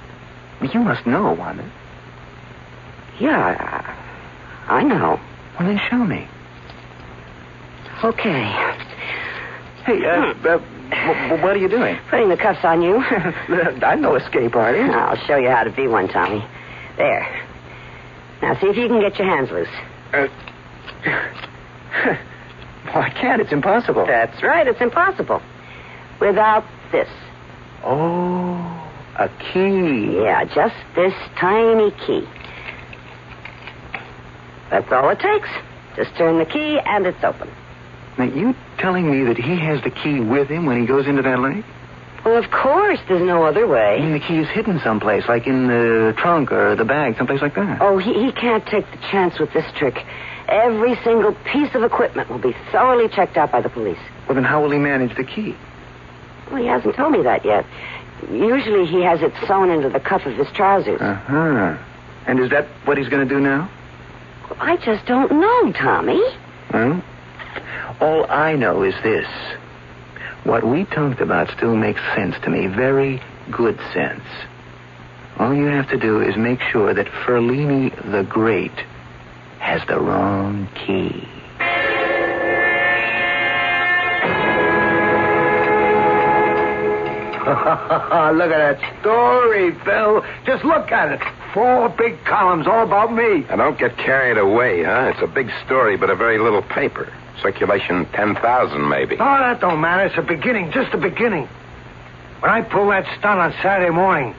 You must know, Wanda. Yeah, I know. Well, then show me. Okay. Hey, what are you doing? Putting the cuffs on you. I'm no escape artist. I'll show you how to be one, Tommy. There. Now, see if you can get your hands loose. Well, I can't. It's impossible. That's right. It's impossible. Without this. Oh, a key. Yeah, just this tiny key. That's all it takes. Just turn the key, and it's open. Now, you telling me that he has the key with him when he goes into that lake? Well, of course. There's no other way. I mean, the key is hidden someplace, like in the trunk or the bag, someplace like that. Oh, he can't take the chance with this trick. Every single piece of equipment will be thoroughly checked out by the police. Well, then how will he manage the key? Well, he hasn't told me that yet. Usually he has it sewn into the cuff of his trousers. Uh-huh. And is that what he's going to do now? Well, I just don't know, Tommy. Well, all I know is this. What we talked about still makes sense to me. Very good sense. All you have to do is make sure that Ferlini the Great has the wrong key. Look at that story, Phil. Just look at it. 4 big columns all about me. Now, don't get carried away, huh? It's a big story, but a very little paper. Circulation 10,000, maybe. Oh, that don't matter. It's a beginning, just a beginning. When I pull that stunt on Saturday morning,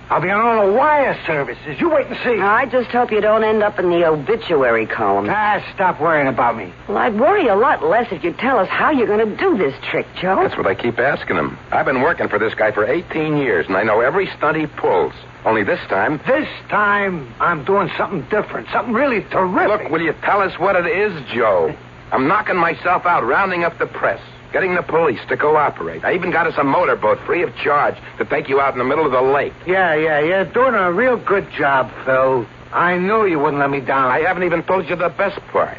I'll be on all the wire services. You wait and see. I just hope you don't end up in the obituary column. Stop worrying about me. Well, I'd worry a lot less if you'd tell us how you're going to do this trick, Joe. That's what I keep asking him. I've been working for this guy for 18 years, and I know every stunt he pulls. Only this time... This time, I'm doing something different. Something really terrific. Look, will you tell us what it is, Joe? I'm knocking myself out, rounding up the press, getting the police to cooperate. I even got us a motorboat free of charge to take you out in the middle of the lake. Yeah. You're doing a real good job, Phil. I knew you wouldn't let me down. I haven't even told you the best part.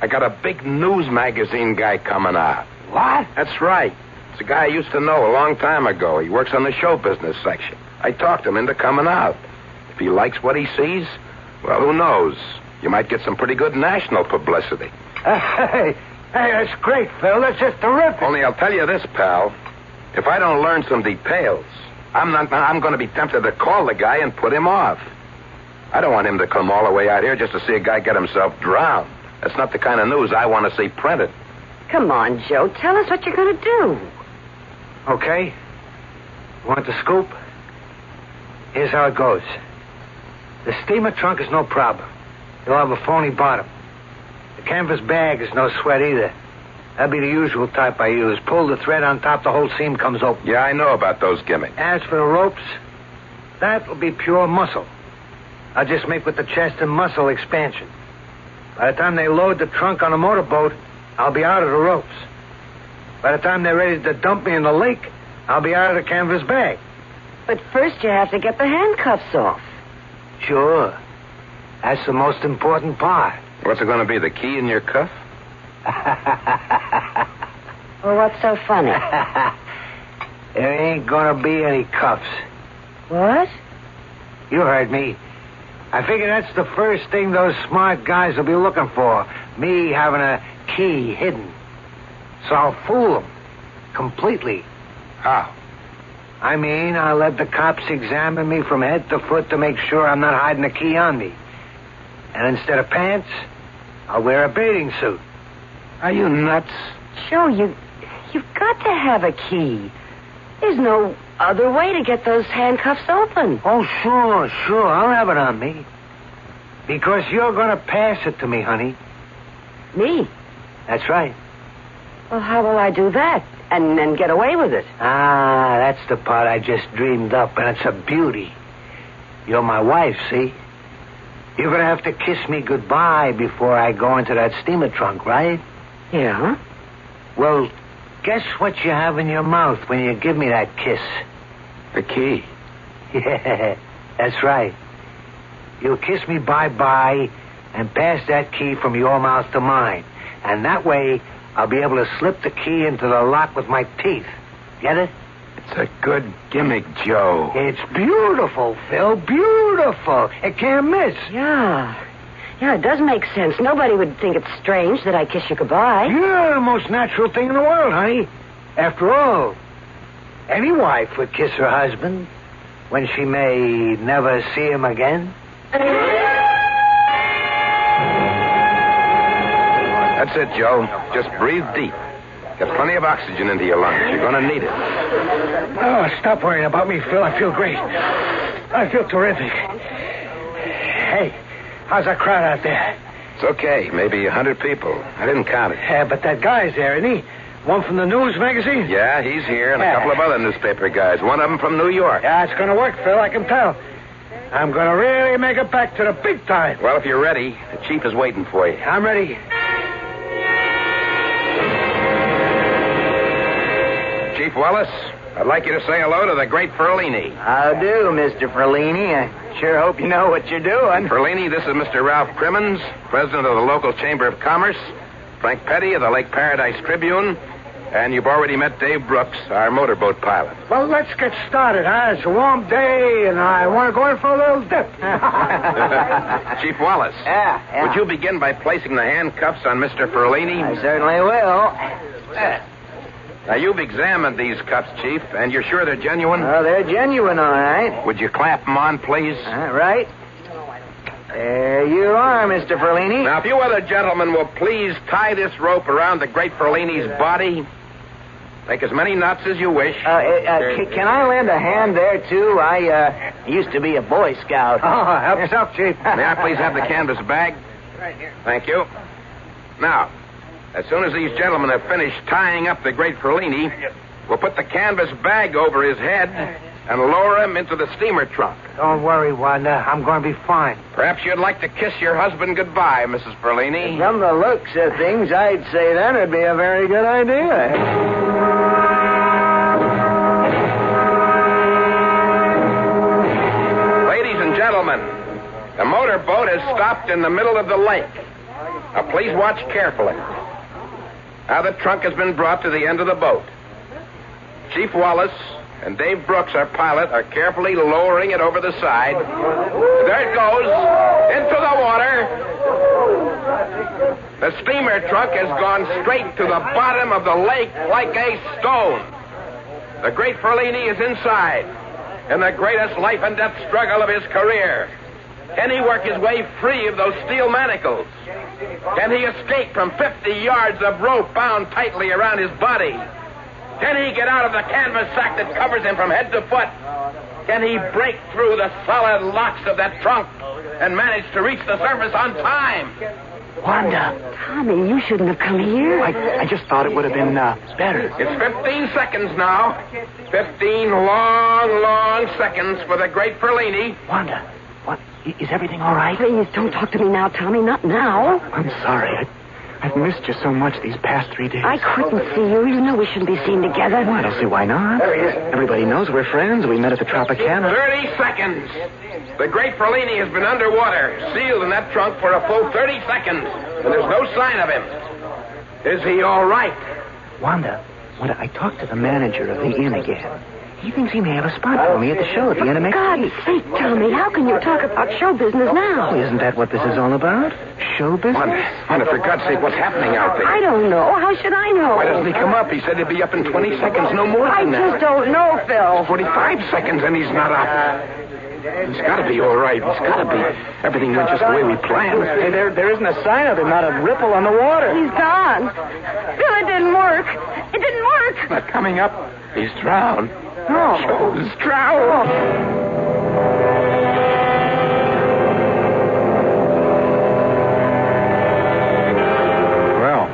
I got a big news magazine guy coming out. What? That's right. It's a guy I used to know a long time ago. He works on the show business section. I talked him into coming out. If he likes what he sees, well, who knows? You might get some pretty good national publicity. Hey, that's great, Phil. That's just terrific. Only I'll tell you this, pal. If I don't learn some details, I'm going to be tempted to call the guy and put him off. I don't want him to come all the way out here just to see a guy get himself drowned. That's not the kind of news I want to see printed. Come on, Joe. Tell us what you're going to do. Okay. You want the scoop? Here's how it goes. The steamer trunk is no problem. You'll have a phony bottom. The canvas bag is no sweat either. That'd be the usual type I use. Pull the thread on top, the whole seam comes open. Yeah, I know about those gimmicks. As for the ropes, that'll be pure muscle. I'll just make with the chest and muscle expansion. By the time they load the trunk on a motorboat, I'll be out of the ropes. By the time they're ready to dump me in the lake, I'll be out of the canvas bag. But first you have to get the handcuffs off. Sure. That's the most important part. What's it going to be, the key in your cuff? Well, what's so funny? There ain't going to be any cuffs. What? You heard me. I figure that's the first thing those smart guys will be looking for. Me having a key hidden. So I'll fool them. Completely. How? I mean, I'll let the cops examine me from head to foot to make sure I'm not hiding a key on me. And instead of pants, I'll wear a bathing suit. Are you nuts? Joe, you've got to have a key. There's no other way to get those handcuffs open. Oh, sure. I'll have it on me. Because you're going to pass it to me, honey. Me? That's right. Well, how will I do that? And then get away with it? Ah, that's the part I just dreamed up, and it's a beauty. You're my wife, see? You're going to have to kiss me goodbye before I go into that steamer trunk, right? Yeah. Well, guess what you have in your mouth when you give me that kiss? The key. Yeah, that's right. You'll kiss me bye-bye and pass that key from your mouth to mine. And that way, I'll be able to slip the key into the lock with my teeth. Get it? It's a good gimmick, Joe. It's beautiful, Phil. Beautiful. It can't miss. Yeah, it does make sense. Nobody would think it's strange that I kiss you goodbye. Yeah, the most natural thing in the world, honey. After all, any wife would kiss her husband when she may never see him again. That's it, Joe. Just breathe deep. Get plenty of oxygen into your lungs. You're going to need it. Oh, stop worrying about me, Phil. I feel great. I feel terrific. Hey, how's that crowd out there? It's okay. Maybe 100 people. I didn't count it. Yeah, but that guy's there, isn't he? One from the news magazine? Yeah, he's here, and a couple of other newspaper guys. One of them from New York. Yeah, it's going to work, Phil. I can tell. I'm going to really make it back to the big time. Well, if you're ready, the chief is waiting for you. I'm ready. Chief Wallace, I'd like you to say hello to the great Ferlini. How do, Mr. Ferlini? I sure hope you know what you're doing. Ferlini, this is Mr. Ralph Crimmins, president of the local Chamber of Commerce, Frank Petty of the Lake Paradise Tribune, and you've already met Dave Brooks, our motorboat pilot. Well, let's get started, huh? It's a warm day, and I want to go in for a little dip. Chief Wallace. Yeah. Would you begin by placing the handcuffs on Mr. Ferlini? I certainly will. Now, you've examined these cuffs, Chief, and you're sure they're genuine? Oh, they're genuine, all right. Would you clamp them on, please? Right. There you are, Mr. Ferlini. Now, if you other gentlemen will please tie this rope around the great Ferlini's body. Make as many knots as you wish. Can I lend a hand there, too? I used to be a Boy Scout. Oh, help yourself, Chief. May I please have the canvas bag? Right here. Thank you. Now, as soon as these gentlemen have finished tying up the great Ferlini, we'll put the canvas bag over his head and lower him into the steamer trunk. Don't worry, Wanda. I'm going to be fine. Perhaps you'd like to kiss your husband goodbye, Mrs. Ferlini. From the looks of things, I'd say that would be a very good idea. Ladies and gentlemen, the motorboat has stopped in the middle of the lake. Now, please watch carefully. Now the trunk has been brought to the end of the boat. Chief Wallace and Dave Brooks, our pilot, are carefully lowering it over the side. There it goes, into the water. The steamer trunk has gone straight to the bottom of the lake like a stone. The great Ferlini is inside, in the greatest life and death struggle of his career. Can he work his way free of those steel manacles? Can he escape from 50 yards of rope bound tightly around his body? Can he get out of the canvas sack that covers him from head to foot? Can he break through the solid locks of that trunk and manage to reach the surface on time? Wanda. Tommy, you shouldn't have come here. I just thought it would have been better. It's 15 seconds now. 15 long seconds for the great Ferlini. Wanda, what? Is everything all right? Please, don't talk to me now, Tommy. Not now. I'm sorry. I've missed you so much these past 3 days. I couldn't see you, even though we shouldn't be seen together. Well, I don't see why not. Everybody knows we're friends. We met at the Tropicana. 30 seconds. The great Ferlini has been underwater, sealed in that trunk for a full 30 seconds, and there's no sign of him. Is he all right? Wanda, I talked to the manager of the inn again. He thinks he may have a spot for me at the show at the end of next week. For God's sake, Tommy, how can you talk about show business now? Well, isn't that what this is all about? Show business? Wanda, for God's sake, what's happening out there? I don't know. How should I know? Why doesn't he come up? He said he'd be up in 20 seconds, no more than that. I just don't know, Phil. 45 seconds and he's not up. He's got to be all right. He's got to be. Everything went just the way we planned. Hey, there isn't a sign of him, not a ripple on the water. He's gone. Phil, it didn't work. It didn't work. Not coming up. He's drowned. No. Joe's drowned. Well,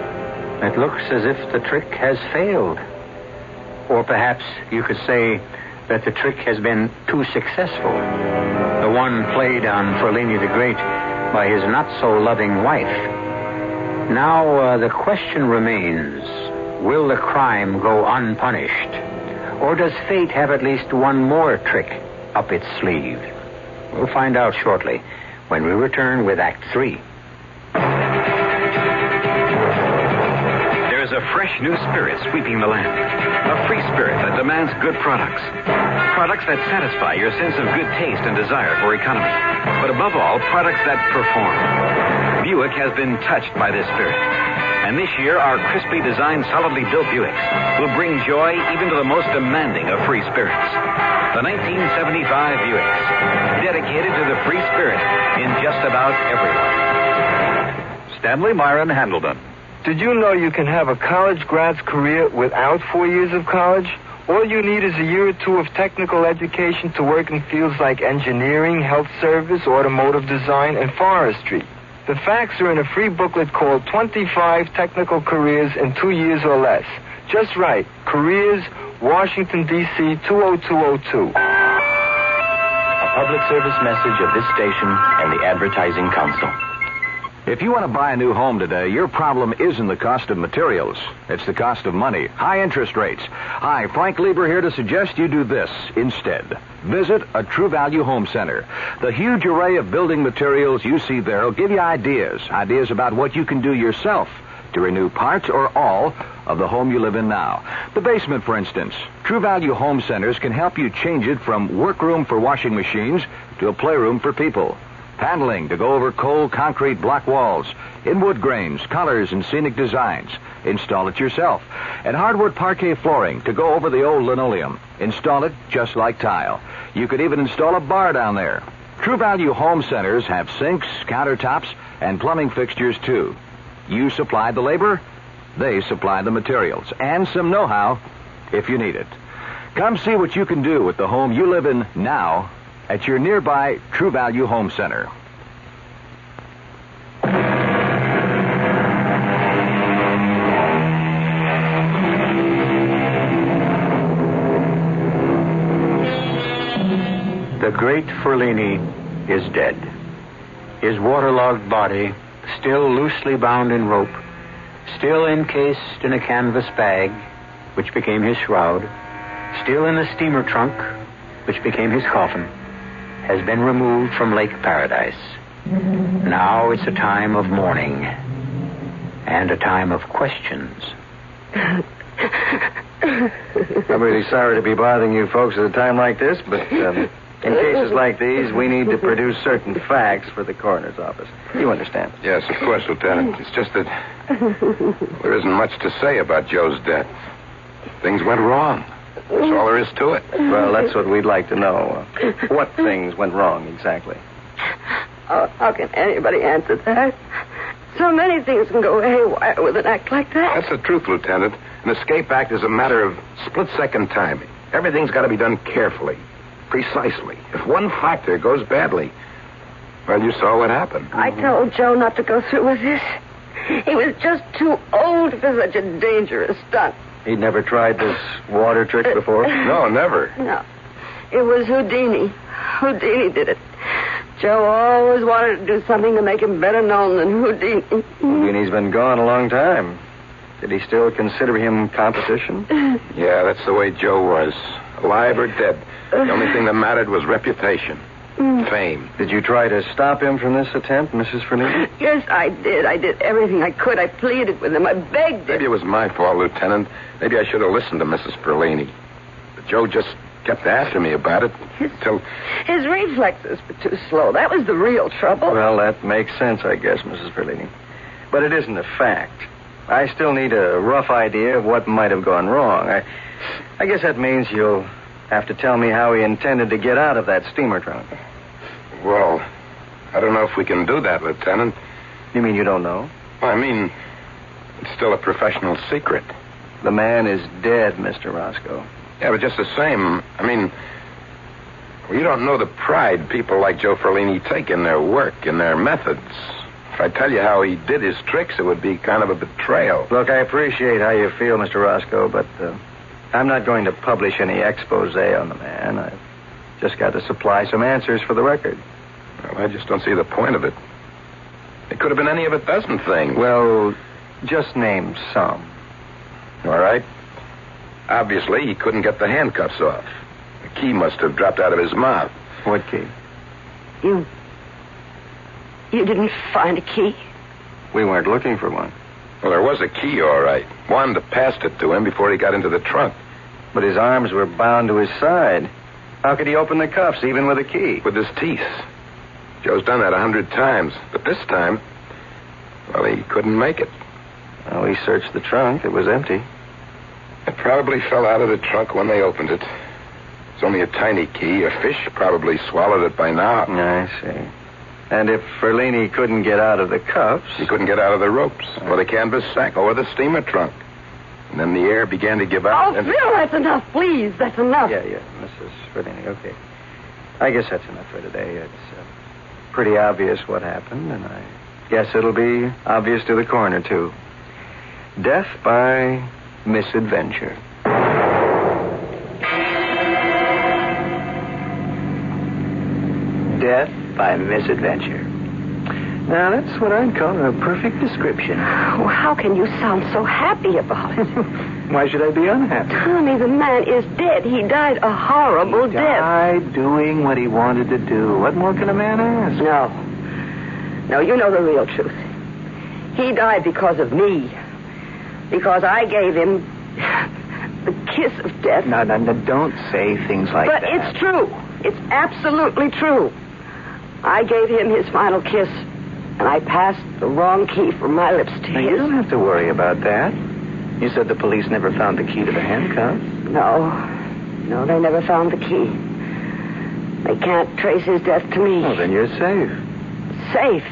it looks as if the trick has failed. Or perhaps you could say that the trick has been too successful. The one played on Ferlini the Great by his not-so-loving wife. Now, the question remains, will the crime go unpunished? Or does fate have at least one more trick up its sleeve? We'll find out shortly when we return with Act 3. There's a fresh new spirit sweeping the land. A free spirit that demands good products. Products that satisfy your sense of good taste and desire for economy. But above all, products that perform. Buick has been touched by this spirit. And this year, our crisply designed, solidly built Buicks will bring joy even to the most demanding of free spirits. The 1975 Buicks, dedicated to the free spirit in just about everyone. Stanley Myron Handelman. Did you know you can have a college grad's career without 4 years of college? All you need is a year or two of technical education to work in fields like engineering, health service, automotive design, and forestry. The facts are in a free booklet called 25 Technical Careers in 2 years or less. Just right. Careers, Washington, D.C., 20202. A public service message of this station and the Advertising Council. If you want to buy a new home today, your problem isn't the cost of materials. It's the cost of money. High interest rates. Hi, Frank Lieber here to suggest you do this instead. Visit a True Value Home Center. The huge array of building materials you see there will give you ideas about what you can do yourself to renew parts or all of the home you live in now. The basement, for instance. True Value Home Centers can help you change it from workroom for washing machines to a playroom for people. Paneling to go over cold concrete block walls, in wood grains, colors, and scenic designs. Install it yourself. And hardwood parquet flooring to go over the old linoleum. Install it just like tile. You could even install a bar down there. True Value Home Centers have sinks, countertops, and plumbing fixtures, too. You supply the labor, they supply the materials, and some know-how if you need it. Come see what you can do with the home you live in now at your nearby True Value Home Center. The great Ferlini is dead. His waterlogged body, still loosely bound in rope, still encased in a canvas bag, which became his shroud, still in a steamer trunk, which became his coffin, has been removed from Lake Paradise. Now it's a time of mourning, And a time of questions. I'm really sorry to be bothering you folks at a time like this, but in cases like these, we need to produce certain facts for the coroner's office. You understand? Yes, of course, Lieutenant. It's just that there isn't much to say about Joe's death. Things went wrong. That's all there is to it. Well, that's what we'd like to know. What things went wrong exactly? How can anybody answer that? So many things can go haywire with an act like that. That's the truth, Lieutenant. An escape act is a matter of split-second timing. Everything's got to be done carefully, precisely. If one factor goes badly, well, you saw what happened. I told Joe not to go through with this. He was just too old for such a dangerous stunt. He'd never tried this water trick before? No, never. No. It was Houdini. Houdini did it. Joe always wanted to do something to make him better known than Houdini. Houdini's been gone a long time. Did he still consider him competition? Yeah, that's the way Joe was. Alive or dead. The only thing that mattered was reputation. Fame. Did you try to stop him from this attempt, Mrs. Fernini? Yes, I did. I did everything I could. I pleaded with him. I begged him. Maybe it was my fault, Lieutenant. Maybe I should have listened to Mrs. Perlini. But Joe just kept after me about it until... His reflexes were too slow. That was the real trouble. Well, that makes sense, I guess, Mrs. Perlini. But it isn't a fact. I still need a rough idea of what might have gone wrong. I guess that means you'll have to tell me how he intended to get out of that steamer trunk. Well, I don't know if we can do that, Lieutenant. You mean you don't know? Well, I mean, it's still a professional secret. The man is dead, Mr. Roscoe. Yeah, but just the same, I mean, well, you don't know the pride people like Joe Ferlini take in their work, in their methods. If I tell you how he did his tricks, it would be kind of a betrayal. Look, I appreciate how you feel, Mr. Roscoe, but I'm not going to publish any expose on the man. I've just got to supply some answers for the record. Well, I just don't see the point of it. It could have been any of a dozen things. Well, just name some. All right. Obviously, he couldn't get the handcuffs off. The key must have dropped out of his mouth. What key? You didn't find a key? We weren't looking for one. Well, there was a key, all right. Wanda passed it to him before he got into the trunk. But his arms were bound to his side. How could he open the cuffs, even with a key? With his teeth. Joe's done that 100 times. But this time, well, he couldn't make it. Well, we searched the trunk. It was empty. It probably fell out of the trunk when they opened it. It's only a tiny key. A fish probably swallowed it by now. I see. And if Ferlini couldn't get out of the cuffs... He couldn't get out of the ropes, or the canvas sack, or the steamer trunk. And then the air began to give out. Oh, Phil, that's enough, please. That's enough. Yeah, Mrs. Ferlini, okay. I guess that's enough for today. It's pretty obvious what happened, and I guess it'll be obvious to the coroner, too. Death by misadventure. Death by misadventure. Now, that's what I'd call a perfect description. Well, how can you sound so happy about it? Why should I be unhappy? Tommy, the man is dead. He died a horrible death. Died doing what he wanted to do. What more can a man ask? No, you know the real truth. He died because of me. Because I gave him the kiss of death. No, don't say things like that. But it's true. It's absolutely true. I gave him his final kiss, and I passed the wrong key from my lips to his. You don't have to worry about that. You said the police never found the key to the handcuffs. No, they never found the key. They can't trace his death to me. Well, then you're safe. Safe?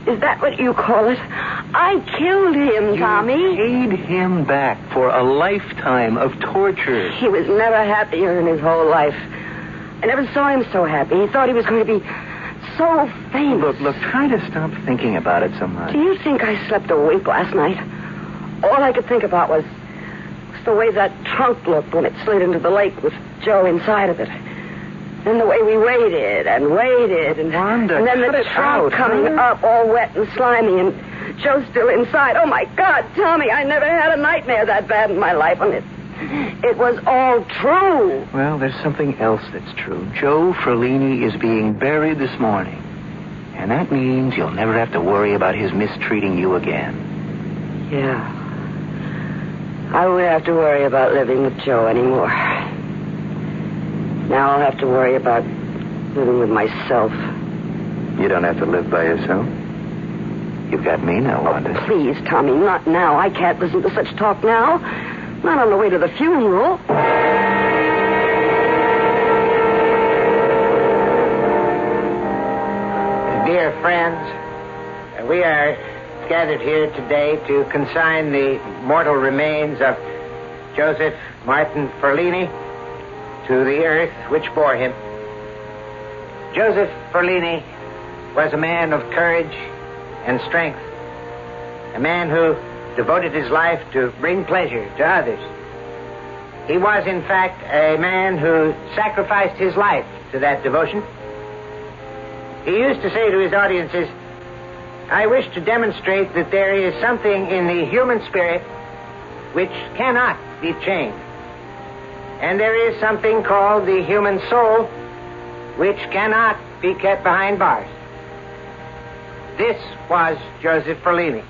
Is that what you call it? I killed him, Tommy. You paid him back for a lifetime of torture. He was never happier in his whole life. I never saw him so happy. He thought he was going to be so famous. Look, try to stop thinking about it so much. Do you think I slept a wink last night? All I could think about was the way that trunk looked when it slid into the lake with Joe inside of it. And the way we waited. Wanda, and then the trunk coming up all wet and slimy and Joe still inside. Oh, my God, Tommy, I never had a nightmare that bad in my life. And it was all true. Well, there's something else that's true. Joe Ferlini is being buried this morning. And that means you'll never have to worry about his mistreating you again. Yeah. I won't have to worry about living with Joe anymore. Now I'll have to worry about living with myself. You don't have to live by yourself. You've got me now, Wanda. Please, Tommy, not now. I can't listen to such talk now. Not on the way to the funeral. Dear friends, we are gathered here today to consign the mortal remains of Joseph Martin Ferlini to the earth which bore him. Joseph Ferlini was a man of courage and strength, a man who devoted his life to bring pleasure to others. He was, in fact, a man who sacrificed his life to that devotion. He used to say to his audiences, I wish to demonstrate that there is something in the human spirit which cannot be chained. And there is something called the human soul which cannot be kept behind bars. This was Joseph Ferlini,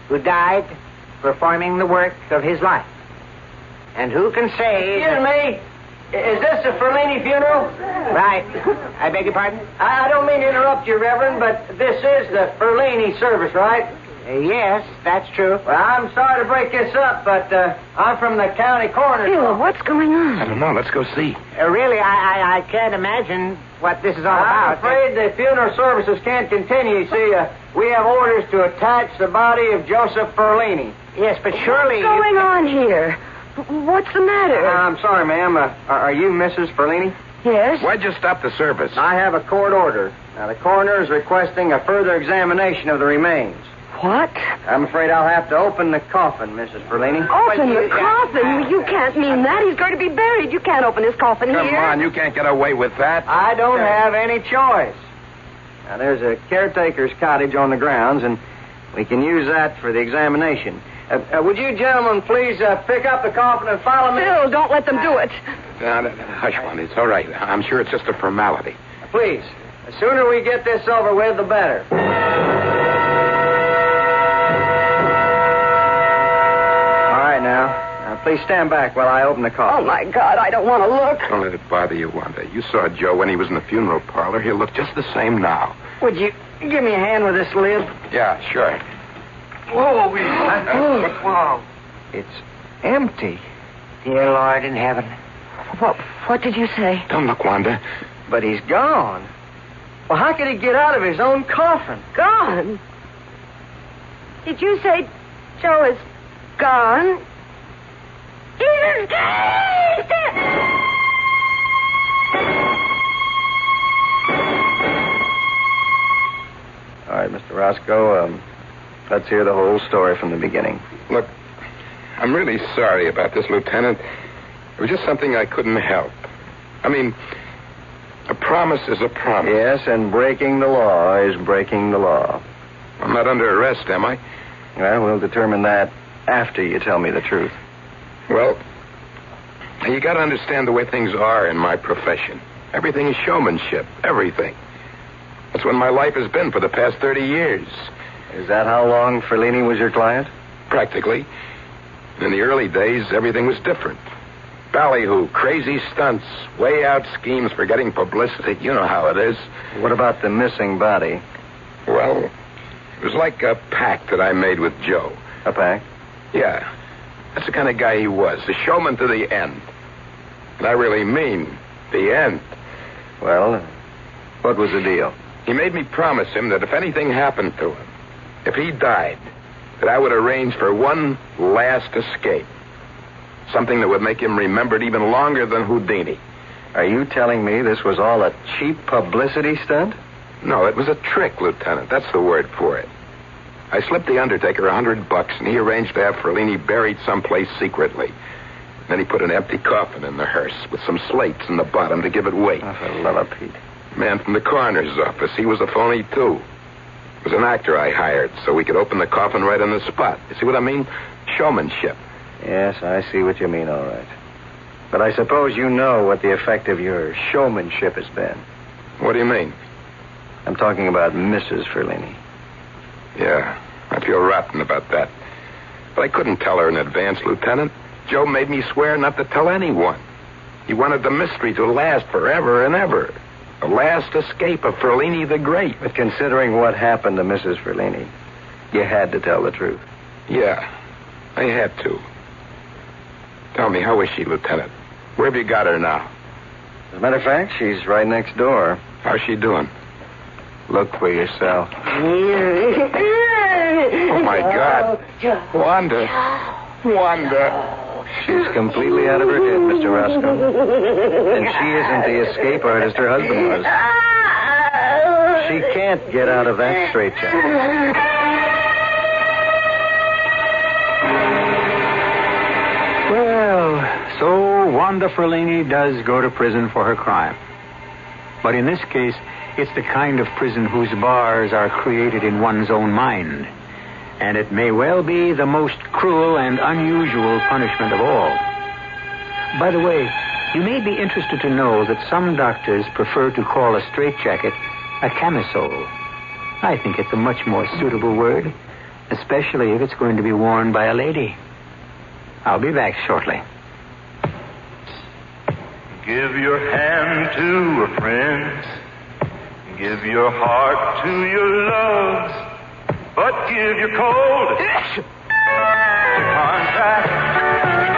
who died performing the work of his life. And who can say... Excuse me. Is this the Ferlini funeral? Right. I beg your pardon? I don't mean to interrupt you, Reverend, but this is the Ferlini service, right? Yes, that's true. Well, I'm sorry to break this up, but I'm from the county coroner's Phil, what's going on? I don't know. Let's go see. Really, I can't imagine what this is all I'm about. afraid the funeral services can't continue. You see, we have orders to attach the body of Joseph Ferlini. Yes, but surely... What's going on here? What's the matter? I'm sorry, ma'am. Are you Mrs. Ferlini? Yes? Why'd you stop the service? I have a court order. Now, the coroner is requesting a further examination of the remains. What? I'm afraid I'll have to open the coffin, Mrs. Ferlini. Open the coffin? You can't mean that. He's going to be buried. You can't open his coffin here. Come on, you can't get away with that. I don't have any choice. Now, there's a caretaker's cottage on the grounds, and we can use that for the examination. Would you gentlemen please pick up the coffin and follow me? Phil, don't let them do it. Hush, Wanda. It's all right. I'm sure it's just a formality. Please. The sooner we get this over with, the better. All right, now, please stand back while I open the coffin. Oh, my God, I don't want to look. Don't let it bother you, Wanda. You saw Joe when he was in the funeral parlor. He'll look just the same now. Would you give me a hand with this lid? Yeah, sure. Whoa, whoa. It's empty. Dear Lord in heaven. What did you say? Don't look, Wanda. But he's gone. Well, how could he get out of his own coffin? Gone? Did you say Joe is gone? Jesus Christ! All right, Mr. Roscoe, let's hear the whole story from the beginning. Look, I'm really sorry about this, Lieutenant. It was just something I couldn't help. I mean, a promise is a promise. Yes, and breaking the law is breaking the law. I'm not under arrest, am I? Well, we'll determine that after you tell me the truth. Well, you got to understand the way things are in my profession. Everything is showmanship. Everything. That's what my life has been for the past 30 years. Is that how long Ferlini was your client? Practically. In the early days, everything was different. Ballyhoo, crazy stunts, way out schemes for getting publicity. You know how it is. What about the missing body? Well, it was like a pact that I made with Joe. A pact? Yeah. That's the kind of guy he was. A showman to the end. And I really mean the end. Well, what was the deal? He made me promise him that if anything happened to him, if he died, that I would arrange for one last escape. Something that would make him remembered even longer than Houdini. Are you telling me this was all a cheap publicity stunt? No, it was a trick, Lieutenant. That's the word for it. I slipped the undertaker $100, and he arranged to have Ferlini buried someplace secretly. Then he put an empty coffin in the hearse with some slates in the bottom to give it weight. Oh, for love of Pete. Man from the coroner's office. He was a phony, too. It was an actor I hired so we could open the coffin right on the spot. You see what I mean? Showmanship. Yes, I see what you mean, all right. But I suppose you know what the effect of your showmanship has been. What do you mean? I'm talking about Mrs. Ferlini. Yeah, I feel rotten about that. But I couldn't tell her in advance, Lieutenant. Joe made me swear not to tell anyone. He wanted the mystery to last forever and ever. The last escape of Ferlini the Great. But considering what happened to Mrs. Ferlini, you had to tell the truth. Yeah, I had to. Tell me, how is she, Lieutenant? Where have you got her now? As a matter of fact, she's right next door. How's she doing? Look for yourself. Oh, my God. Wanda. She's completely out of her head, Mr. Roscoe. And she isn't the escape artist her husband was. She can't get out of that straitjacket. Well, so Wanda Ferlini does go to prison for her crime. But in this case, it's the kind of prison whose bars are created in one's own mind. And it may well be the most cruel and unusual punishment of all. By the way, you may be interested to know that some doctors prefer to call a straitjacket a camisole. I think it's a much more suitable word, especially if it's going to be worn by a lady. I'll be back shortly. Give your hand to a friend. Give your heart to your loves. But give your cold to contact.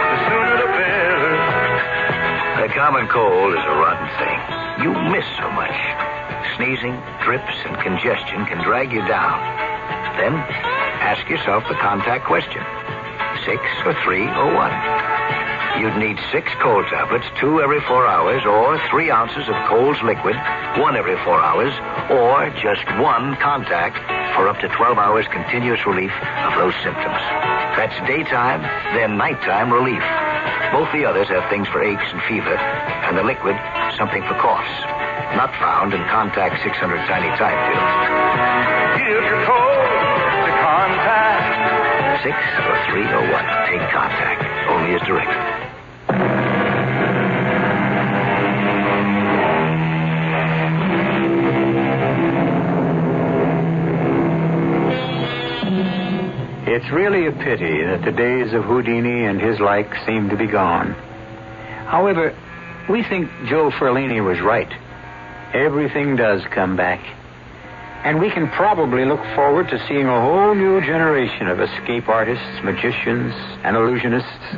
The sooner the better. A common cold is a rotten thing. You miss so much. Sneezing, drips, and congestion can drag you down. Then ask yourself the contact question. 6 or 3 or 1. You'd need 6 cold tablets, 2 every 4 hours, or 3 ounces of Cold's liquid, 1 every 4 hours, or just 1 contact for up to 12 hours continuous relief of those symptoms. That's daytime, then nighttime relief. Both the others have things for aches and fever, and the liquid, something for coughs. Not found in Contact 600 tiny time pills. Give your cold to contact. 6 or 3 or 1. Take Contact. Only as directed. It's really a pity that the days of Houdini and his like seem to be gone. However, we think Joe Ferlini was right. Everything does come back. And we can probably look forward to seeing a whole new generation of escape artists, magicians, and illusionists.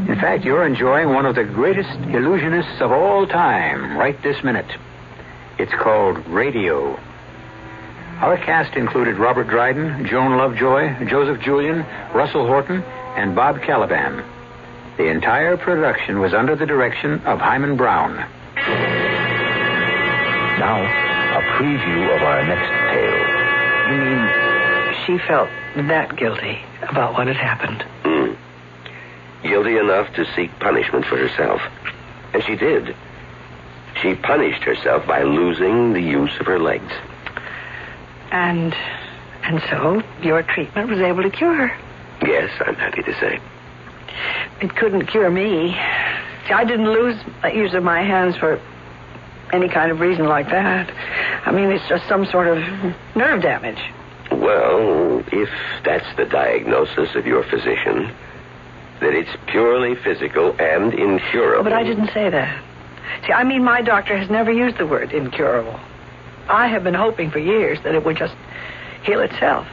In fact, you're enjoying one of the greatest illusionists of all time right this minute. It's called radio. Our cast included Robert Dryden, Joan Lovejoy, Joseph Julian, Russell Horton, and Bob Caliban. The entire production was under the direction of Hyman Brown. Now, a preview of our next tale. You mean she felt that guilty about what had happened? Guilty enough to seek punishment for herself. And she did. She punished herself by losing the use of her legs. And so your treatment was able to cure her? Yes, I'm happy to say. It couldn't cure me. See, I didn't lose use of my hands for any kind of reason like that. I mean, it's just some sort of nerve damage. Well, if that's the diagnosis of your physician, that it's purely physical and incurable. But I didn't say that. See, I mean, my doctor has never used the word incurable. I have been hoping for years that it would just heal itself.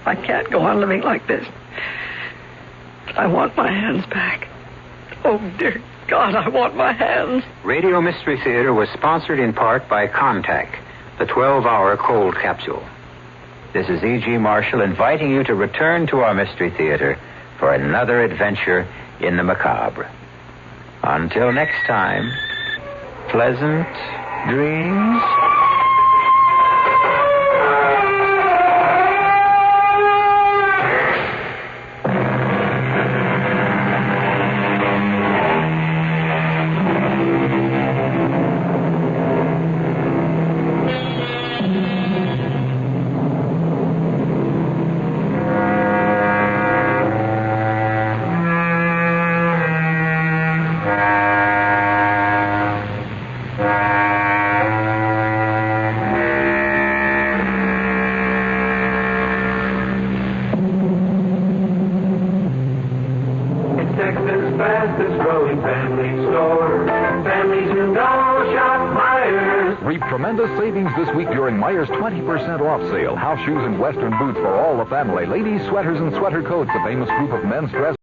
I can't go on living like this. I want my hands back. Oh, dear God, I want my hands. Radio Mystery Theater was sponsored in part by Contact, the 12-hour cold capsule. This is E.G. Marshall inviting you to return to our Mystery Theater for another adventure in the macabre. Until next time, pleasant dreams. growing family store. Families who know shop Myers. Reap tremendous savings this week during Myers' 20% off sale. House shoes and western boots for all the family. Ladies' sweaters and sweater coats, a famous group of men's dress.